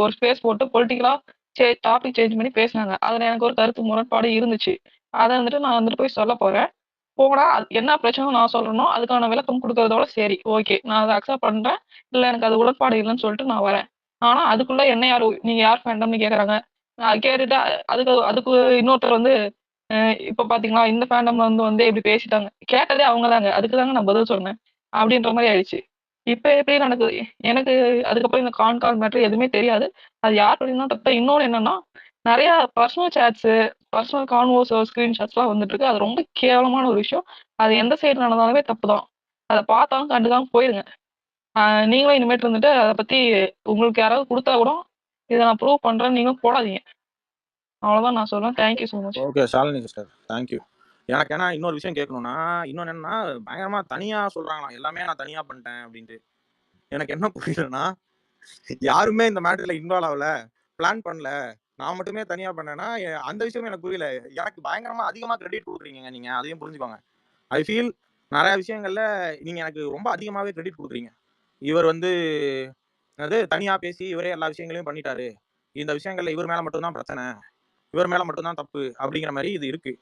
ஒரு ஸ்பேஸ் போட்டு பொலிட்டிக்கலா டாபிக் சேஞ்ச் பண்ணி பேசுனாங்க. அதுல எனக்கு ஒரு கருத்து முரண்பாடு இருந்துச்சு. அத வந்துட்டு நான் வந்துட்டு போய் சொல்லப் போறேன். போனா என்ன பிரச்சனை நான் சொல்றேனோ அதுக்கான விளக்கம் குடுக்கறதோட சரி, ஓகே. நான் அத அக்செப்ட் பண்றேன். இல்ல எனக்கு அது உடன்பாடு இல்லன்னு சொல்லிட்டு நான் வரேன். ஆனா அதுக்குள்ள என்ன நீங்க யார் ஃபேண்டம்னு கேக்குறாங்க. கேட்டுட்டு அதுக்கு அதுக்கு இன்னொருத்தர் வந்து இப்ப பாத்தீங்களா இந்த ஃபேண்டம்ல வந்து இப்படி பேசிட்டாங்க. கேட்டதே அவங்க தாங்க. அதுக்கு தாங்க நான் பதில் சொன்னேன். அப்படின்ற மாரி ஆயிடுச்சு. இப்ப எப்படி நடக்குது? எனக்கு அதுக்கப்புறம் இந்த கால் மேட்டர் எதுவுமே தெரியாது. அது யார் பண்ணினா தப்பு. இன்னொன்னு என்னன்னா, நெறைய பர்சனல் சாட்ஸு, பர்சனல் கான்வர்ஸ், ஸ்கிரீன்ஷாட்ஸ்லாம் வந்துட்டு இருக்கு. அது ரொம்ப கேவலமான ஒரு விஷயம். அது எந்த சைடு நடந்தாலுமே தப்பு தான். அத பார்த்தாலும் கண்டுக்காம போயிருங்க. நீங்களும் இனிமேட்டு வந்துட்டு அத பத்தி உங்களுக்கு யாராவது குடுத்தா கூட, இத நான் ப்ரூவ் பண்றேன்னு நீங்களும் போடாதீங்க. அவ்வளவுதான் நான் சொல்லுவேன். Thank you so much. Okay Shalini sister, thank you. எனக்கு ஏன்னா இன்னொரு விஷயம் கேட்கணும்னா, இன்னொன்னு என்னன்னா பயங்கரமா தனியா சொல்றாங்களாம். எல்லாமே நான் தனியா பண்ணிட்டேன் அப்படின்ட்டு. எனக்கு என்ன புரியலன்னா, யாருமே இந்த மேட்டர்ல இன்வால்வ் ஆகல, பிளான் பண்ணல. நான் மட்டுமே தனியா பண்ணேன்னா, அந்த விஷயமே எனக்கு புரியல. எனக்கு பயங்கரமா அதிகமா கிரெடிட் கொடுக்குறீங்க நீங்க. அதையும் புரிஞ்சுக்கோங்க. ஐ ஃபீல் நிறைய விஷயங்கள்ல நீங்க எனக்கு ரொம்ப அதிகமாவே கிரெடிட் கொடுக்குறீங்க. இவர் வந்து அது தனியா பேசி இவரே எல்லா விஷயங்களையும் பண்ணிட்டாரு. இந்த விஷயங்கள்ல இவர் மேல மட்டும் தான் பிரச்சனை, இவர் மேல மட்டும் தான் தப்பு அப்படிங்கிற மாதிரி இது இருக்கு.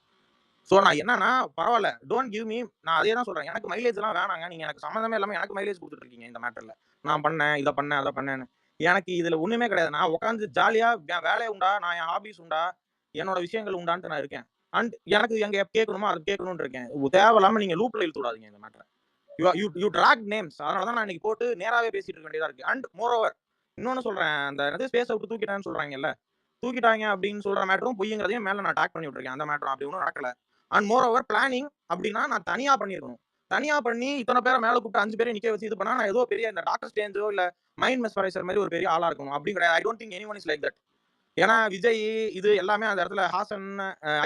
ஸோ நான் என்னன்னா பரவாயில்ல, டோன்ட் கிவ் மீ. நான் அதே தான் சொல்றேன். எனக்கு மைலேஜ் எல்லாம் வேணாங்க. நீங்க எனக்கு சம்மந்தமே இல்லாம எனக்கு மைலேஜ் கொடுத்துட்டு இருக்கீங்க இந்த மேட்டர்ல. நான் பண்ணேன், இதை பண்ணேன், அதை பண்ணேன்னு. எனக்கு இதுல ஒண்ணுமே கிடையாது. நான் உட்காந்து ஜாலியா என் வேலையை உண்டா, நான் என் ஹாபிஸ் உண்டா, என்னோட விஷயங்கள் உண்டான்ட்டு நான் இருக்கேன். அண்ட் எனக்கு எங்க கேட்கணுமோ அது கேட்கணும்னு இருக்கேன். தேவையில்லாம நீங்க லூப்ல இழுத்து விடாதீங்க இந்த மேட்டரை. You track names. அதனால தான் நான் இன்னைக்கு போட்டு நேராவே பேசிட்டு இருக்க வேண்டியதா இருக்கு. அண்ட் மோர் ஓவர் இன்னொன்னு சொல்றேன். அந்த ஸ்பேஸை விட்டு தூக்கிட்டான்னு சொல்றாங்கல்ல, தூக்கிட்டாங்க அப்படின்னு சொல்ற மேட்டரும் பொய்யுங்கிறதையும் மேல நான் டாக் பண்ணி விட்டுருக்கேன். அந்த மேட்டரும் அப்படி ஒன்றும் நடக்கல. அண்ட் மோர் ஓவர் பிளானிங் அப்படின்னா நான் தனியா பண்ணிருக்கணும். தனியா பண்ணி இத்தனை பேரை மேல கூப்பிட்டு 5 பேரை நிக்க வச்சு இது பண்ணா நான் ஏதோ பெரிய இந்த டாக்டர் ஸ்டேஞ்சோ இல்ல மைண்ட் மெஸ்மரைசர் மாதிரி ஒரு பெரிய ஆளா இருக்கணும் அப்படி கிடையாது. I don't think anyone is like that. ஏன்னா விஜய் இது எல்லாமே அந்த இடத்துல ஹாசன்,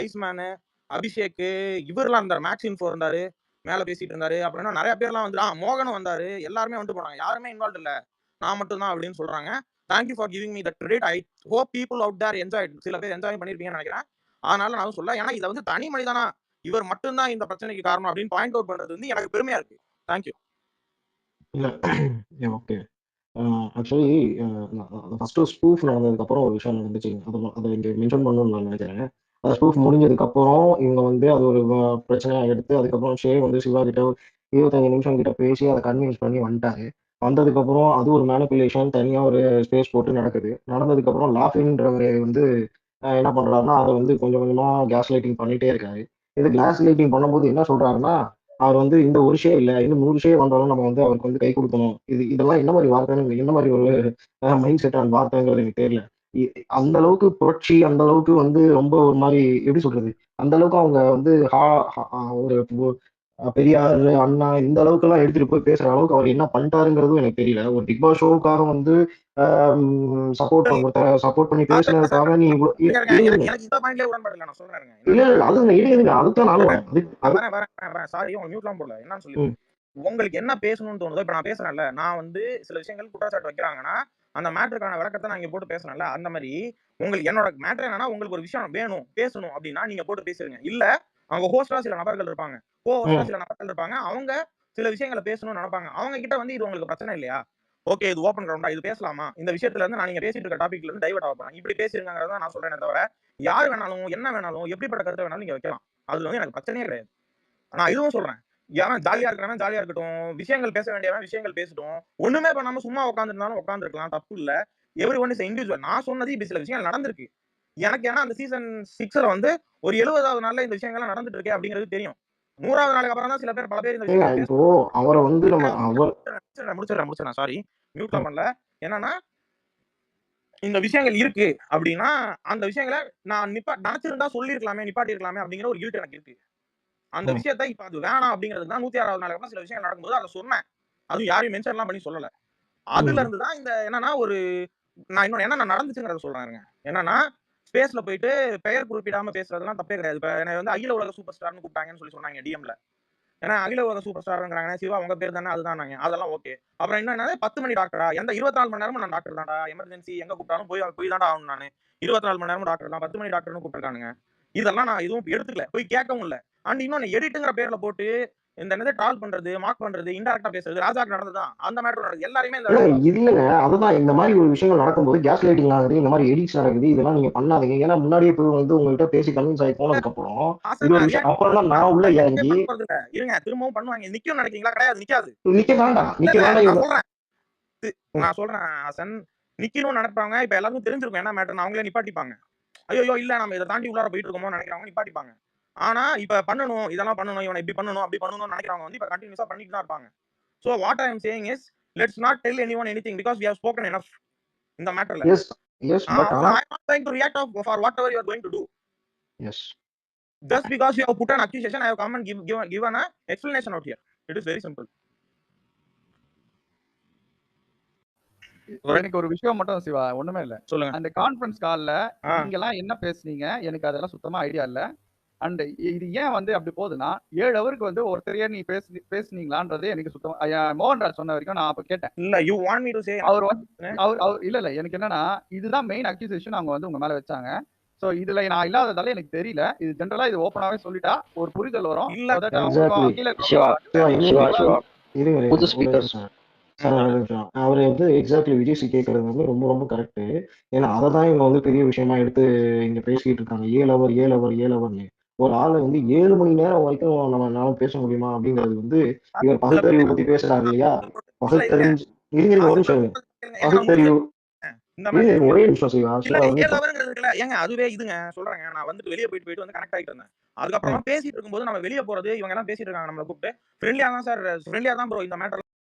ஐஸ்மேனு, அபிஷேக், இவரெல்லாம் இருந்தாரு. மேக்ஸின்ஃபோ இருந்தாரு, மேல பேசிட்டு இருந்தாரு. அப்புறம் நிறைய பேர்லாம் வந்து மோகனும் வந்தாரு. எல்லாருமே வந்து போனாங்க. யாருமே இன்வால்வ் இல்ல, நான் மட்டும் தான் அப்படின்னு சொல்றாங்க. Thank you for giving me that credit. I hope people out there enjoy. சில பேர் என்ஜாய் பண்ணிருப்பீங்கன்னு நினைக்கிறேன். அதனால நான் சொல்ல, ஏன்னா இதை வந்து தனி மனிதனா இவர் மட்டும்தான் இந்த பிரச்சனைக்கு காரணம் அப்படின்னு பாயிண்ட் அவுட் பண்றது வந்து எனக்கு பெருமையா இருக்கு. தேங்க்யூ. இல்ல ஓகே. ஆக்சுவலி ஃபர்ஸ்ட் ஸ்பூஃப் நடந்ததுக்கப்புறம் ஒரு விஷயம் நடந்துச்சு. அதை இங்கே மென்ஷன் பண்ணணும்னு நான் நினைக்கிறேன். அந்த ஸ்பூஃப் முடிஞ்சதுக்கப்புறம் இவங்க வந்து அது ஒரு பிரச்சனையாக எடுத்து அதுக்கப்புறம் ஷே வந்து சிவா கிட்ட 25 நிமிஷம் கிட்ட பேசி அதை கன்வின்ஸ் பண்ணி வந்துட்டாரு. வந்ததுக்கப்புறம் அது ஒரு மேனிப்புலேஷன் தனியாக ஒரு ஸ்பேஸ் போட்டு நடக்குது. நடந்ததுக்கப்புறம் லாஃபின்றவரை வந்து என்ன பண்ணுறாருன்னா அதை வந்து கொஞ்சம் கொஞ்சமாக கேஸ் லைட்டிங் பண்ணிகிட்டே இருக்காரு. இது கிளாஸ் லைட்டிங் பண்ணும்போது என்ன சொல்கிறாருன்னா, அவர் வந்து இந்த ஒரு ஷே இல்லை, இன்னும் 100 ஷே வந்தாலும் நம்ம வந்து அவருக்கு வந்து கை கொடுக்கணும். இதெல்லாம் என்ன மாதிரி வார்த்தைன்னு, என்ன மாதிரி ஒரு மைண்ட் செட் அந்த வார்த்தைங்கிறது எனக்கு தெரியல. அந்த அளவுக்கு புரட்சி, அந்த அளவுக்கு வந்து ரொம்ப ஒரு மாதிரி எப்படி சொல்றது, அந்த அளவுக்கு அவங்க வந்து ஒரு பெரியார், அண்ணா இந்த அளவுக்குலாம் எடுத்துட்டு போய் பேசுற அளவுக்கு அவர் என்ன பண்ணிட்டாருங்கிறதும் எனக்கு தெரியல. ஒரு பிக் பாஸ் ஷோவுக்காக வந்து சப்போர்ட் பண்ணி பேசுனதுக்காக நீ இவ்வளோ இருங்க. எனக்கு இந்த பாயிண்ட்லயே உடன்பாடு இல்ல, நான் சொல்றேன். இல்ல அதுங்க இருங்க, அதுதான் நானும் வரேன். வரேன். சாரி, உங்க மியூட்லாம் போடல. என்னன்னு சொல்லி உங்களுக்கு என்ன பேசணும்னு தோணுதோ, இப்ப நான் பேசுறேன்ல, நான் வந்து சில விஷயங்கள் குற்றச்சாட்டு வைக்கிறாங்கன்னா அந்த மேட்டருக்கான விளக்கத்தை நான் இங்க போட்டு பேசுறேன்ல, அந்த மாதிரி உங்களுக்கு என்னோட மேட்டர் என்னன்னா, உங்களுக்கு ஒரு விஷயம் வேணும் பேசணும் அப்படின்னா நீங்க போட்டு பேசுறீங்க. இல்ல அவங்க ஹோஸ்டா சில நபர்கள் இருப்பாங்க, சில நபர்கள் இருப்பாங்க, அவங்க சில விஷயங்களை பேசணும்னு நினைப்பாங்க. அவங்க கிட்ட வந்து இது உங்களுக்கு பிரச்சனை இல்லையா? ஓகே, இது ஓப்பன் கிரவுண்டா, இது பேசலாமா, இந்த விஷயத்துல இருந்து நான் நீங்க பேசிட்டு இருக்க டாபிக்ல இருந்து டைவர்ட் ஆக போறேன், இப்படி பேசிருங்கிறத நான் சொல்றேனே தவிர, யார் வேணாலும் என்ன வேணாலும் எப்படிப்பட்ட கருத்தை வேணாலும் நீங்க வைக்கலாம். அதுல வந்து எனக்கு பிரச்சனையே கிடையாது. நான் இதுவும் சொல்றேன், யாரும் ஜாலியா இருக்கிறவன் ஜாலியா இருக்கட்டும், விஷயங்கள் பேச வேண்டியவன் விஷயங்கள் பேசட்டும், ஒண்ணுமே பண்ணாம சும்மா உட்காந்துருந்தாலும் உட்காந்துருக்கலாம், தப்பு இல்ல. Every one is individual. நான் சொன்னது இப்ப சில விஷயங்கள் நடந்திருக்கு எனக்கு. ஏன்னா அந்த சீசன் 6ல வந்து ஒரு 70வது நாள்ல இந்த விஷயங்கள்லாம் நடந்துட்டு இருக்கே அப்படிங்கிறது தெரியும். 100வது நாளுக்கு அப்புறம் தான் பல பேர் இந்த விஷயங்கள் இப்போ அவரை வந்து முடிச்சிடறேன். சாரி, மியூட்ல பண்ணல. என்னன்னா இந்த விஷயங்கள் இருக்கு அப்படின்னா அந்த விஷயங்களை நான் நினைச்சிருந்தா சொல்லிருக்கலாமே, நிப்பாட்டி இருக்கலாமே அப்படிங்கிற ஒரு கில்ட் எனக்கு இருக்கு. அந்த விஷயத்தை இப்ப அது வேணாம் அப்படிங்கிறது தான் 106வது நாளுக்கு அப்புறம் சில விஷயங்கள் நடக்கும்போது அதை சொன்னேன். அதுவும் யாரையும் மென்ஷன் எல்லாம் பண்ணி சொல்லல. அதுல இருந்து தான் இந்த என்னன்னா ஒரு நான் இன்னொன்னு என்ன நடந்துச்சுங்கிறத சொல்றேன். என்னன்னா ஸ்பேஸ்ல போயிட்டு பெயர் குறிப்பிடாம பேசுறதுலாம் தப்பே கிடையாது. இப்ப என்னை வந்து அகில உலக சூப்பர் ஸ்டார்னு கூப்பிட்டாங்கன்னு சொல்லி சொன்னாங்க டிஎம்ல. ஏன்னா அகில உலக சூப்பர் ஸ்டார்ங்கிறாங்க, சிவா உங்க பேர் தானே, அதுதான் அதெல்லாம் ஓகே. அப்புறம் என்ன 10 மணி டாக்டரா, எந்த 24 மணி நேரமும் நான் டாக்டர் தான்டா, எமர்ஜென்சி எங்க கூப்பிட்டாலும் போய் தான்டா ஆகணும். நானு 24 மணி நேரமும் டாக்டர் தான், 10 மணி டாக்டர்னு கூப்பிட்டுருக்கானுங்க. இதெல்லாம் நான் எதுவும் எடுத்துக்கல, போய் கேட்கவும் இல்ல. அண்ட் இன்னொன்னு எடிட்டுங்கிற பேர்ல போட்டு இந்த என்னது ட்ரால் பண்றது, மார்க் பண்றது, இன்டைரக்டா பேசுறது ராஜாக்கு நடந்ததுதான். அந்த மேட்டர் நடக்குது எல்லாருமே இல்லங்க. அதுதான் இந்த மாதிரி ஒரு விஷயங்கள் நடக்கும்போது கேஸ் லைட்டிங் ஆகுது, இந்த மாதிரி எடிட்ஸ் நடக்குது, இதெல்லாம் நீங்க பண்ணாதீங்க. ஏன்னா முன்னாடியே போய் வந்து உங்ககிட்ட பேசி கன்வின்ஸ் ஆகி போனதுக்கு அப்புறம் இது ஒரு விஷயம். அப்புறம் தான் நான் உள்ள இறங்கி இருங்க, திரும்பவும் பண்ணுவாங்க. நிக்கும் நினைக்கிறீங்களா? கிடையாது, நிக்காது. நிக்க வேண்டாம். நான் சொல்றேன் ஹசன், நிக்கணும்னு நினைப்பாங்க. இப்ப எல்லாருக்கும் தெரிஞ்சிருக்கும் என்ன மேட்டர், அவங்களே நிப்பாட்டிப்பாங்க. ஐயோ இல்ல நம்ம இதை தாண்டி உள்ளார போயிட்டு இருக்கோமோ நினைக்கிறவங்க நிப்பாட்டிப்பாங்க. ஆனா இப்ப பண்ணணும், இதெல்லாம் பண்ணணும், இவனை இப்படி பண்ணணும் அப்படி பண்ணணும்னு நினைக்கிறவங்க வந்து இப்ப கண்டினியூஸா பண்ணிட்டு தான் இருப்பாங்க. So what I am saying is, let's not tell anyone anything because we have spoken enough in the matter. Yes, but I am not trying to react for whatever you are going to do. Yes. Just because you have put an accusation, I have come and given an explanation out here. It is very simple. எனக்கு ஒரு விஷயம் மட்டும் சிவா, ஒண்ணுமே இல்ல. சொல்லுங்க. அந்த கான்ஃபரன்ஸ் கால்ல நீங்க எல்லாம் என்ன பேசுனீங்க, எனக்கு அதெல்லாம் சுத்தமா ஐடியா இல்ல. அண்ட் இது ஏன் வந்து அப்படி போகுதுன்னா 7 ஹவருக்கு வந்து ஒருத்தரையே நீ பேசுனீங்களான்றது எனக்கு சுத்தமா மோகன்ராஜ் சொன்ன வரைக்கும் நான் அப்ப கேட்டேன். இல்ல you want me to say அவர் இல்ல எனக்கு என்னன்னா இதுதான் மெயின் அக்யூசேஷன் அவங்க வந்து உங்க மேல வச்சாங்க. சோ இதுல நான் இல்லாததால எனக்கு தெரியல. இது ஜெனரலா இது ஓபனாவே சொல்லிட்டா ஒரு புரிதல் வரும். அவரு வந்து எக்ஸாக்ட்லி விஜய் கேட்கறது வந்து ரொம்ப ரொம்ப கரெக்ட். ஏன்னா அதை தான் இவங்க வந்து பெரிய விஷயமா எடுத்து இங்க பேசிட்டு இருக்காங்க. 7 ஹவர்னு ஒரு ஆளை வந்து 7 மணி நேரம் வரைக்கும் நம்மளால பேச முடியுமா அப்படிங்கிறது வந்து இவர் பகுத்தறிவு பத்தி பேசுறாரு இல்லையா? பகுத்தறிஞ்சு பகுத்தறிவு ஒரே நிமிஷம் சிவா. ஏங்க அதுவே இதுங்க சொல்றேங்க. நான் வந்து வெளியே போயிட்டு வந்து கனெக்ட் ஆகிட்டு இருந்தேன். அதுக்கப்புறமா பேசிட்டு இருக்கும்போது நம்ம வெளியே போறது, இவங்க எல்லாம் பேசிட்டு இருக்காங்க, நம்மளை கூப்பிட்டு ஃப்ரெண்ட்லியா தான் சார், ஃப்ரெண்ட்லியா தான் ப்ரோ இந்த மேட்டர்